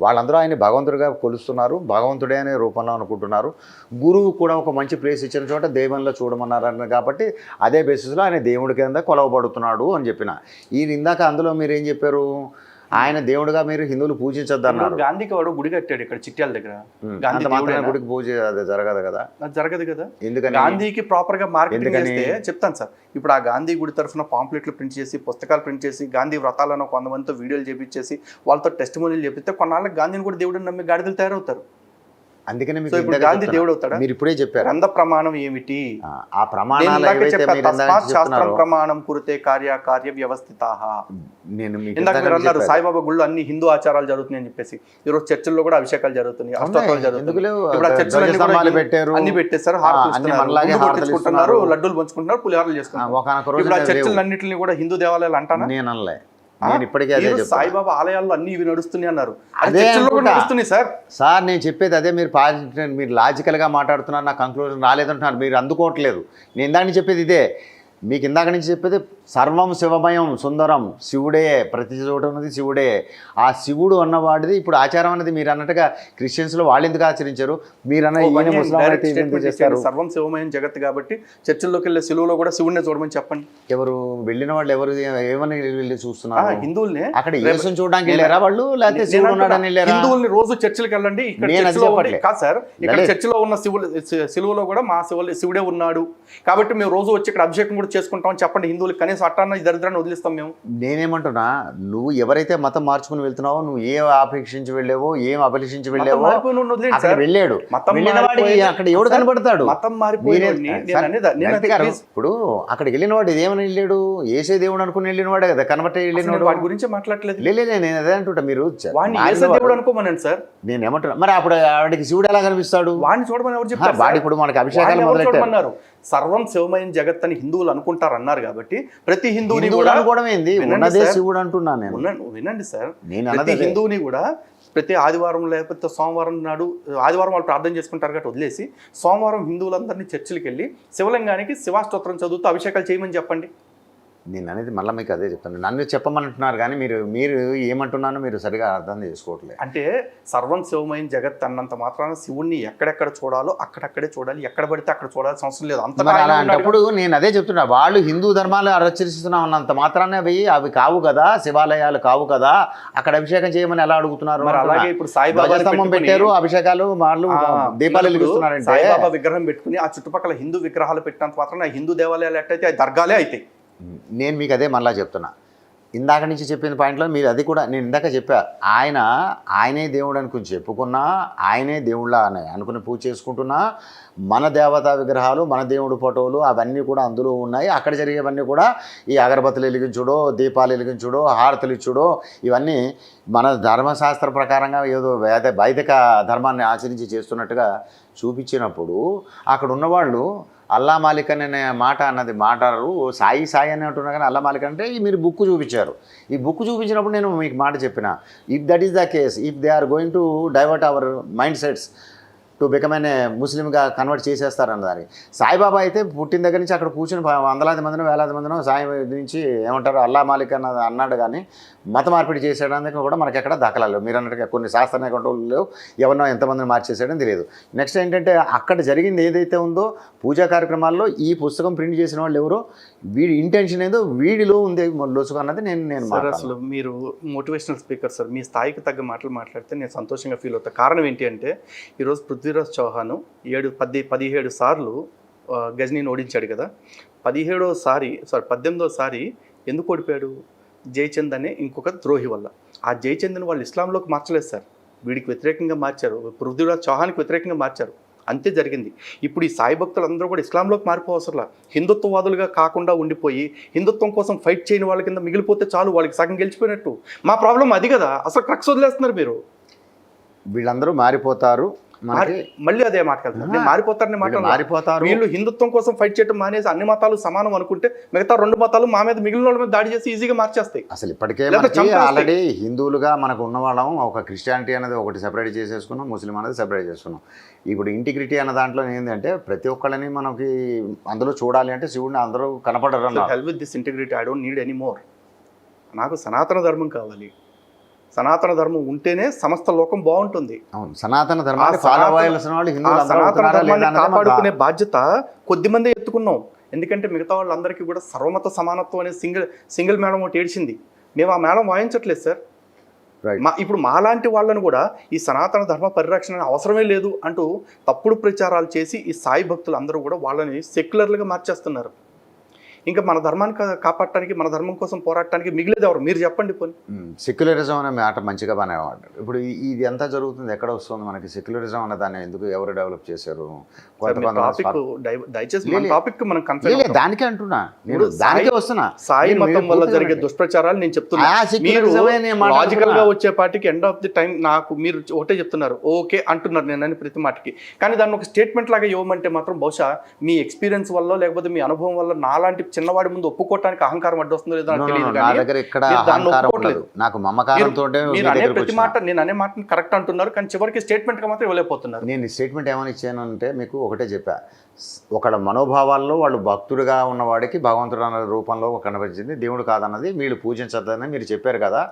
వాళ్ళందరూ ఆయన భగవంతుడిగా కొలుస్తున్నారు, భగవంతుడే అనే రూపంలో అనుకుంటున్నారు. గురువు కూడా ఒక మంచి ప్లేస్ ఇచ్చిన చోట దేవునిలో చూడమన్నారు కాబట్టి అదే బేసిస్లో ఆయన దేవుడి కింద కొలవబడుతున్నాడు అని చెప్పిన. ఈ ఇందాక అందులో మీరు ఏం చెప్పారు, ఆయన దేవుడుగా మీరు హిందువులు పూజించొద్దు అన్నారు. గాంధీకి వాడు గుడి కట్టాడు ఇక్కడ చిట్యాల దగ్గర. గుడికి పూజ జరగదు కదా, జరగదు కదా. ఎందుకని? గాంధీకి ప్రాపర్ గా మార్కెటింగ్ చేస్తే చెప్తాను సార్. ఇప్పుడు ఆ గాంధీ గుడి తరఫున పాంప్లెట్లు ప్రింట్ చేసి, పుస్తకాలు ప్రింట్ చేసి, గాంధీ వ్రతాలను కొంతమందితో వీడియోలు చేపించేసి, వాళ్ళతో టెస్టిమోనీలు చేపిస్తే కొన్నాళ్ళకి గాంధీని కూడా దేవుడిని నమ్మి గాడిదలు తయారవుతారు. అందుకనే ఇప్పుడు గాంధీ దేవుడు అవుతాడా? మీరు ఇప్పుడే చెప్పారు. గ్రంథ ప్రమాణం ఏమిటి? ఆ ప్రమాణాలు ప్రమాణం కురితే కార్య వ్యవస్థితాః. ఇందాక మీరు అన్నారు సాయిబాబా గుళ్ళు అన్ని హిందూ ఆచారాలు జరుగుతున్నాయి అని చెప్పేసి. ఈరోజు చర్చిల్లో కూడా అభిషేకాలు జరుగుతున్నాయి, అష్టోత్తరాలు జరుగుతున్నాయి. ఇప్పుడు ఆ చర్చలు అన్ని పెట్టేశారు, హారతులు లడ్డూలు పంచుకుంటున్నారు, పులిహారలు చేసుకుంటున్నారు. ఇప్పుడు ఆ చర్చలన్నింటినీ కూడా హిందూ దేవాలయాలు అంటానా? నేను అనలే, నేను ఇప్పటికీ అదే మీరు చెప్తున్నా. సాయిబాబా ఆలయాల్లో అన్ని ఇవి నడుస్తున్నాయి అన్నారు, అదే చర్చిల్లో కూడా అనుకుంటా. నడుస్తున్నాయి సార్. సార్ నేను చెప్పేది అదే, మీరు లాజికల్గా మాట్లాడుతున్నారు, నా కంక్లూజన్ రాలేదంటున్నారు, మీరు అందుకోవట్లేదు. నేను ఇందాక చెప్పేది ఇదే, మీకు ఇందాక నుంచి చెప్పేది సర్వం శివమయం సుందరం, శివుడే ప్రతి చోట ఉన్నది శివుడే. ఆ శివుడు అన్నవాడిది ఇప్పుడు ఆచారం అనేది మీరు అన్నట్టుగా క్రిస్టియన్స్లో వాళ్ళు ఎందుకు ఆచరించారు, మీరు అన్న ఈయన ముస్లిం అయితే ఇది ఎందుకు చేస్తారు? సర్వం శివమయం జగత్ కాబట్టి చర్చిల్లోకి వెళ్ళే శిలువలో కూడా శివుడినే చూడమని చెప్పండి. ఎవరు వెళ్ళిన వాళ్ళు ఎవరు ఏమని వెళ్ళి చూస్తున్నారు? హిందువుల్ని అక్కడ యేసుని చూడడానికి వెళ్ళారా వాళ్ళు, లేకపోతే శివుడు ఉన్నాడని వెళ్ళారా? హిందువుల్ని రోజు చర్చిలకు వెళ్ళండి, ఇక్కడ నేను అది చర్చిలో చెప్పట్లే. కాదు సార్, ఇక్కడ చర్చిలో ఉన్న శిలువలో కూడా మా శివుడే ఉన్నాడు కాబట్టి మేము రోజు వచ్చి ఇక్కడ అభిషేకం కూడా చేసుకుంటాం చెప్పండి హిందువులకు. కనీసం అట్టాన్న ఈ దరిద్రాన్ని వదిలిస్తాం మేము. నేనేమంటున్నా, నువ్వు ఎవరైతే మతం మార్చుకుని వెళ్తున్నావో, నువ్వు ఏం ఆపేక్షించి వెళ్ళావో, ఏం అభిలషించి వెళ్ళావో అక్కడ వెళ్ళాడు. వెళ్ళిన వాడికి అక్కడ ఎవడు కనబడతాడు? మతం మారిపోయింది. ఇప్పుడు అక్కడికి వెళ్ళిన వాడు ఏమని వెళ్ళాడు? ఏసే దేవుడు అనుకుని వెళ్ళిన వాడే కదా, కనబట్టే వెళ్ళిన వాడు. వాడి గురించి మాట్లాడలేదు. లేదు నేను అదే అంటుంటా, మీరు దేవుడు అనుకోమనండి సార్. నేను ఏమంటున్నా, మరి అప్పుడు ఆవిడకి శివుడు ఎలా కనిపిస్తాడు? వాడిని చూడమని ఎవరు చెప్పారు? వాడి ఇప్పుడు మనకి అభిషేకాలు మొదలెట్టారు. సర్వం శివమయం జగత్ అని హిందువులు అనుకుంటారు అన్నారు కాబట్టి ప్రతి హిందువుని కూడా అనుకోవడం ఏంది, ఉన్నదే శివుడు అంటున్నాను నేను. వినండి సార్, నేను ప్రతి హిందువుని కూడా ప్రతి ఆదివారం లేకపోతే సోమవారం నాడు, ఆదివారం వాళ్ళు ప్రార్థన చేసుకుంటారు కాబట్టి వదిలేసి సోమవారం హిందువులందరినీ చర్చిలకు వెళ్ళి శివలింగానికి శివాస్తోత్రం చదువుతూ అభిషేకాలు చేయమని చెప్పండి. నేను అనేది మళ్ళీ మీకు అదే చెప్తాను, నన్ను చెప్పమంటున్నారు కానీ మీరు ఏమంటున్నానో మీరు సరిగా అర్థం చేసుకోవట్లేదు. అంటే సర్వం శివమయం జగత్ అన్నంత మాత్రాన శివుణ్ణి ఎక్కడెక్కడ చూడాలో అక్కడక్కడే చూడాలి, ఎక్కడ పడితే అక్కడ చూడాల్సిన అవసరం లేదు. అంతప్పుడు నేను అదే చెప్తున్నా, వాళ్ళు హిందూ ధర్మాలు ఆచరిస్తున్నాం అన్నంత మాత్రాన్ని అవి కావు కదా, శివాలయాలు కావు కదా, అక్కడ అభిషేకం చేయమని ఎలా అడుగుతున్నారు? అలాగే ఇప్పుడు సాయిబాబా స్తంభం పెట్టారు, అభిషేకాలు వాళ్ళు దీపాలు వెలిగిస్తున్నారంటే సాయిబాబా విగ్రహం పెట్టుకుని ఆ చుట్టుపక్కల హిందూ విగ్రహాలు పెట్టినంత మాత్రాన హిందూ దేవాలయాలు ఎట్టయితే ఆ దర్గాలే అవుతాయి. నేను మీకు అదే మళ్ళీ చెప్తున్నా, ఇందాక నుంచి చెప్పిన పాయింట్లో మీరు అది కూడా నేను ఇందాక చెప్పా, ఆయనే దేవుడు అనుకుని చెప్పుకున్నా, ఆయనే దేవుళ్ళ అని అనుకుని పూజ చేసుకుంటున్నా, మన దేవతా విగ్రహాలు మన దేవుడు ఫోటోలు అవన్నీ కూడా అందులో ఉన్నాయి. అక్కడ జరిగేవన్నీ కూడా ఈ అగరబత్తులు వెలిగించుడో, దీపాలు వెలిగించుడో, హారతులు ఇచ్చుడో, ఇవన్నీ మన ధర్మశాస్త్ర ప్రకారంగా ఏదో వైదిక ధర్మాన్ని ఆచరించి చేస్తున్నట్టుగా చూపించినప్పుడు అక్కడ ఉన్నవాళ్ళు అల్లా మాలిక్ అనే మాట అన్నది మాట్లాడరు, సాయి అని అంటున్నారు కానీ అల్లా మాలిక్ అంటే మీరు బుక్ చూపించారు. ఈ బుక్ చూపించినప్పుడు నేను మీకు మాట చెప్పిన, if that is the case, if they are going to divert our mind sets to become అనే ముస్లింగా కన్వర్ట్ చేసేస్తారన్న దానికి, సాయిబాబా అయితే పుట్టిన దగ్గర నుంచి అక్కడ కూర్చుని వందలాది మందినో వేలాది మందినో సాయి నుంచి ఏమంటారు అల్లా మాలిక్ అన్నాడు కానీ మత మార్పిడి చేసేయడానికి కూడా మనకి ఎక్కడ దాఖలాలు మీరు అన్నట్టుగా కొన్ని శాస్త్రీయ కంట్రోలు లేవు, ఎవరినో ఎంతమందిని మార్చేసేయడం తెలియదు. నెక్స్ట్ ఏంటంటే అక్కడ జరిగింది ఏదైతే ఉందో పూజా కార్యక్రమాల్లో ఈ పుస్తకం ప్రింట్ చేసిన వాళ్ళు ఎవరో, వీడి ఇంటెన్షన్ ఏదో వీడిలో ఉంది లొసుగు అన్నది నేను అసలు మీరు మోటివేషనల్ స్పీకర్ సార్, మీ స్థాయికి తగ్గ మాటలు మాట్లాడితే నేను సంతోషంగా ఫీల్ అవుతాను. కారణం ఏంటి అంటే ఈరోజు పృథ్వీరాజ్ చౌహాన్ 17 సార్లు గజనీని ఓడించాడు కదా, 18వ సారి ఎందుకు ఓడిపోయాడు? జయచంద్ అనే ఇంకొక ద్రోహి వల్ల. ఆ జయచంద్ని వాళ్ళు ఇస్లాంలోకి మార్చలేదు సార్, వీడికి వ్యతిరేకంగా మార్చారు, పృథ్వీరాజ్ చౌహాన్కి వ్యతిరేకంగా మార్చారు, అంతే జరిగింది. ఇప్పుడు ఈ సాయి భక్తులు అందరూ కూడా ఇస్లాంలోకి మారిపోవసరంలా, హిందుత్వవాదులుగా కాకుండా ఉండిపోయి హిందుత్వం కోసం ఫైట్ చేయని వాళ్ళ కింద మిగిలిపోతే చాలు, వాళ్ళకి సగం గెలిచిపోయినట్టు. మా ప్రాబ్లం అది కదా, అసలు క్రక్స్ వదిలేస్తున్నారు మీరు. వీళ్ళందరూ మారిపోతారు, మళ్ళీ అదే మాట్లాడుతున్నారు, మారిపోతారని మాట్లాడుతారు. వీళ్ళు హిందుత్వం కోసం ఫైట్ చేయడం మానేసి అన్ని మతాలు సమానం అనుకుంటే మిగతా 2 మతాలు మా మీద మిగిలిన వాళ్ళ మీద దాడి చేసి ఈజీగా మార్చేస్తాయి. అసలు ఇప్పటికే ఆల్రెడీ హిందువులుగా మనకు ఉన్నవాళ్ళం, ఒక క్రిస్టియానిటీ అనేది ఒకటి సెపరేట్ చేసేసుకున్నాం, ముస్లిం అనేది సెపరేట్ చేసుకున్నాం. ఇప్పుడు ఇంటిగ్రిటీ అన్న దాంట్లో ఏంటంటే ప్రతి ఒక్కళ్ళని మనకి అందులో చూడాలి అంటే శివుడిని అందరూ కనపడరు. Help with this integrity, I don't need any more. నాకు సనాతన ధర్మం కావాలి, సనాతన ధర్మం ఉంటేనే సమస్త లోకం బాగుంటుంది. సనాతన ధర్మాన్ని కాపాడుకునే బాధ్యత కొద్దిమంది ఎత్తుకున్నాం. ఎందుకంటే మిగతా వాళ్ళందరికీ కూడా సర్వమత సమానత్వం అనే సింగిల్ మేడం ఒకటి ఏడ్చింది, మేము ఆ మేడం వాయించట్లేదు సార్. ఇప్పుడు మాలాంటి వాళ్ళను కూడా ఈ సనాతన ధర్మ పరిరక్షణ అవసరమే లేదు అంటూ తప్పుడు ప్రచారాలు చేసి ఈ సాయి భక్తులు అందరూ కూడా వాళ్ళని సెక్యులర్లుగా మార్చేస్తున్నారు. ఇంకా మన ధర్మాన్ని కాపాడటానికి, మన ధర్మం కోసం పోరాడటానికి మిగిలేదు ఎవరు? మీరు చెప్పండి. పోనీ సెక్యులరిజం అనే మాట మంచిగా బాగానే వాడారు. ఇప్పుడు ఇది ఎంత జరుగుతుంది, ఎక్కడ వస్తుంది మనకి సెక్యులరిజం అనే దాన్ని ఎందుకు ఎవరు డెవలప్ చేశారు? దానికే అంటున్నా, నేను దానికే వస్తున్నా. సాయి మతం వల్ల జరిగే దుష్ప్రచారాలు నేను చెప్తున్నా. లాజికల్ గా వచ్చేపాటికి ఎండ్ ఆఫ్ ది టైం నాకు మీరు ఒకటే చెప్తున్నారు, ఓకే అంటున్నారు నేను అని ప్రతి మాటకి. కానీ దాన్ని ఒక స్టేట్మెంట్ లాగా ఇవ్వమంటే మాత్రం బహుశా మీ ఎక్స్పీరియన్స్ వల్ల లేకపోతే మీ అనుభవం వల్ల నాలాంటి చిన్నవాడి ముందు ఒప్పుకోవటానికి అహంకారం అడ్డొస్తుందో లేదో నాకు తెలియదు నా కానీ దగ్గర ఇక్కడ మీరు దాన్ని అహంకారం ఒప్పుకోవట్లేదు. ఉండదు. నాకు మమకారంతో మీరు అనే ప్రతి మాట నేను అనే మాటని కరెక్ట్ అంటున్నారు, కానీ చివరికి స్టేట్మెంట్గా మాత్రం ఇవ్వలేకపోతున్నారు. నేను స్టేట్మెంట్ ఏమని ఇచ్చానంటే మీకు ఒకటే చెప్పా, ఒకళ్ళ మనోభావాల్లో వాళ్ళు భక్తుడిగా ఉన్నవాడికి భగవంతుడు అన్న రూపంలో కనబరిచింది, దేవుడు కాదన్నది వీళ్ళు పూజించద్దని మీరు చెప్పారు కదా.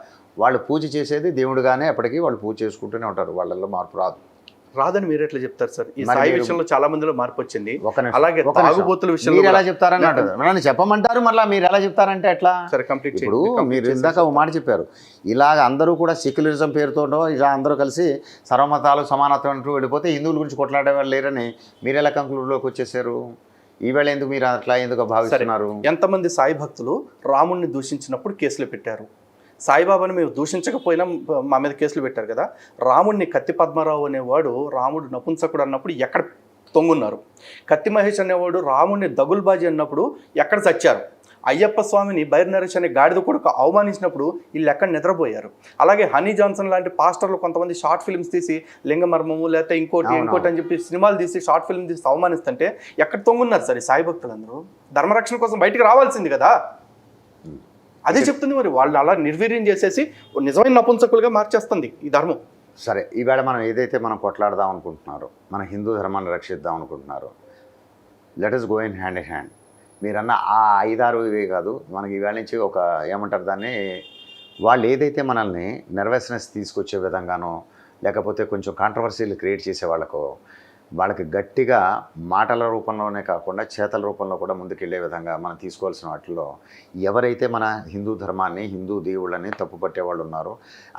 వాళ్ళు పూజ చేసేది దేవుడుగానే ఎప్పటికీ వాళ్ళు పూజ చేసుకుంటూనే ఉంటారు, వాళ్ళల్లో మార్పు రాదు. రాదని మీరు ఎట్లా చెప్తారు సార్? ఈ సాయి విషయంలో చాలా మందిలో మార్పు వచ్చింది. అలాగే ఒక నిమిషం. తాగుబోతుల విషయంలో మీరు ఎలా చెప్తారని అంటారు, నన్ను చెప్పమంటారు, మళ్ళీ మీరు ఎలా చెప్తారంటే ఎట్లా? సరే, కంప్లీట్ ఇప్పుడు మీరు ఇందాక ఒక మాట చెప్పారు, ఇలాగ అందరూ కూడా సెక్యులరిజం పేరుతో ఇలా అందరూ కలిసి సర్వమతాలు సమానత్వం అంటూ వెళ్ళిపోతే హిందువుల గురించి కొట్లాడే వాళ్ళు లేరని మీరు ఎలా కంక్లూడ్లోకి వచ్చేసారు? ఈవేళ ఎందుకు మీరు అట్లా ఎందుకు భావిస్తున్నారు? ఎంతమంది సాయి భక్తులు రాముడిని దూషించినప్పుడు కేసులు పెట్టారు? సాయిబాబాని మేము దూషించకపోయినా మా మీద కేసులు పెట్టారు కదా. రాముడిని కత్తి పద్మారావు అనేవాడు రాముడు నపుంసకుడు అన్నప్పుడు ఎక్కడ తొంగున్నారు? కత్తి మహేష్ అనేవాడు రాముడిని దగుల్బాజీ అన్నప్పుడు ఎక్కడ చచ్చారు? అయ్యప్ప స్వామిని బైర్ నరేష్ అనే గాడిద కొడుకు అవమానించినప్పుడు వీళ్ళు ఎక్కడ నిద్రపోయారు? అలాగే హనీ జాన్సన్ లాంటి పాస్టర్లు కొంతమంది షార్ట్ ఫిల్మ్స్ తీసి లింగమర్మము లేకపోతే ఇంకోటి అని చెప్పి సినిమాలు తీసి షార్ట్ ఫిల్మ్ తీసి అవమానిస్తుంటే ఎక్కడ తొంగున్నారు సార్ ఈ సాయి భక్తులందరూ? ధర్మరక్షణ కోసం బయటికి రావాల్సింది కదా. అదే చెప్తుంది. మరి వాళ్ళు అలా నిర్వీర్యం చేసేసి నిజమైన నపుంసకులుగా మార్చేస్తుంది ఈ ధర్మం. సరే, ఈవేళ మనం ఏదైతే మనం కొట్లాడదాం అనుకుంటున్నారో, మన హిందూ ధర్మాన్ని రక్షిద్దాం అనుకుంటున్నారో, let us go in hand in hand. మీరన్న ఆ 5-6 ఇవే కాదు, మనకి ఈవేళ నుంచి ఒక ఏమంటారు దాన్ని, వాళ్ళు ఏదైతే మనల్ని నెర్వస్నెస్ తీసుకొచ్చే విధంగానో లేకపోతే కొంచెం కాంట్రవర్సీలు క్రియేట్ చేసే వాళ్ళకి గట్టిగా మాటల రూపంలోనే కాకుండా చేతల రూపంలో కూడా ముందుకెళ్లే విధంగా మనం తీసుకోవాల్సిన వాటిల్లో ఎవరైతే మన హిందూ ధర్మాన్ని హిందూ దేవుళ్ళని తప్పుపట్టే వాళ్ళు ఉన్నారో,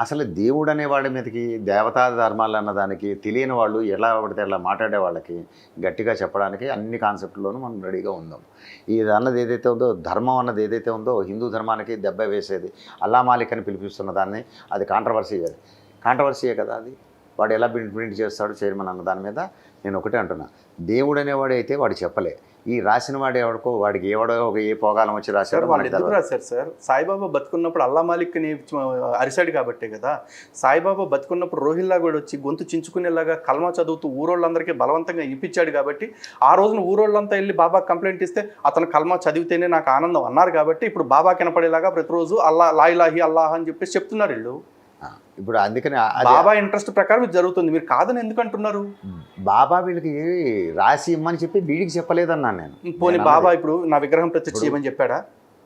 అసలు దేవుడు అనే వాళ్ళ మీదకి దేవతా ధర్మాలు అన్నదానికి తెలియని వాళ్ళు ఎలా పడితే అలా మాట్లాడే వాళ్ళకి గట్టిగా చెప్పడానికి అన్ని కాన్సెప్ట్లోనూ మనం రెడీగా ఉందాం. ఇది అన్నది ఏదైతే ఉందో, ధర్మం అన్నది ఏదైతే ఉందో, హిందూ ధర్మానికి దెబ్బ వేసేది అల్లా మాలిక్ అని పిలిపిస్తున్న దాన్ని, అది కాంట్రవర్సీయే కదా. అది వాడు ఎలా ప్రింట్ చేస్తాడు చైర్మన్ అన్న దాని మీద నేను ఒకటే అంటున్నా, దేవుడు అనేవాడు అయితే వాడు చెప్పలే, ఈ రాసిన వాడు ఎవడికో వాడికి ఏ పోగాలం వచ్చి రాశారు. వాళ్ళు ఎందుకు రాశారు సార్? సాయిబాబా బతుకున్నప్పుడు అల్లా మాలిక్ని అరిశాడు కాబట్టే కదా. సాయిబాబా బతుకున్నప్పుడు రోహిల్లా కూడా వచ్చి గొంతు చించుకునేలాగా కల్మా చదువుతూ ఊరోళ్ళందరికీ బలవంతంగా ఇప్పించాడు కాబట్టి ఆ రోజున ఊరోళ్ళంతా వెళ్ళి బాబా కంప్లైంట్ ఇస్తే అతను కల్మా చదివితేనే నాకు ఆనందం అన్నారు కాబట్టి ఇప్పుడు బాబా కనపడేలాగా ప్రతిరోజు అల్లా లా ఇలాహి అల్లాహ్ అని చెప్పేసి చెప్తున్నారు వీళ్ళు. ఇప్పుడు అందుకని బాబా ఇంట్రెస్ట్ ప్రకారం ఇది జరుగుతుంది, మీరు కాదని ఎందుకు అంటున్నారు? బాబా వీళ్ళకి రాసి ఇమ్మని చెప్పి వీడికి చెప్పలేదన్నాను నేను. పోనీ బాబా ఇప్పుడు నా విగ్రహం ప్రతిష్ఠ చేయమని చెప్పాడా?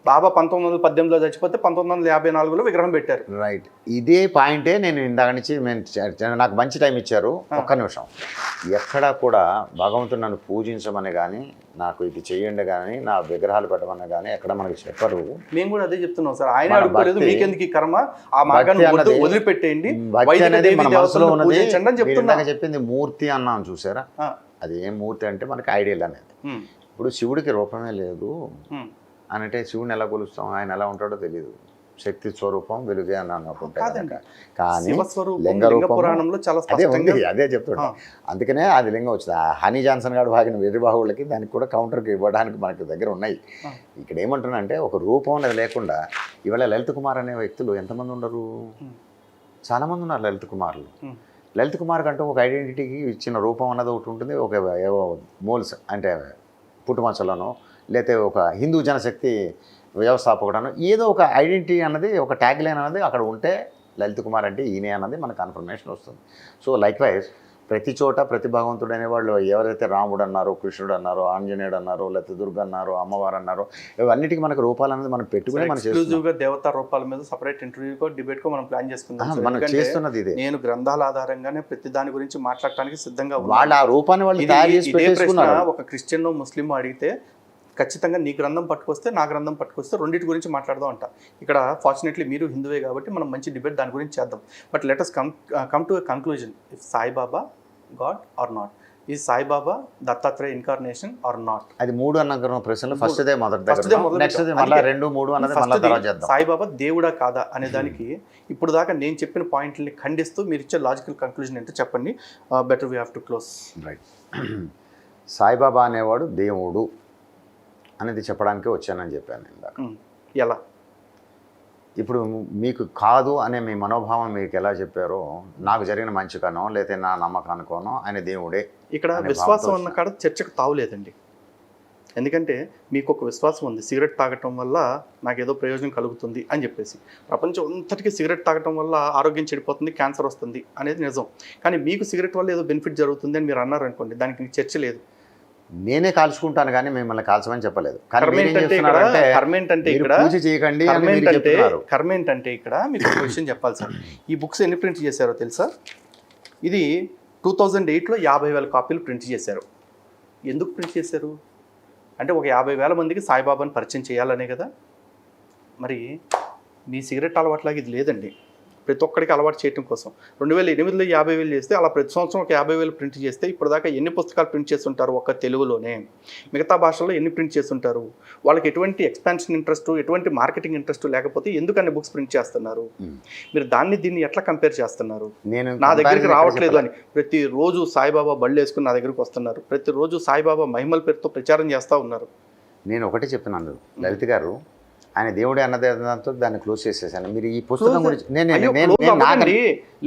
బాబా 1918లో చచ్చిపోతే 1954లో విగ్రహం పెట్టారు. రైట్, ఇదే పాయింటే నేను ఇందాక నుంచి నాకు మంచి టైం ఇచ్చారు. ఒక్క నిమిషం, ఎక్కడా కూడా భగవంతుడు నన్ను పూజించమని కానీ నాకు ఇది చెయ్యండి కానీ నా విగ్రహాలు పెట్టమని కానీ ఎక్కడ మనకి చెప్పరు. మేము కూడా అదే చెప్తున్నాం సార్. ఆయన అడుగుకోలేదు మీకెందుకు ఈ కర్మ, ఆ మార్గాన్ని వదిలిపెట్టేయండి, మన మనసులో ఉన్నది చెప్తున్నా. చెప్పింది మూర్తి అన్నాను చూసారా, అది ఏం మూర్తి అంటే మనకి ఐడియల్ అనేది. ఇప్పుడు శివుడికి రూపమే లేదు అని అంటే శివుని ఎలా కొలుస్తాం? ఆయన ఎలా ఉంటాడో తెలియదు, శక్తి స్వరూపం వెలుగే అని అనుకుంటాను. కానీ లింగ రూపంలో అదే ఉంది, అదే చెప్తాడు. అందుకనే అది లింగం వచ్చింది. హనీ జాన్సన్ గారు వాగిన వెర్రిబాహువులకి దానికి కూడా కౌంటర్కి ఇవ్వడానికి మనకి దగ్గర ఉన్నాయి. ఇక్కడ ఏమంటున్నా అంటే ఒక రూపం అనేది లేకుండా ఇవాళ లలిత్ కుమార్ అనే వ్యక్తులు ఎంతమంది ఉండరు? చాలామంది ఉన్నారు లలిత్ కుమార్లు. లలిత్ కుమార్ కంటూ ఒక ఐడెంటిటీకి ఇచ్చిన రూపం అన్నది ఒకటి ఉంటుంది, ఒక ఏవో మోల్స్ అంటే పుట్టుమచ్చలోనో లేకపోతే ఒక హిందూ జనశక్తి వ్యవస్థాపకుడను ఏదో ఒక ఐడెంటిటీ అన్నది, ఒక ట్యాగ్ లైన్ అన్నది అక్కడ ఉంటే లలిత్ కుమార్ అంటే ఈయనే అన్నది మనకు కన్ఫర్మేషన్ వస్తుంది. సో లైక్ వైజ్ ప్రతి చోట ప్రతి భగవంతుడు అనేవాళ్ళు ఎవరైతే రాముడు అన్నారో, కృష్ణుడు అన్నారో, ఆంజనేయుడు అన్నారో, లేకపోతే దుర్గ అన్నారో, అమ్మవారు అన్నారో, ఇవన్నిటికీ మనకు రూపాలు అనేది మనం పెట్టుకుని మనం ఎక్స్క్లూజివ్గా దేవతా రూపాల మీద సపరేట్ ఇంటర్వ్యూకో డిబేట్కో మనం ప్లాన్ చేసుకుందాం. మనం చేస్తున్నది ఇదే. నేను గ్రంథాల ఆధారంగానే ప్రతి దాని గురించి మాట్లాడటానికి సిద్ధంగా వాళ్ళు ఆ రూపాన్ని వాళ్ళు తయారు చేసి పెట్టేసుకున్నారు. ఒక క్రిస్టియన్ ముస్లిం అడిగితే ఖచ్చితంగా నీ గ్రంథం పట్టుకొస్తే నా గ్రంథం పట్టుకొస్తే రెండింటి గురించి మాట్లాడదాం అంట. ఇక్కడ ఫార్చునేట్లీ మీరు హిందువే కాబట్టి మనం మంచి డిబేట్ దాని గురించి చేద్దాం. But let us come to a conclusion. If Saibaba God or not, ఈ Saibaba Dattatreya incarnation or not? అది 3 అన్న ప్రశ్నలు ఫస్ట్ దే మొదటి, నెక్స్ట్ మళ్ళీ 2, 3 అన్నది మళ్ళీ తర్వాత చేద్దాం. సాయిబాబా దేవుడా కాదా అనే దానికి ఇప్పుడు దాకా నేను చెప్పిన పాయింట్లని ఖండిస్తూ మీరు ఇచ్చే లాజికల్ కన్క్లూజన్ ఏంటో చెప్పండి. Better we have to close. Right, Saibaba అనేవాడు దేవుడు అనేది చెప్పడానికి వచ్చానని చెప్పాను ఇందాక. ఎలా? ఇప్పుడు మీకు కాదు అనే మీ మనోభావం మీకు ఎలా చెప్పారో, నాకు జరిగిన మంచి కనో లేకపోతే నా నమ్మకానికోనో ఆయన దేవుడే. ఇక్కడ విశ్వాసం ఉన్న కాడ చర్చకు తావులేదండి. ఎందుకంటే మీకు ఒక విశ్వాసం ఉంది, సిగరెట్ తాగటం వల్ల నాకు ఏదో ప్రయోజనం కలుగుతుంది అని చెప్పేసి. ప్రపంచం అంతటికీ సిగరెట్ తాగటం వల్ల ఆరోగ్యం చెడిపోతుంది, క్యాన్సర్ వస్తుంది అనేది నిజం. కానీ మీకు సిగరెట్ వల్ల ఏదో బెనిఫిట్ జరుగుతుంది అని మీరు అన్నారనుకోండి, దానికి చర్చ లేదు. నేనే కాల్చుకుంటాను కానీ మిమ్మల్ని కాల్చమని చెప్పలేదు. కర్మ ఏంటంటే ఇక్కడ పూజ చేయకండి అని మీరు కర్మ చెప్తున్నారు. కర్మ ఏంటంటే ఇక్కడ మీకు ఒక విషయం చెప్పాలి సార్. ఈ బుక్స్ ఎన్ని ప్రింట్ చేశారో తెలుసా? ఇది 2008లో 50,000 కాపీలు ప్రింట్ చేశారు. ఎందుకు ప్రింట్ చేశారు అంటే ఒక 50,000 మందికి సాయిబాబాని పరిచయం చేయాలనే కదా. మరి మీ సిగరెట్ అలవాట్లాగా ఇది లేదండి, ప్రతి ఒక్కడికి అలవాటు చేయడం కోసం. 2008లో 50,000 చేస్తే అలా ప్రతి సంవత్సరం ఒక 50,000 ప్రింట్ చేస్తే ఇప్పుడు దాకా ఎన్ని పుస్తకాలు ప్రింట్ చేస్తుంటారు ఒక్క తెలుగులోనే? మిగతా భాషల్లో ఎన్ని ప్రింట్ చేస్తుంటారు? వాళ్ళకి ఎటువంటి ఎక్స్పాన్షన్ ఇంట్రెస్ట్, ఎటువంటి మార్కెటింగ్ ఇంట్రెస్ట్ లేకపోతే ఎందుకని బుక్స్ ప్రింట్ చేస్తున్నారు? మీరు దీన్ని ఎట్లా కంపేర్ చేస్తున్నారు? నా దగ్గరికి రావట్లేదు అని ప్రతిరోజు సాయిబాబా బళ్ళు వేసుకుని నా దగ్గరికి వస్తున్నారు, ప్రతిరోజు సాయిబాబా మహిమల పేరుతో ప్రచారం చేస్తూ ఉన్నారు. నేను ఒకటే చెప్పినాను లలిత్ గారు, ఆయన దేవుడే అన్నదే దాంతో దాన్ని క్లోజ్ చేసేసాను. మీరు ఈ పుస్తకం గురించి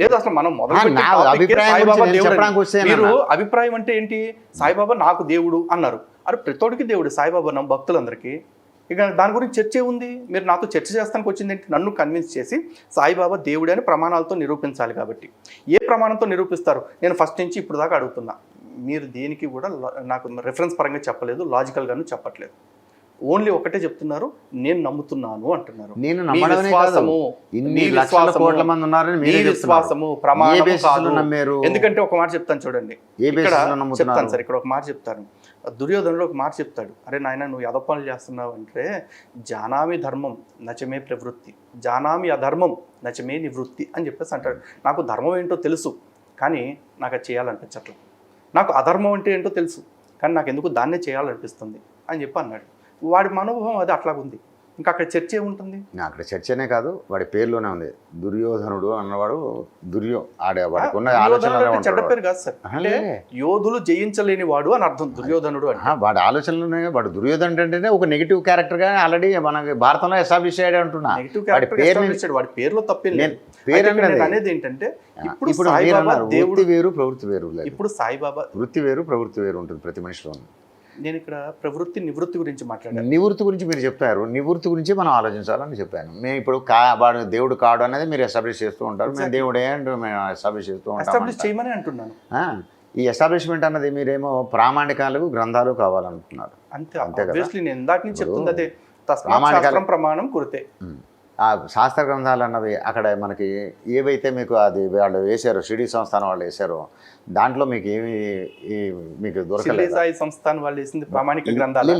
లేదు అసలు మనం అభిప్రాయం అంటే ఏంటి? సాయిబాబా నాకు దేవుడు అన్నారు. అరే ప్రతోడికి దేవుడు సాయిబాబా నమ్మ భక్తులందరికీ. ఇక దాని గురించి చర్చ ఉంది. మీరు నాతో చర్చ చేస్తానికి వచ్చింది ఏంటి? నన్ను కన్విన్స్ చేసి సాయిబాబా దేవుడే అని ప్రమాణాలతో నిరూపించాలి. కాబట్టి ఏ ప్రమాణంతో నిరూపిస్తారు? నేను ఫస్ట్ నుంచి ఇప్పుడు దాకా అడుగుతున్నా. మీరు దేనికి కూడా నాకు రెఫరెన్స్ పరంగా చెప్పలేదు, లాజికల్గాను చెప్పట్లేదు. ఓన్లీ ఒకటే చెప్తున్నారు, నేను నమ్ముతున్నాను అంటున్నారు. నేను విశ్వాసము, ఎందుకంటే ఒక మాట చెప్తాను చూడండి, చెప్తాను సార్, ఇక్కడ ఒక మాట చెప్తాను. దుర్యోధనుడు ఒక మాట చెప్తాడు, అరే నాయన నువ్వు యదపనులు చేస్తున్నావు అంటే, జానామి ధర్మం నచమే ప్రవృత్తి, జానామి అధర్మం నచమే నివృత్తి అని చెప్పేసి అంటాడు. నాకు ధర్మం ఏంటో తెలుసు కానీ నాకు అది చేయాలనిపించట్లేదు, నాకు అధర్మం అంటే ఏంటో తెలుసు కానీ నాకు ఎందుకు దాన్నే చేయాలనిపిస్తుంది అని చెప్పి అన్నాడు. వాడి మనోభావం అది అట్లాగుంది. ఇంకా అక్కడ చర్చ ఏముంటుంది? అక్కడ చర్చనే కాదు, వాడి పేరులోనే ఉంది దుర్యోధనుడు అన్నవాడు. చెడ్డ పేరు కాదు సార్, అంటే యోధులు జయించలేని వాడు అని అర్థం దుర్యోధనుడు అంటే. వాడి ఆలోచనలోనే వాడు దుర్యోధనుడు అంటేనే ఒక నెగిటివ్ క్యారెక్టర్ గా ఆల్రెడీ మనకి భారతంలో ఎస్టాబ్లిష్ అయ్యాడు అంటున్నా. వాడి పేరులో తప్పేం లేదు. అనేది ఏంటంటే ఇప్పుడు దేవుడు వేరు ప్రవృత్తి వేరు. ఇప్పుడు సాయిబాబా వృత్తి వేరు ప్రవృత్తి వేరు ఉంటుంది ప్రతి మనిషిలో. నేను ఇక్కడ ప్రవృత్తి నివృత్తి గురించి మాట్లాడాను. నివృత్తి గురించి మీరు చెప్పారు, నివృత్తి గురించి మనం ఆలోచించాలని చెప్పాను. మేము ఇప్పుడు వాడు దేవుడు కాడు అనేది మీరు ఎస్టాబ్లిష్ చేస్తూ ఉంటారు, మేము దేవుడే అంటే మేము ఎస్టాబ్లిష్ చేస్తూ ఉంటాం. చేయమని అంటున్నాను. ఈ ఎస్టాబ్లిష్మెంట్ అన్నది మీరేమో ప్రామాణికాలు గ్రంథాలు కావాలనుకున్నారు. అంతే కదా. నేను ఇందాక నుంచి చెప్తుంది అదే, ప్రామాణికాల ప్రమాణం కురితే. ఆ శాస్త్ర గ్రంథాలు అన్నవి అక్కడ మనకి ఏవైతే మీకు అది వాళ్ళు వేశారో, షిరిడి సంస్థానం వాళ్ళు వేశారో, దాంట్లో మీకు ఏమి మీకు దొరకలేదు. సంస్థానం వాళ్ళు వేసింది ప్రామాణిక గ్రంథాలు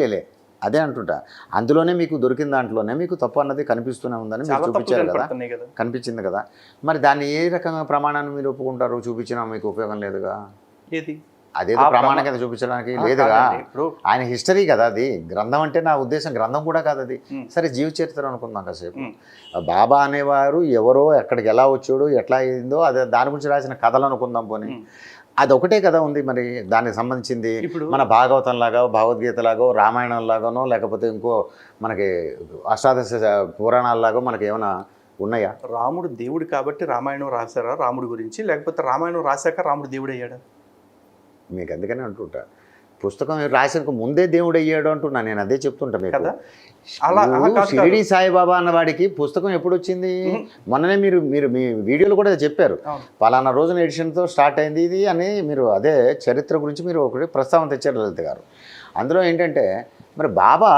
అదే అంటుంటా. అందులోనే మీకు దొరికిన దాంట్లోనే మీకు తప్పు అన్నది కనిపిస్తూనే ఉందని మీరు చూపించారు కదా, కనిపించింది కదా. మరి దాన్ని ఏ రకంగా ప్రమాణాన్ని మీరు ఒప్పుకుంటారు? చూపించినా మీకు ఉపయోగం లేదుగా. ఏది అదేదో ప్రమాణికత చూపించడానికి లేదుగా. ఆయన హిస్టరీ కదా అది. గ్రంథం అంటే నా ఉద్దేశం గ్రంథం కూడా కాదు అది. సరే జీవ చరిత్ర అనుకుందాం కాసేపు. బాబా అనేవారు ఎవరో ఎక్కడికి ఎలా వచ్చాడో ఎట్లా అయిందో అదే దాని గురించి రాసిన కథలు అనుకుందాం. పోనీ అది ఒకటే కదా ఉంది. మరి దానికి సంబంధించింది మన భాగవతం లాగా, భగవద్గీత లాగో, రామాయణం లాగానో, లేకపోతే ఇంకో మనకి అష్టాదశ పురాణాలలాగో మనకి ఏమైనా ఉన్నాయా? రాముడు దేవుడు కాబట్టి రామాయణం రాశారా రాముడి గురించి, లేకపోతే రామాయణం రాశాక రాముడు దేవుడు అయ్యాడా? మీకు అందుకనే అంటుంటా, పుస్తకం రాసిన ముందే దేవుడు అయ్యాడు అంటున్నా. నేను అదే చెప్తుంటా మీకు. షిరిడి సాయిబాబా అన్న వాడికి పుస్తకం ఎప్పుడు వచ్చింది? మొన్ననే మీరు మీ వీడియోలో కూడా చెప్పారు, పలానా రోజున ఎడిషన్తో స్టార్ట్ అయింది ఇది అని. మీరు అదే చరిత్ర గురించి మీరు ఒకటి ప్రస్తావన తెచ్చారు లలిత గారు. అందులో ఏంటంటే మరి బాబా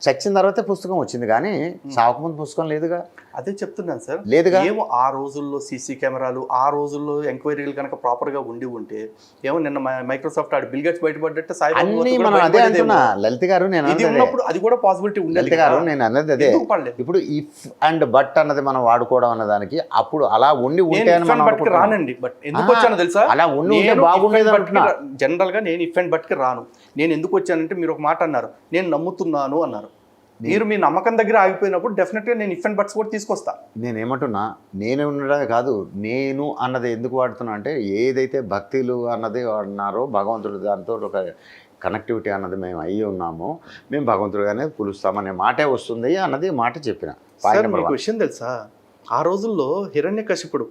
చచ్చిన తర్వాతే పుస్తకం వచ్చింది కానీ సావకముందు పుస్తకం లేదుగా. అదే చెప్తున్నాను సార్, లేదుగా. ఏమో ఆ రోజుల్లో సీసీ కెమెరాలు, ఆ రోజుల్లో ఎంక్వైరీలు కనుక ప్రాపర్గా ఉంటే ఏమో నిన్న మైక్రోసాఫ్ట్ ఆడు బిల్ గేట్స్ బయటపడ్డట్టు అదే అంటున్నా లలిత గారు. నేను అది కూడా పాసిబిలిటీ ఉండేది గారు. నేను అన్నది అదే. ఇప్పుడు ఇఫ్ అండ్ బట్ అన్నది మనం వాడుకోవడం అన్నదానికి అప్పుడు అలా ఉండి ఉంటే రానండి. బట్ ఎందుకు వచ్చానో తెలుసా? అలా ఉండి బాగుండేది. జనరల్ గా నేను ఇఫ్ అండ్ బట్ కి రాను. నేను ఎందుకు వచ్చానంటే మీరు ఒక మాట అన్నారు, నేను నమ్ముతున్నాను అన్నారు. మీరు మీ నమ్మకం దగ్గర ఆగిపోయినప్పుడు డెఫినెట్గా నేను ఇఫ్ అండ్ బట్స్ కూడా తీసుకొస్తా. నేనేమంటున్నా, నేను ఉండడమే కాదు, నేను అన్నది ఎందుకు వాడుతున్నా అంటే ఏదైతే భక్తులు అన్నది అన్నారో భగవంతుడు దాంతో ఒక కనెక్టివిటీ అన్నది మేము అయ్యి ఉన్నామో, మేము భగవంతుడిగానే కొలుస్తామనే మాటే వస్తుంది అన్నది మాట చెప్పిన. మీకు విషయం తెలుసా, ఆ రోజుల్లో హిరణ్యకశిపుడు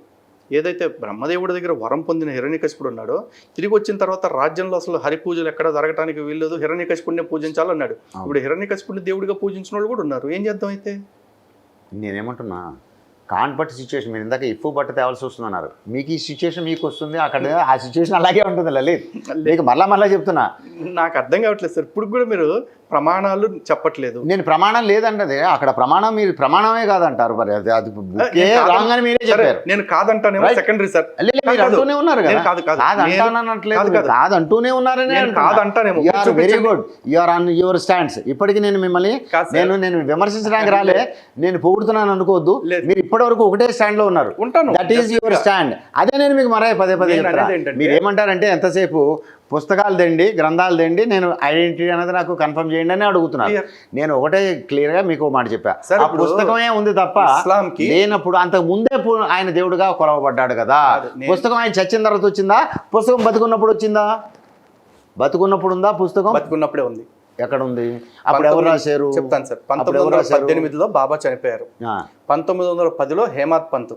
ఏదైతే బ్రహ్మదేవుడి దగ్గర వరం పొందిన హిరణ్యకశిపుడు ఉన్నాడో తిరిగి వచ్చిన తర్వాత రాజ్యంలో అసలు హరి పూజలు ఎక్కడ జరగడానికి వీల్లేదు, హిరణ్యకశిపుడిని పూజించాలన్నాడు. ఇప్పుడు హిరణ్యకశిపుడిని దేవుడిగా పూజించిన వాళ్ళు కూడా ఉన్నారు. ఏం చేద్దాం అయితే? నేనేమంటున్నా, కాన్ బట్టి సిచ్యువేషన్, మీరు ఇందాక ఇఫ్ బట్ట తేవాల్సి వస్తుంది అన్నారు. మీకు ఈ సిచ్యువేషన్ మీకు వస్తుంది, అక్కడ ఆ సిచ్యువేషన్ అలాగే ఉంటుంది లలిత్. మీకు మళ్ళా చెప్తున్నా, నాకు అర్థం కావట్లేదు సార్. ఇప్పుడు కూడా మీరు ప్రమాణాలు చెప్పట్లేదు. నేను ప్రమాణం లేదంటే అక్కడ ప్రమాణం మీరు ప్రమాణమే కాదంటారు. మరి అది అది రాంగ్ అని మీరే చెప్పారు. నేను కాదంటానేమో సెకండరీ సార్. మీరు అంటూనే ఉన్నారు కదా, కాదంటూనే ఉన్నారని కాదంటానేమో. Very good, you're on your stands. ఇప్పటికీ నేను మిమ్మల్ని నేను విమర్శించడానికి రాలే, నేను పొగుడుతున్నాను అనుకోవద్దు. మీరు ఇప్పటి వరకు ఒకటే స్టాండ్ లో ఉన్నారు. That is your stand. అదే నేను మీకు మరే పదే మీరు ఏమంటారంటే ఎంతసేపు పుస్తకాలు తెండి, గ్రంథాలు తెండి, నేను ఐడెంటిటీ అనేది నాకు కన్ఫర్మ్ చేయండి అని అడుగుతున్నాను. నేను ఒకటే క్లియర్గా మీకు మాట చెప్పా, ఆ పుస్తకమే ఉంది తప్ప లేనప్పుడు అంతకు ముందే ఆయన దేవుడుగా కొలవబడ్డాడు కదా. పుస్తకం ఆయన చచ్చిన తర్వాత వచ్చిందా? పుస్తకం బతుకున్నప్పుడు వచ్చిందా? బతుకున్నప్పుడు ఉందా పుస్తకం? బతుకున్నప్పుడే ఉంది. ఎక్కడ ఉంది? అప్పుడు ఎవరు రాశారు? చెప్తాను సార్. 1918లో బాబా చనిపోయారు. 1910లో హేమాత్ పంత్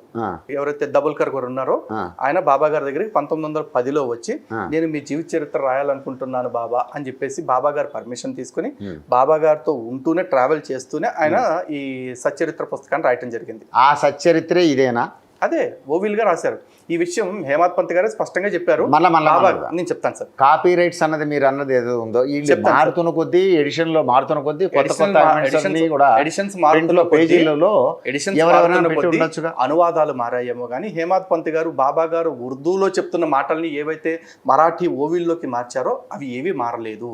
ఎవరైతే దబుల్కర్ గారు ఉన్నారో ఆయన బాబా గారి దగ్గరికి 1910లో వచ్చి నేను మీ జీవిత చరిత్ర రాయాలనుకుంటున్నాను బాబా అని చెప్పేసి బాబా గారు పర్మిషన్ తీసుకుని బాబా గారితో ఉంటూనే ట్రావెల్ చేస్తూనే ఆయన ఈ సచ్చరిత్ర పుస్తకాన్ని రాయటం జరిగింది. ఆ సచ్చరిత్రే ఇదేనా? అదే ఓవిల్ గా రాశారు. ఈ విషయం హేమాత్ పంత్ గారు స్పష్టంగా చెప్పారు. నేను చెప్తాను సార్. కాపీ రైట్స్ అన్నది మీరు అన్నది ఏదో ఉందో మారుతున్న కొద్దీ, ఎడిషన్ లో మారుతున్న కొద్దీ కొత్త అనువాదాలు మారాయేమో కానీ హేమాత్ పంత్ గారు బాబా గారు ఉర్దూలో చెప్తున్న మాటల్ని ఏవైతే మరాఠీ ఓవిల్లోకి మార్చారో అవి ఏవి మారలేదు.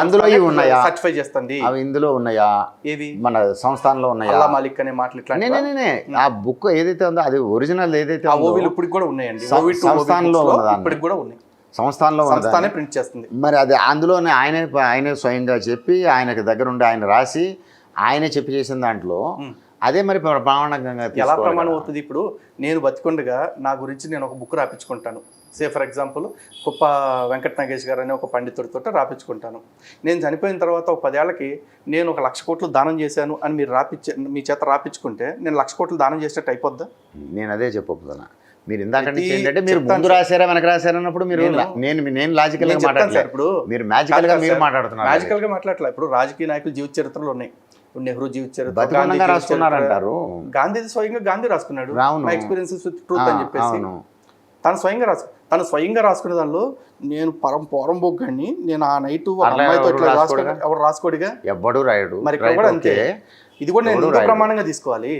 అందులో ఉన్నాయా? సర్టిఫై చేస్తుంది. అవి ఇందులో ఉన్నాయా? ఏవి? మన సంస్థానంలో ఉన్నాయా? అల్లా మాలిక్ అనే మాటలు ఇట్లా ఆ బుక్ ఏదైతే ఉందో అది ఒరిజినల్ ఏదైతే ఇప్పటికి కూడా ఉన్నాయండి. సంస్థానంలో ఇప్పటికి కూడా ఉన్నాయి. సంస్థానంలో ప్రింట్ చేస్తుంది. మరి అది అందులోనే ఆయనే స్వయంగా చెప్పి ఆయనకి దగ్గర ఉండి ఆయన రాసి ఆయనే చెప్పి చేసిన దాంట్లో అదే మరి ప్రమాణంగా ఎలా ప్రమాణం అవుతుంది? ఇప్పుడు నేను బతికొండగా నా గురించి నేను ఒక బుక్ రాపించుకుంటాను. ఫర్ ఎగ్జాంపుల్ కుప్ప వెంకట నాగేష్ గారు అనే ఒక పండితుడితో రాపించుకుంటాను. నేను చనిపోయిన తర్వాత ఒక 10 ఏళ్ళకి నేను 1,00,000 కోట్లు దానం చేశాను అని మీరు మీ చేత రాపించుకుంటే నేను 1,00,000 కోట్లు దానం చేసినట్టు అయిపోద్దా? నేను అదే చెప్పబోతున్నా. మీరు ఇందాక ఏంటంటే మీరు ముందు రాశారా వెనక రాశారా అన్నప్పుడు మీరు నేను లాజికల్ గా మాట్లాడతాను. ఇప్పుడు మీరు మ్యాజికల్ గా మీరు మాట్లాడుతున్నారు. మ్యాజికల్ గా మాట్లాడలే. ఇప్పుడు రాజకీయ నాయకులు జీవిత చరిత్రలు ఉన్నాయి. నెహ్రూ జీవిత చరిత్ర రాసుకున్నారంటారు. గాంధీ స్వయంగా గాంధీ రాసుకున్నాడు మై ఎక్స్పీరియన్సెస్ విత్ ట్రూత్ అని చెప్పేసి. తను స్వయంగా రాసుకునే దానిలో నేను పోరంబోగ్గాన్ని నేను ఆ నైట్ ఎవరు రాసుకోడిగా ఎవడు రాయడు. మరి ఇక్కడ కూడా అంతే. ఇది కూడా నేను ప్రమాణంగా తీసుకోవాలి.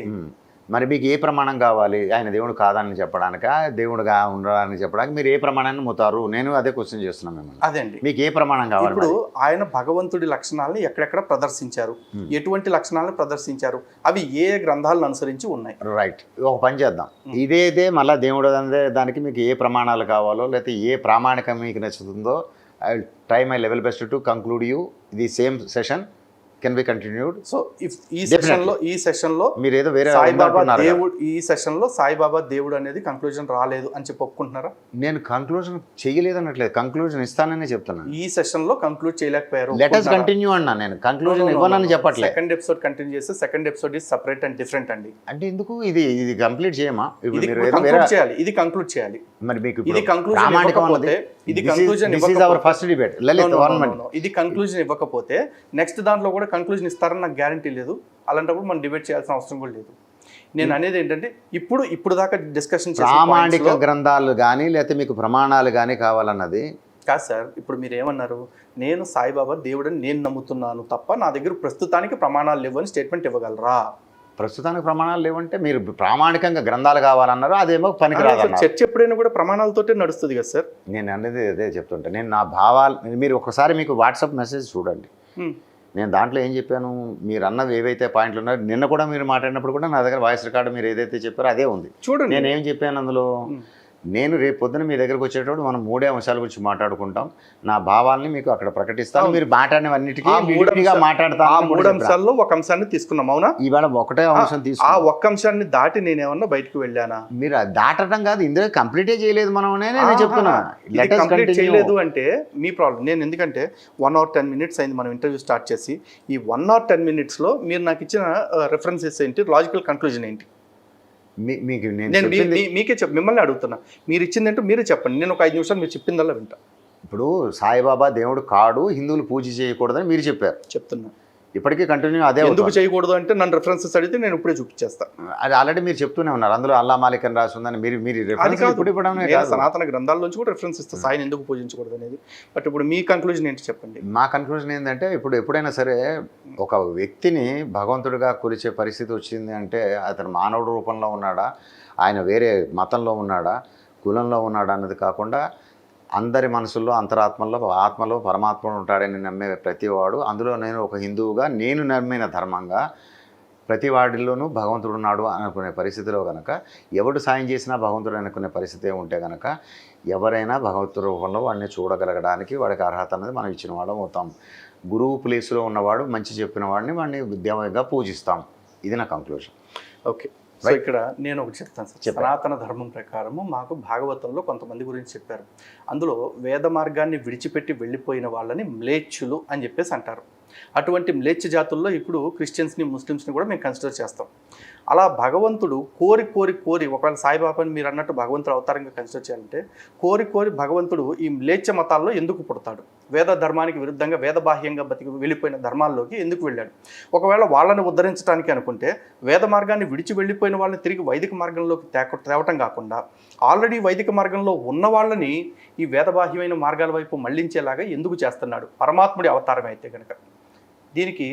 మరి మీకు ఏ ప్రమాణం కావాలి? ఆయన దేవుడు కాదని చెప్పడానిక, దేవుడుగా ఉండడానికి చెప్పడానికి మీరు ఏ ప్రమాణాన్ని ముతారు? నేను అదే క్వశ్చన్ చేస్తున్నాను మిమ్మల్ని. అదండి, మీకు ఏ ప్రమాణం కావాలి? ఇప్పుడు ఆయన భగవంతుడి లక్షణాలను ఎక్కడెక్కడ ప్రదర్శించారు, ఎటువంటి లక్షణాలను ప్రదర్శించారు, అవి ఏ గ్రంథాలను అనుసరించి ఉన్నాయి? రైట్, ఒక పని చేద్దాం. ఇదే మళ్ళీ దేవుడు అనే దానికి మీకు ఏ ప్రమాణాలు కావాలో లేకపోతే ఏ ప్రామాణికం మీకు నచ్చుతుందో I will try my level best to conclude you the same session. Can be continued. So ఈ సెషన్లో మీరు ఏదో వేరే సాయిబాబా దేవుడు, ఈ సెషన్లో సాయిబాబా దేవుడు అనేది కంక్లూజన్ రాలేదు అని చెప్పి ఒప్పుకుంటున్నారా? నేను కంక్లూజన్ చేయలేదు అనట్లేదు, కంక్లూజన్ ఇస్తానని చెప్తున్నాను. ఈ సెషన్లో కంక్లూడ్ చేయలేకపోయారు. లెట్ us కంటిన్యూ అన్నా, నేను కంక్లూజన్ ఇవ్వాలని చెప్పట్లేదు. సెకండ్ ఎపిసోడ్ కంటిన్యూ చేస్తే second episode is separate and different అండి. అంటే ఎందుకు ఇది కంప్లీట్ చేయమా? ఇది కంక్లూడ్ చేయాలి. మరి మీకు ఇది కంక్లూజన్ ఇవ్వకపోతే, ఇది కంక్లూజన్ ఇది కంక్లూజన్ ఇవ్వకపోతే నెక్స్ట్ దాంట్లో కూడా కంక్లూజన్ ఇస్తారని నాకు గ్యారంటీ లేదు. అలాంటప్పుడు మనం డిబేట్ చేయాల్సిన అవసరం కూడా లేదు. నేను అనేది ఏంటంటే ఇప్పుడు దాకా డిస్కషన్ ప్రామాణిక గ్రంథాలు కానీ లేకపోతే మీకు ప్రమాణాలు కానీ కావాలన్నది కాదు సార్. ఇప్పుడు మీరు ఏమన్నారు, నేను సాయిబాబా దేవుడని నేను నమ్ముతున్నాను తప్ప నా దగ్గర ప్రస్తుతానికి ప్రమాణాలు లేవని స్టేట్మెంట్ ఇవ్వగలరా? ప్రస్తుతానికి ప్రమాణాలు లేవంటే మీరు ప్రామాణికంగా గ్రంథాలు కావాలన్నారు, అదేమో పనికిరాదు. చర్చ ఎప్పుడైనా కూడా ప్రమాణాలతోటే నడుస్తుంది కదా సార్. నేను అనేది అదే చెప్తుంటా. నేను నా భావాలు మీరు ఒకసారి మీకు వాట్సాప్ మెసేజ్ చూడండి. నేను దాంట్లో ఏం చెప్పాను, మీరు అన్నవి ఏవైతే పాయింట్లు ఉన్నాయో నిన్న కూడా మీరు మాట్లాడినప్పుడు కూడా నా దగ్గర వాయిస్ రికార్డు మీరు ఏదైతే చెప్పారో అదే ఉంది. చూడండి నేను ఏం చెప్పాను అందులో. నేను రేపు పొద్దున మీ దగ్గరకు వచ్చేటప్పుడు మనం 3 అంశాల గురించి మాట్లాడుకుంటాం. నా భావాల్ని మీకు అక్కడ ప్రకటిస్తాను. మీరు మాట్లాడినవన్నిటికీ మాట్లాడతాను. ఆ 3 అంశాల్లో ఒక అంశాన్ని తీసుకున్నాం. అవునా? ఇవాళ ఒకటే అంశం తీసుకున్నాం. ఆ ఒక్క అంశాన్ని దాటి నేనేమన్నా బయటకు వెళ్ళానా? మీరు దాటడం కాదు, ఇందులో కంప్లీటే చేయలేదు మనం. నేను చెప్తున్నా కంప్లీట్ చేయలేదు అంటే మీ ప్రాబ్లం. నేను ఎందుకంటే 1 hour 10 minutes అయింది మనం ఇంటర్వ్యూ స్టార్ట్ చేసి. ఈ 1 hour 10 minutesలో మీరు నాకు ఇచ్చిన రెఫరెన్సెస్ ఏంటి, లాజికల్ కంక్లూజన్ ఏంటి? మీకు నేను నేను చెప్పింది మీకే మిమ్మల్ని అడుగుతున్నా, మీరు ఇచ్చిందంటూ మీరే చెప్పండి, నేను ఒక 5 నిమిషాలు మీరు చెప్పిందల్లా వింటా. ఇప్పుడు సాయిబాబా దేవుడు కాడు, హిందువులు పూజ చేయకూడదని మీరు చెప్పారు. చెప్తున్నా ఇప్పటికీ కంటిన్యూ అదే ఎందుకు అవుతుంది. చేయకూడదు అంటే నన్ను రెఫరెన్సెస్ అడిగితే నేను ఇప్పుడే చూపించేస్తా. అది ఆల్రెడీ మీరు చెప్తూనే ఉన్నారు, అందులో అల్లా మాలిక్ అని రాసి ఉందని మీరు అది reference కాదు, ఇప్పుడు ఇవ్వడమే నేను కాదు. సనాతన గ్రంథాల నుంచి కూడా రెఫరెన్స్ ఇస్తా సాయిని ఎందుకు పూజించకూడదు అనేది. బట్ ఇప్పుడు మీ కంక్లూజన్ ఏంటి చెప్పండి. మా కన్క్లూజన్ ఏంటంటే, ఇప్పుడు ఎప్పుడైనా సరే ఒక వ్యక్తిని భగవంతుడిగా కొలిచే పరిస్థితి వచ్చింది అంటే అతను మానవుడి రూపంలో ఉన్నాడా, ఆయన వేరే మతంలో ఉన్నాడా, కులంలో ఉన్నాడా అన్నది కాకుండా అందరి మనసుల్లో అంతరాత్మలో ఆత్మలో పరమాత్మ ఉంటాడని నమ్మే ప్రతివాడు, అందులో నేను ఒక హిందువుగా నేను నమ్మిన ధర్మంగా ప్రతి వాడిలోనూ భగవంతుడు ఉన్నాడు అనుకునే పరిస్థితిలో కనుక ఎవడు సాయం చేసినా భగవంతుడు అనుకునే పరిస్థితి ఉంటే కనుక ఎవరైనా భగవంతుడి రూపంలో వాడిని చూడగలగడానికి వాడికి అర్హత అనేది మనం ఇచ్చిన వాళ్ళం అవుతాం. గురువు ప్లేస్లో ఉన్నవాడు మంచి చెప్పిన వాడిని దేవంగా పూజిస్తాం. ఇది నా కంక్లూజన్. ఓకే, సో ఇక్కడ నేను ఒకటి చెప్తాను సార్. సనాతన ధర్మం ప్రకారము మాకు భాగవతంలో కొంతమంది గురించి చెప్పారు. అందులో వేద మార్గాన్ని విడిచిపెట్టి వెళ్ళిపోయిన వాళ్ళని మ్లేచ్చులు అని చెప్పేసి అంటారు. అటువంటి మ్లేచ్ఛ జాతుల్లో ఇప్పుడు క్రిస్టియన్స్ని ముస్లిమ్స్ని కూడా మేము కన్సిడర్ చేస్తాం. అలా భగవంతుడు కోరి కోరి కోరి, ఒకవేళ సాయిబాబాని మీరు అన్నట్టు భగవంతుడు అవతారంగా కన్సిడర్ చేయాలంటే కోరి కోరి భగవంతుడు ఈ మ్లేచ్ఛ మతాల్లో ఎందుకు పుడతాడు, వేద ధర్మానికి విరుద్ధంగా వేదబాహ్యంగా వెళ్ళిపోయిన ధర్మాల్లోకి ఎందుకు వెళ్ళాడు? ఒకవేళ వాళ్ళని ఉద్ధరించడానికి అనుకుంటే వేద మార్గాన్ని విడిచి వెళ్ళిపోయిన వాళ్ళని తిరిగి వైదిక మార్గంలోకి తేవటం కాకుండా ఆల్రెడీ వైదిక మార్గంలో ఉన్న వాళ్ళని ఈ వేదబాహ్యమైన మార్గాల వైపు మళ్లించేలాగా ఎందుకు చేస్తున్నాడు పరమాత్ముడి అవతారం అయితే కనుక? దీనికి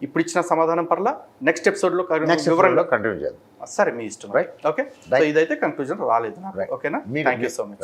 ఇప్పుడు ఇచ్చిన సమాధానం పర్లా నెక్స్ట్ ఎపిసోడ్లో వివరంగా కంటిన్యూ చేద్దాం. సరే, మీ ఇష్టం. Right, okay. సో ఇదైతే కంక్లూజన్ రాలేదు నాకు. ఓకేనా? Thank you so much.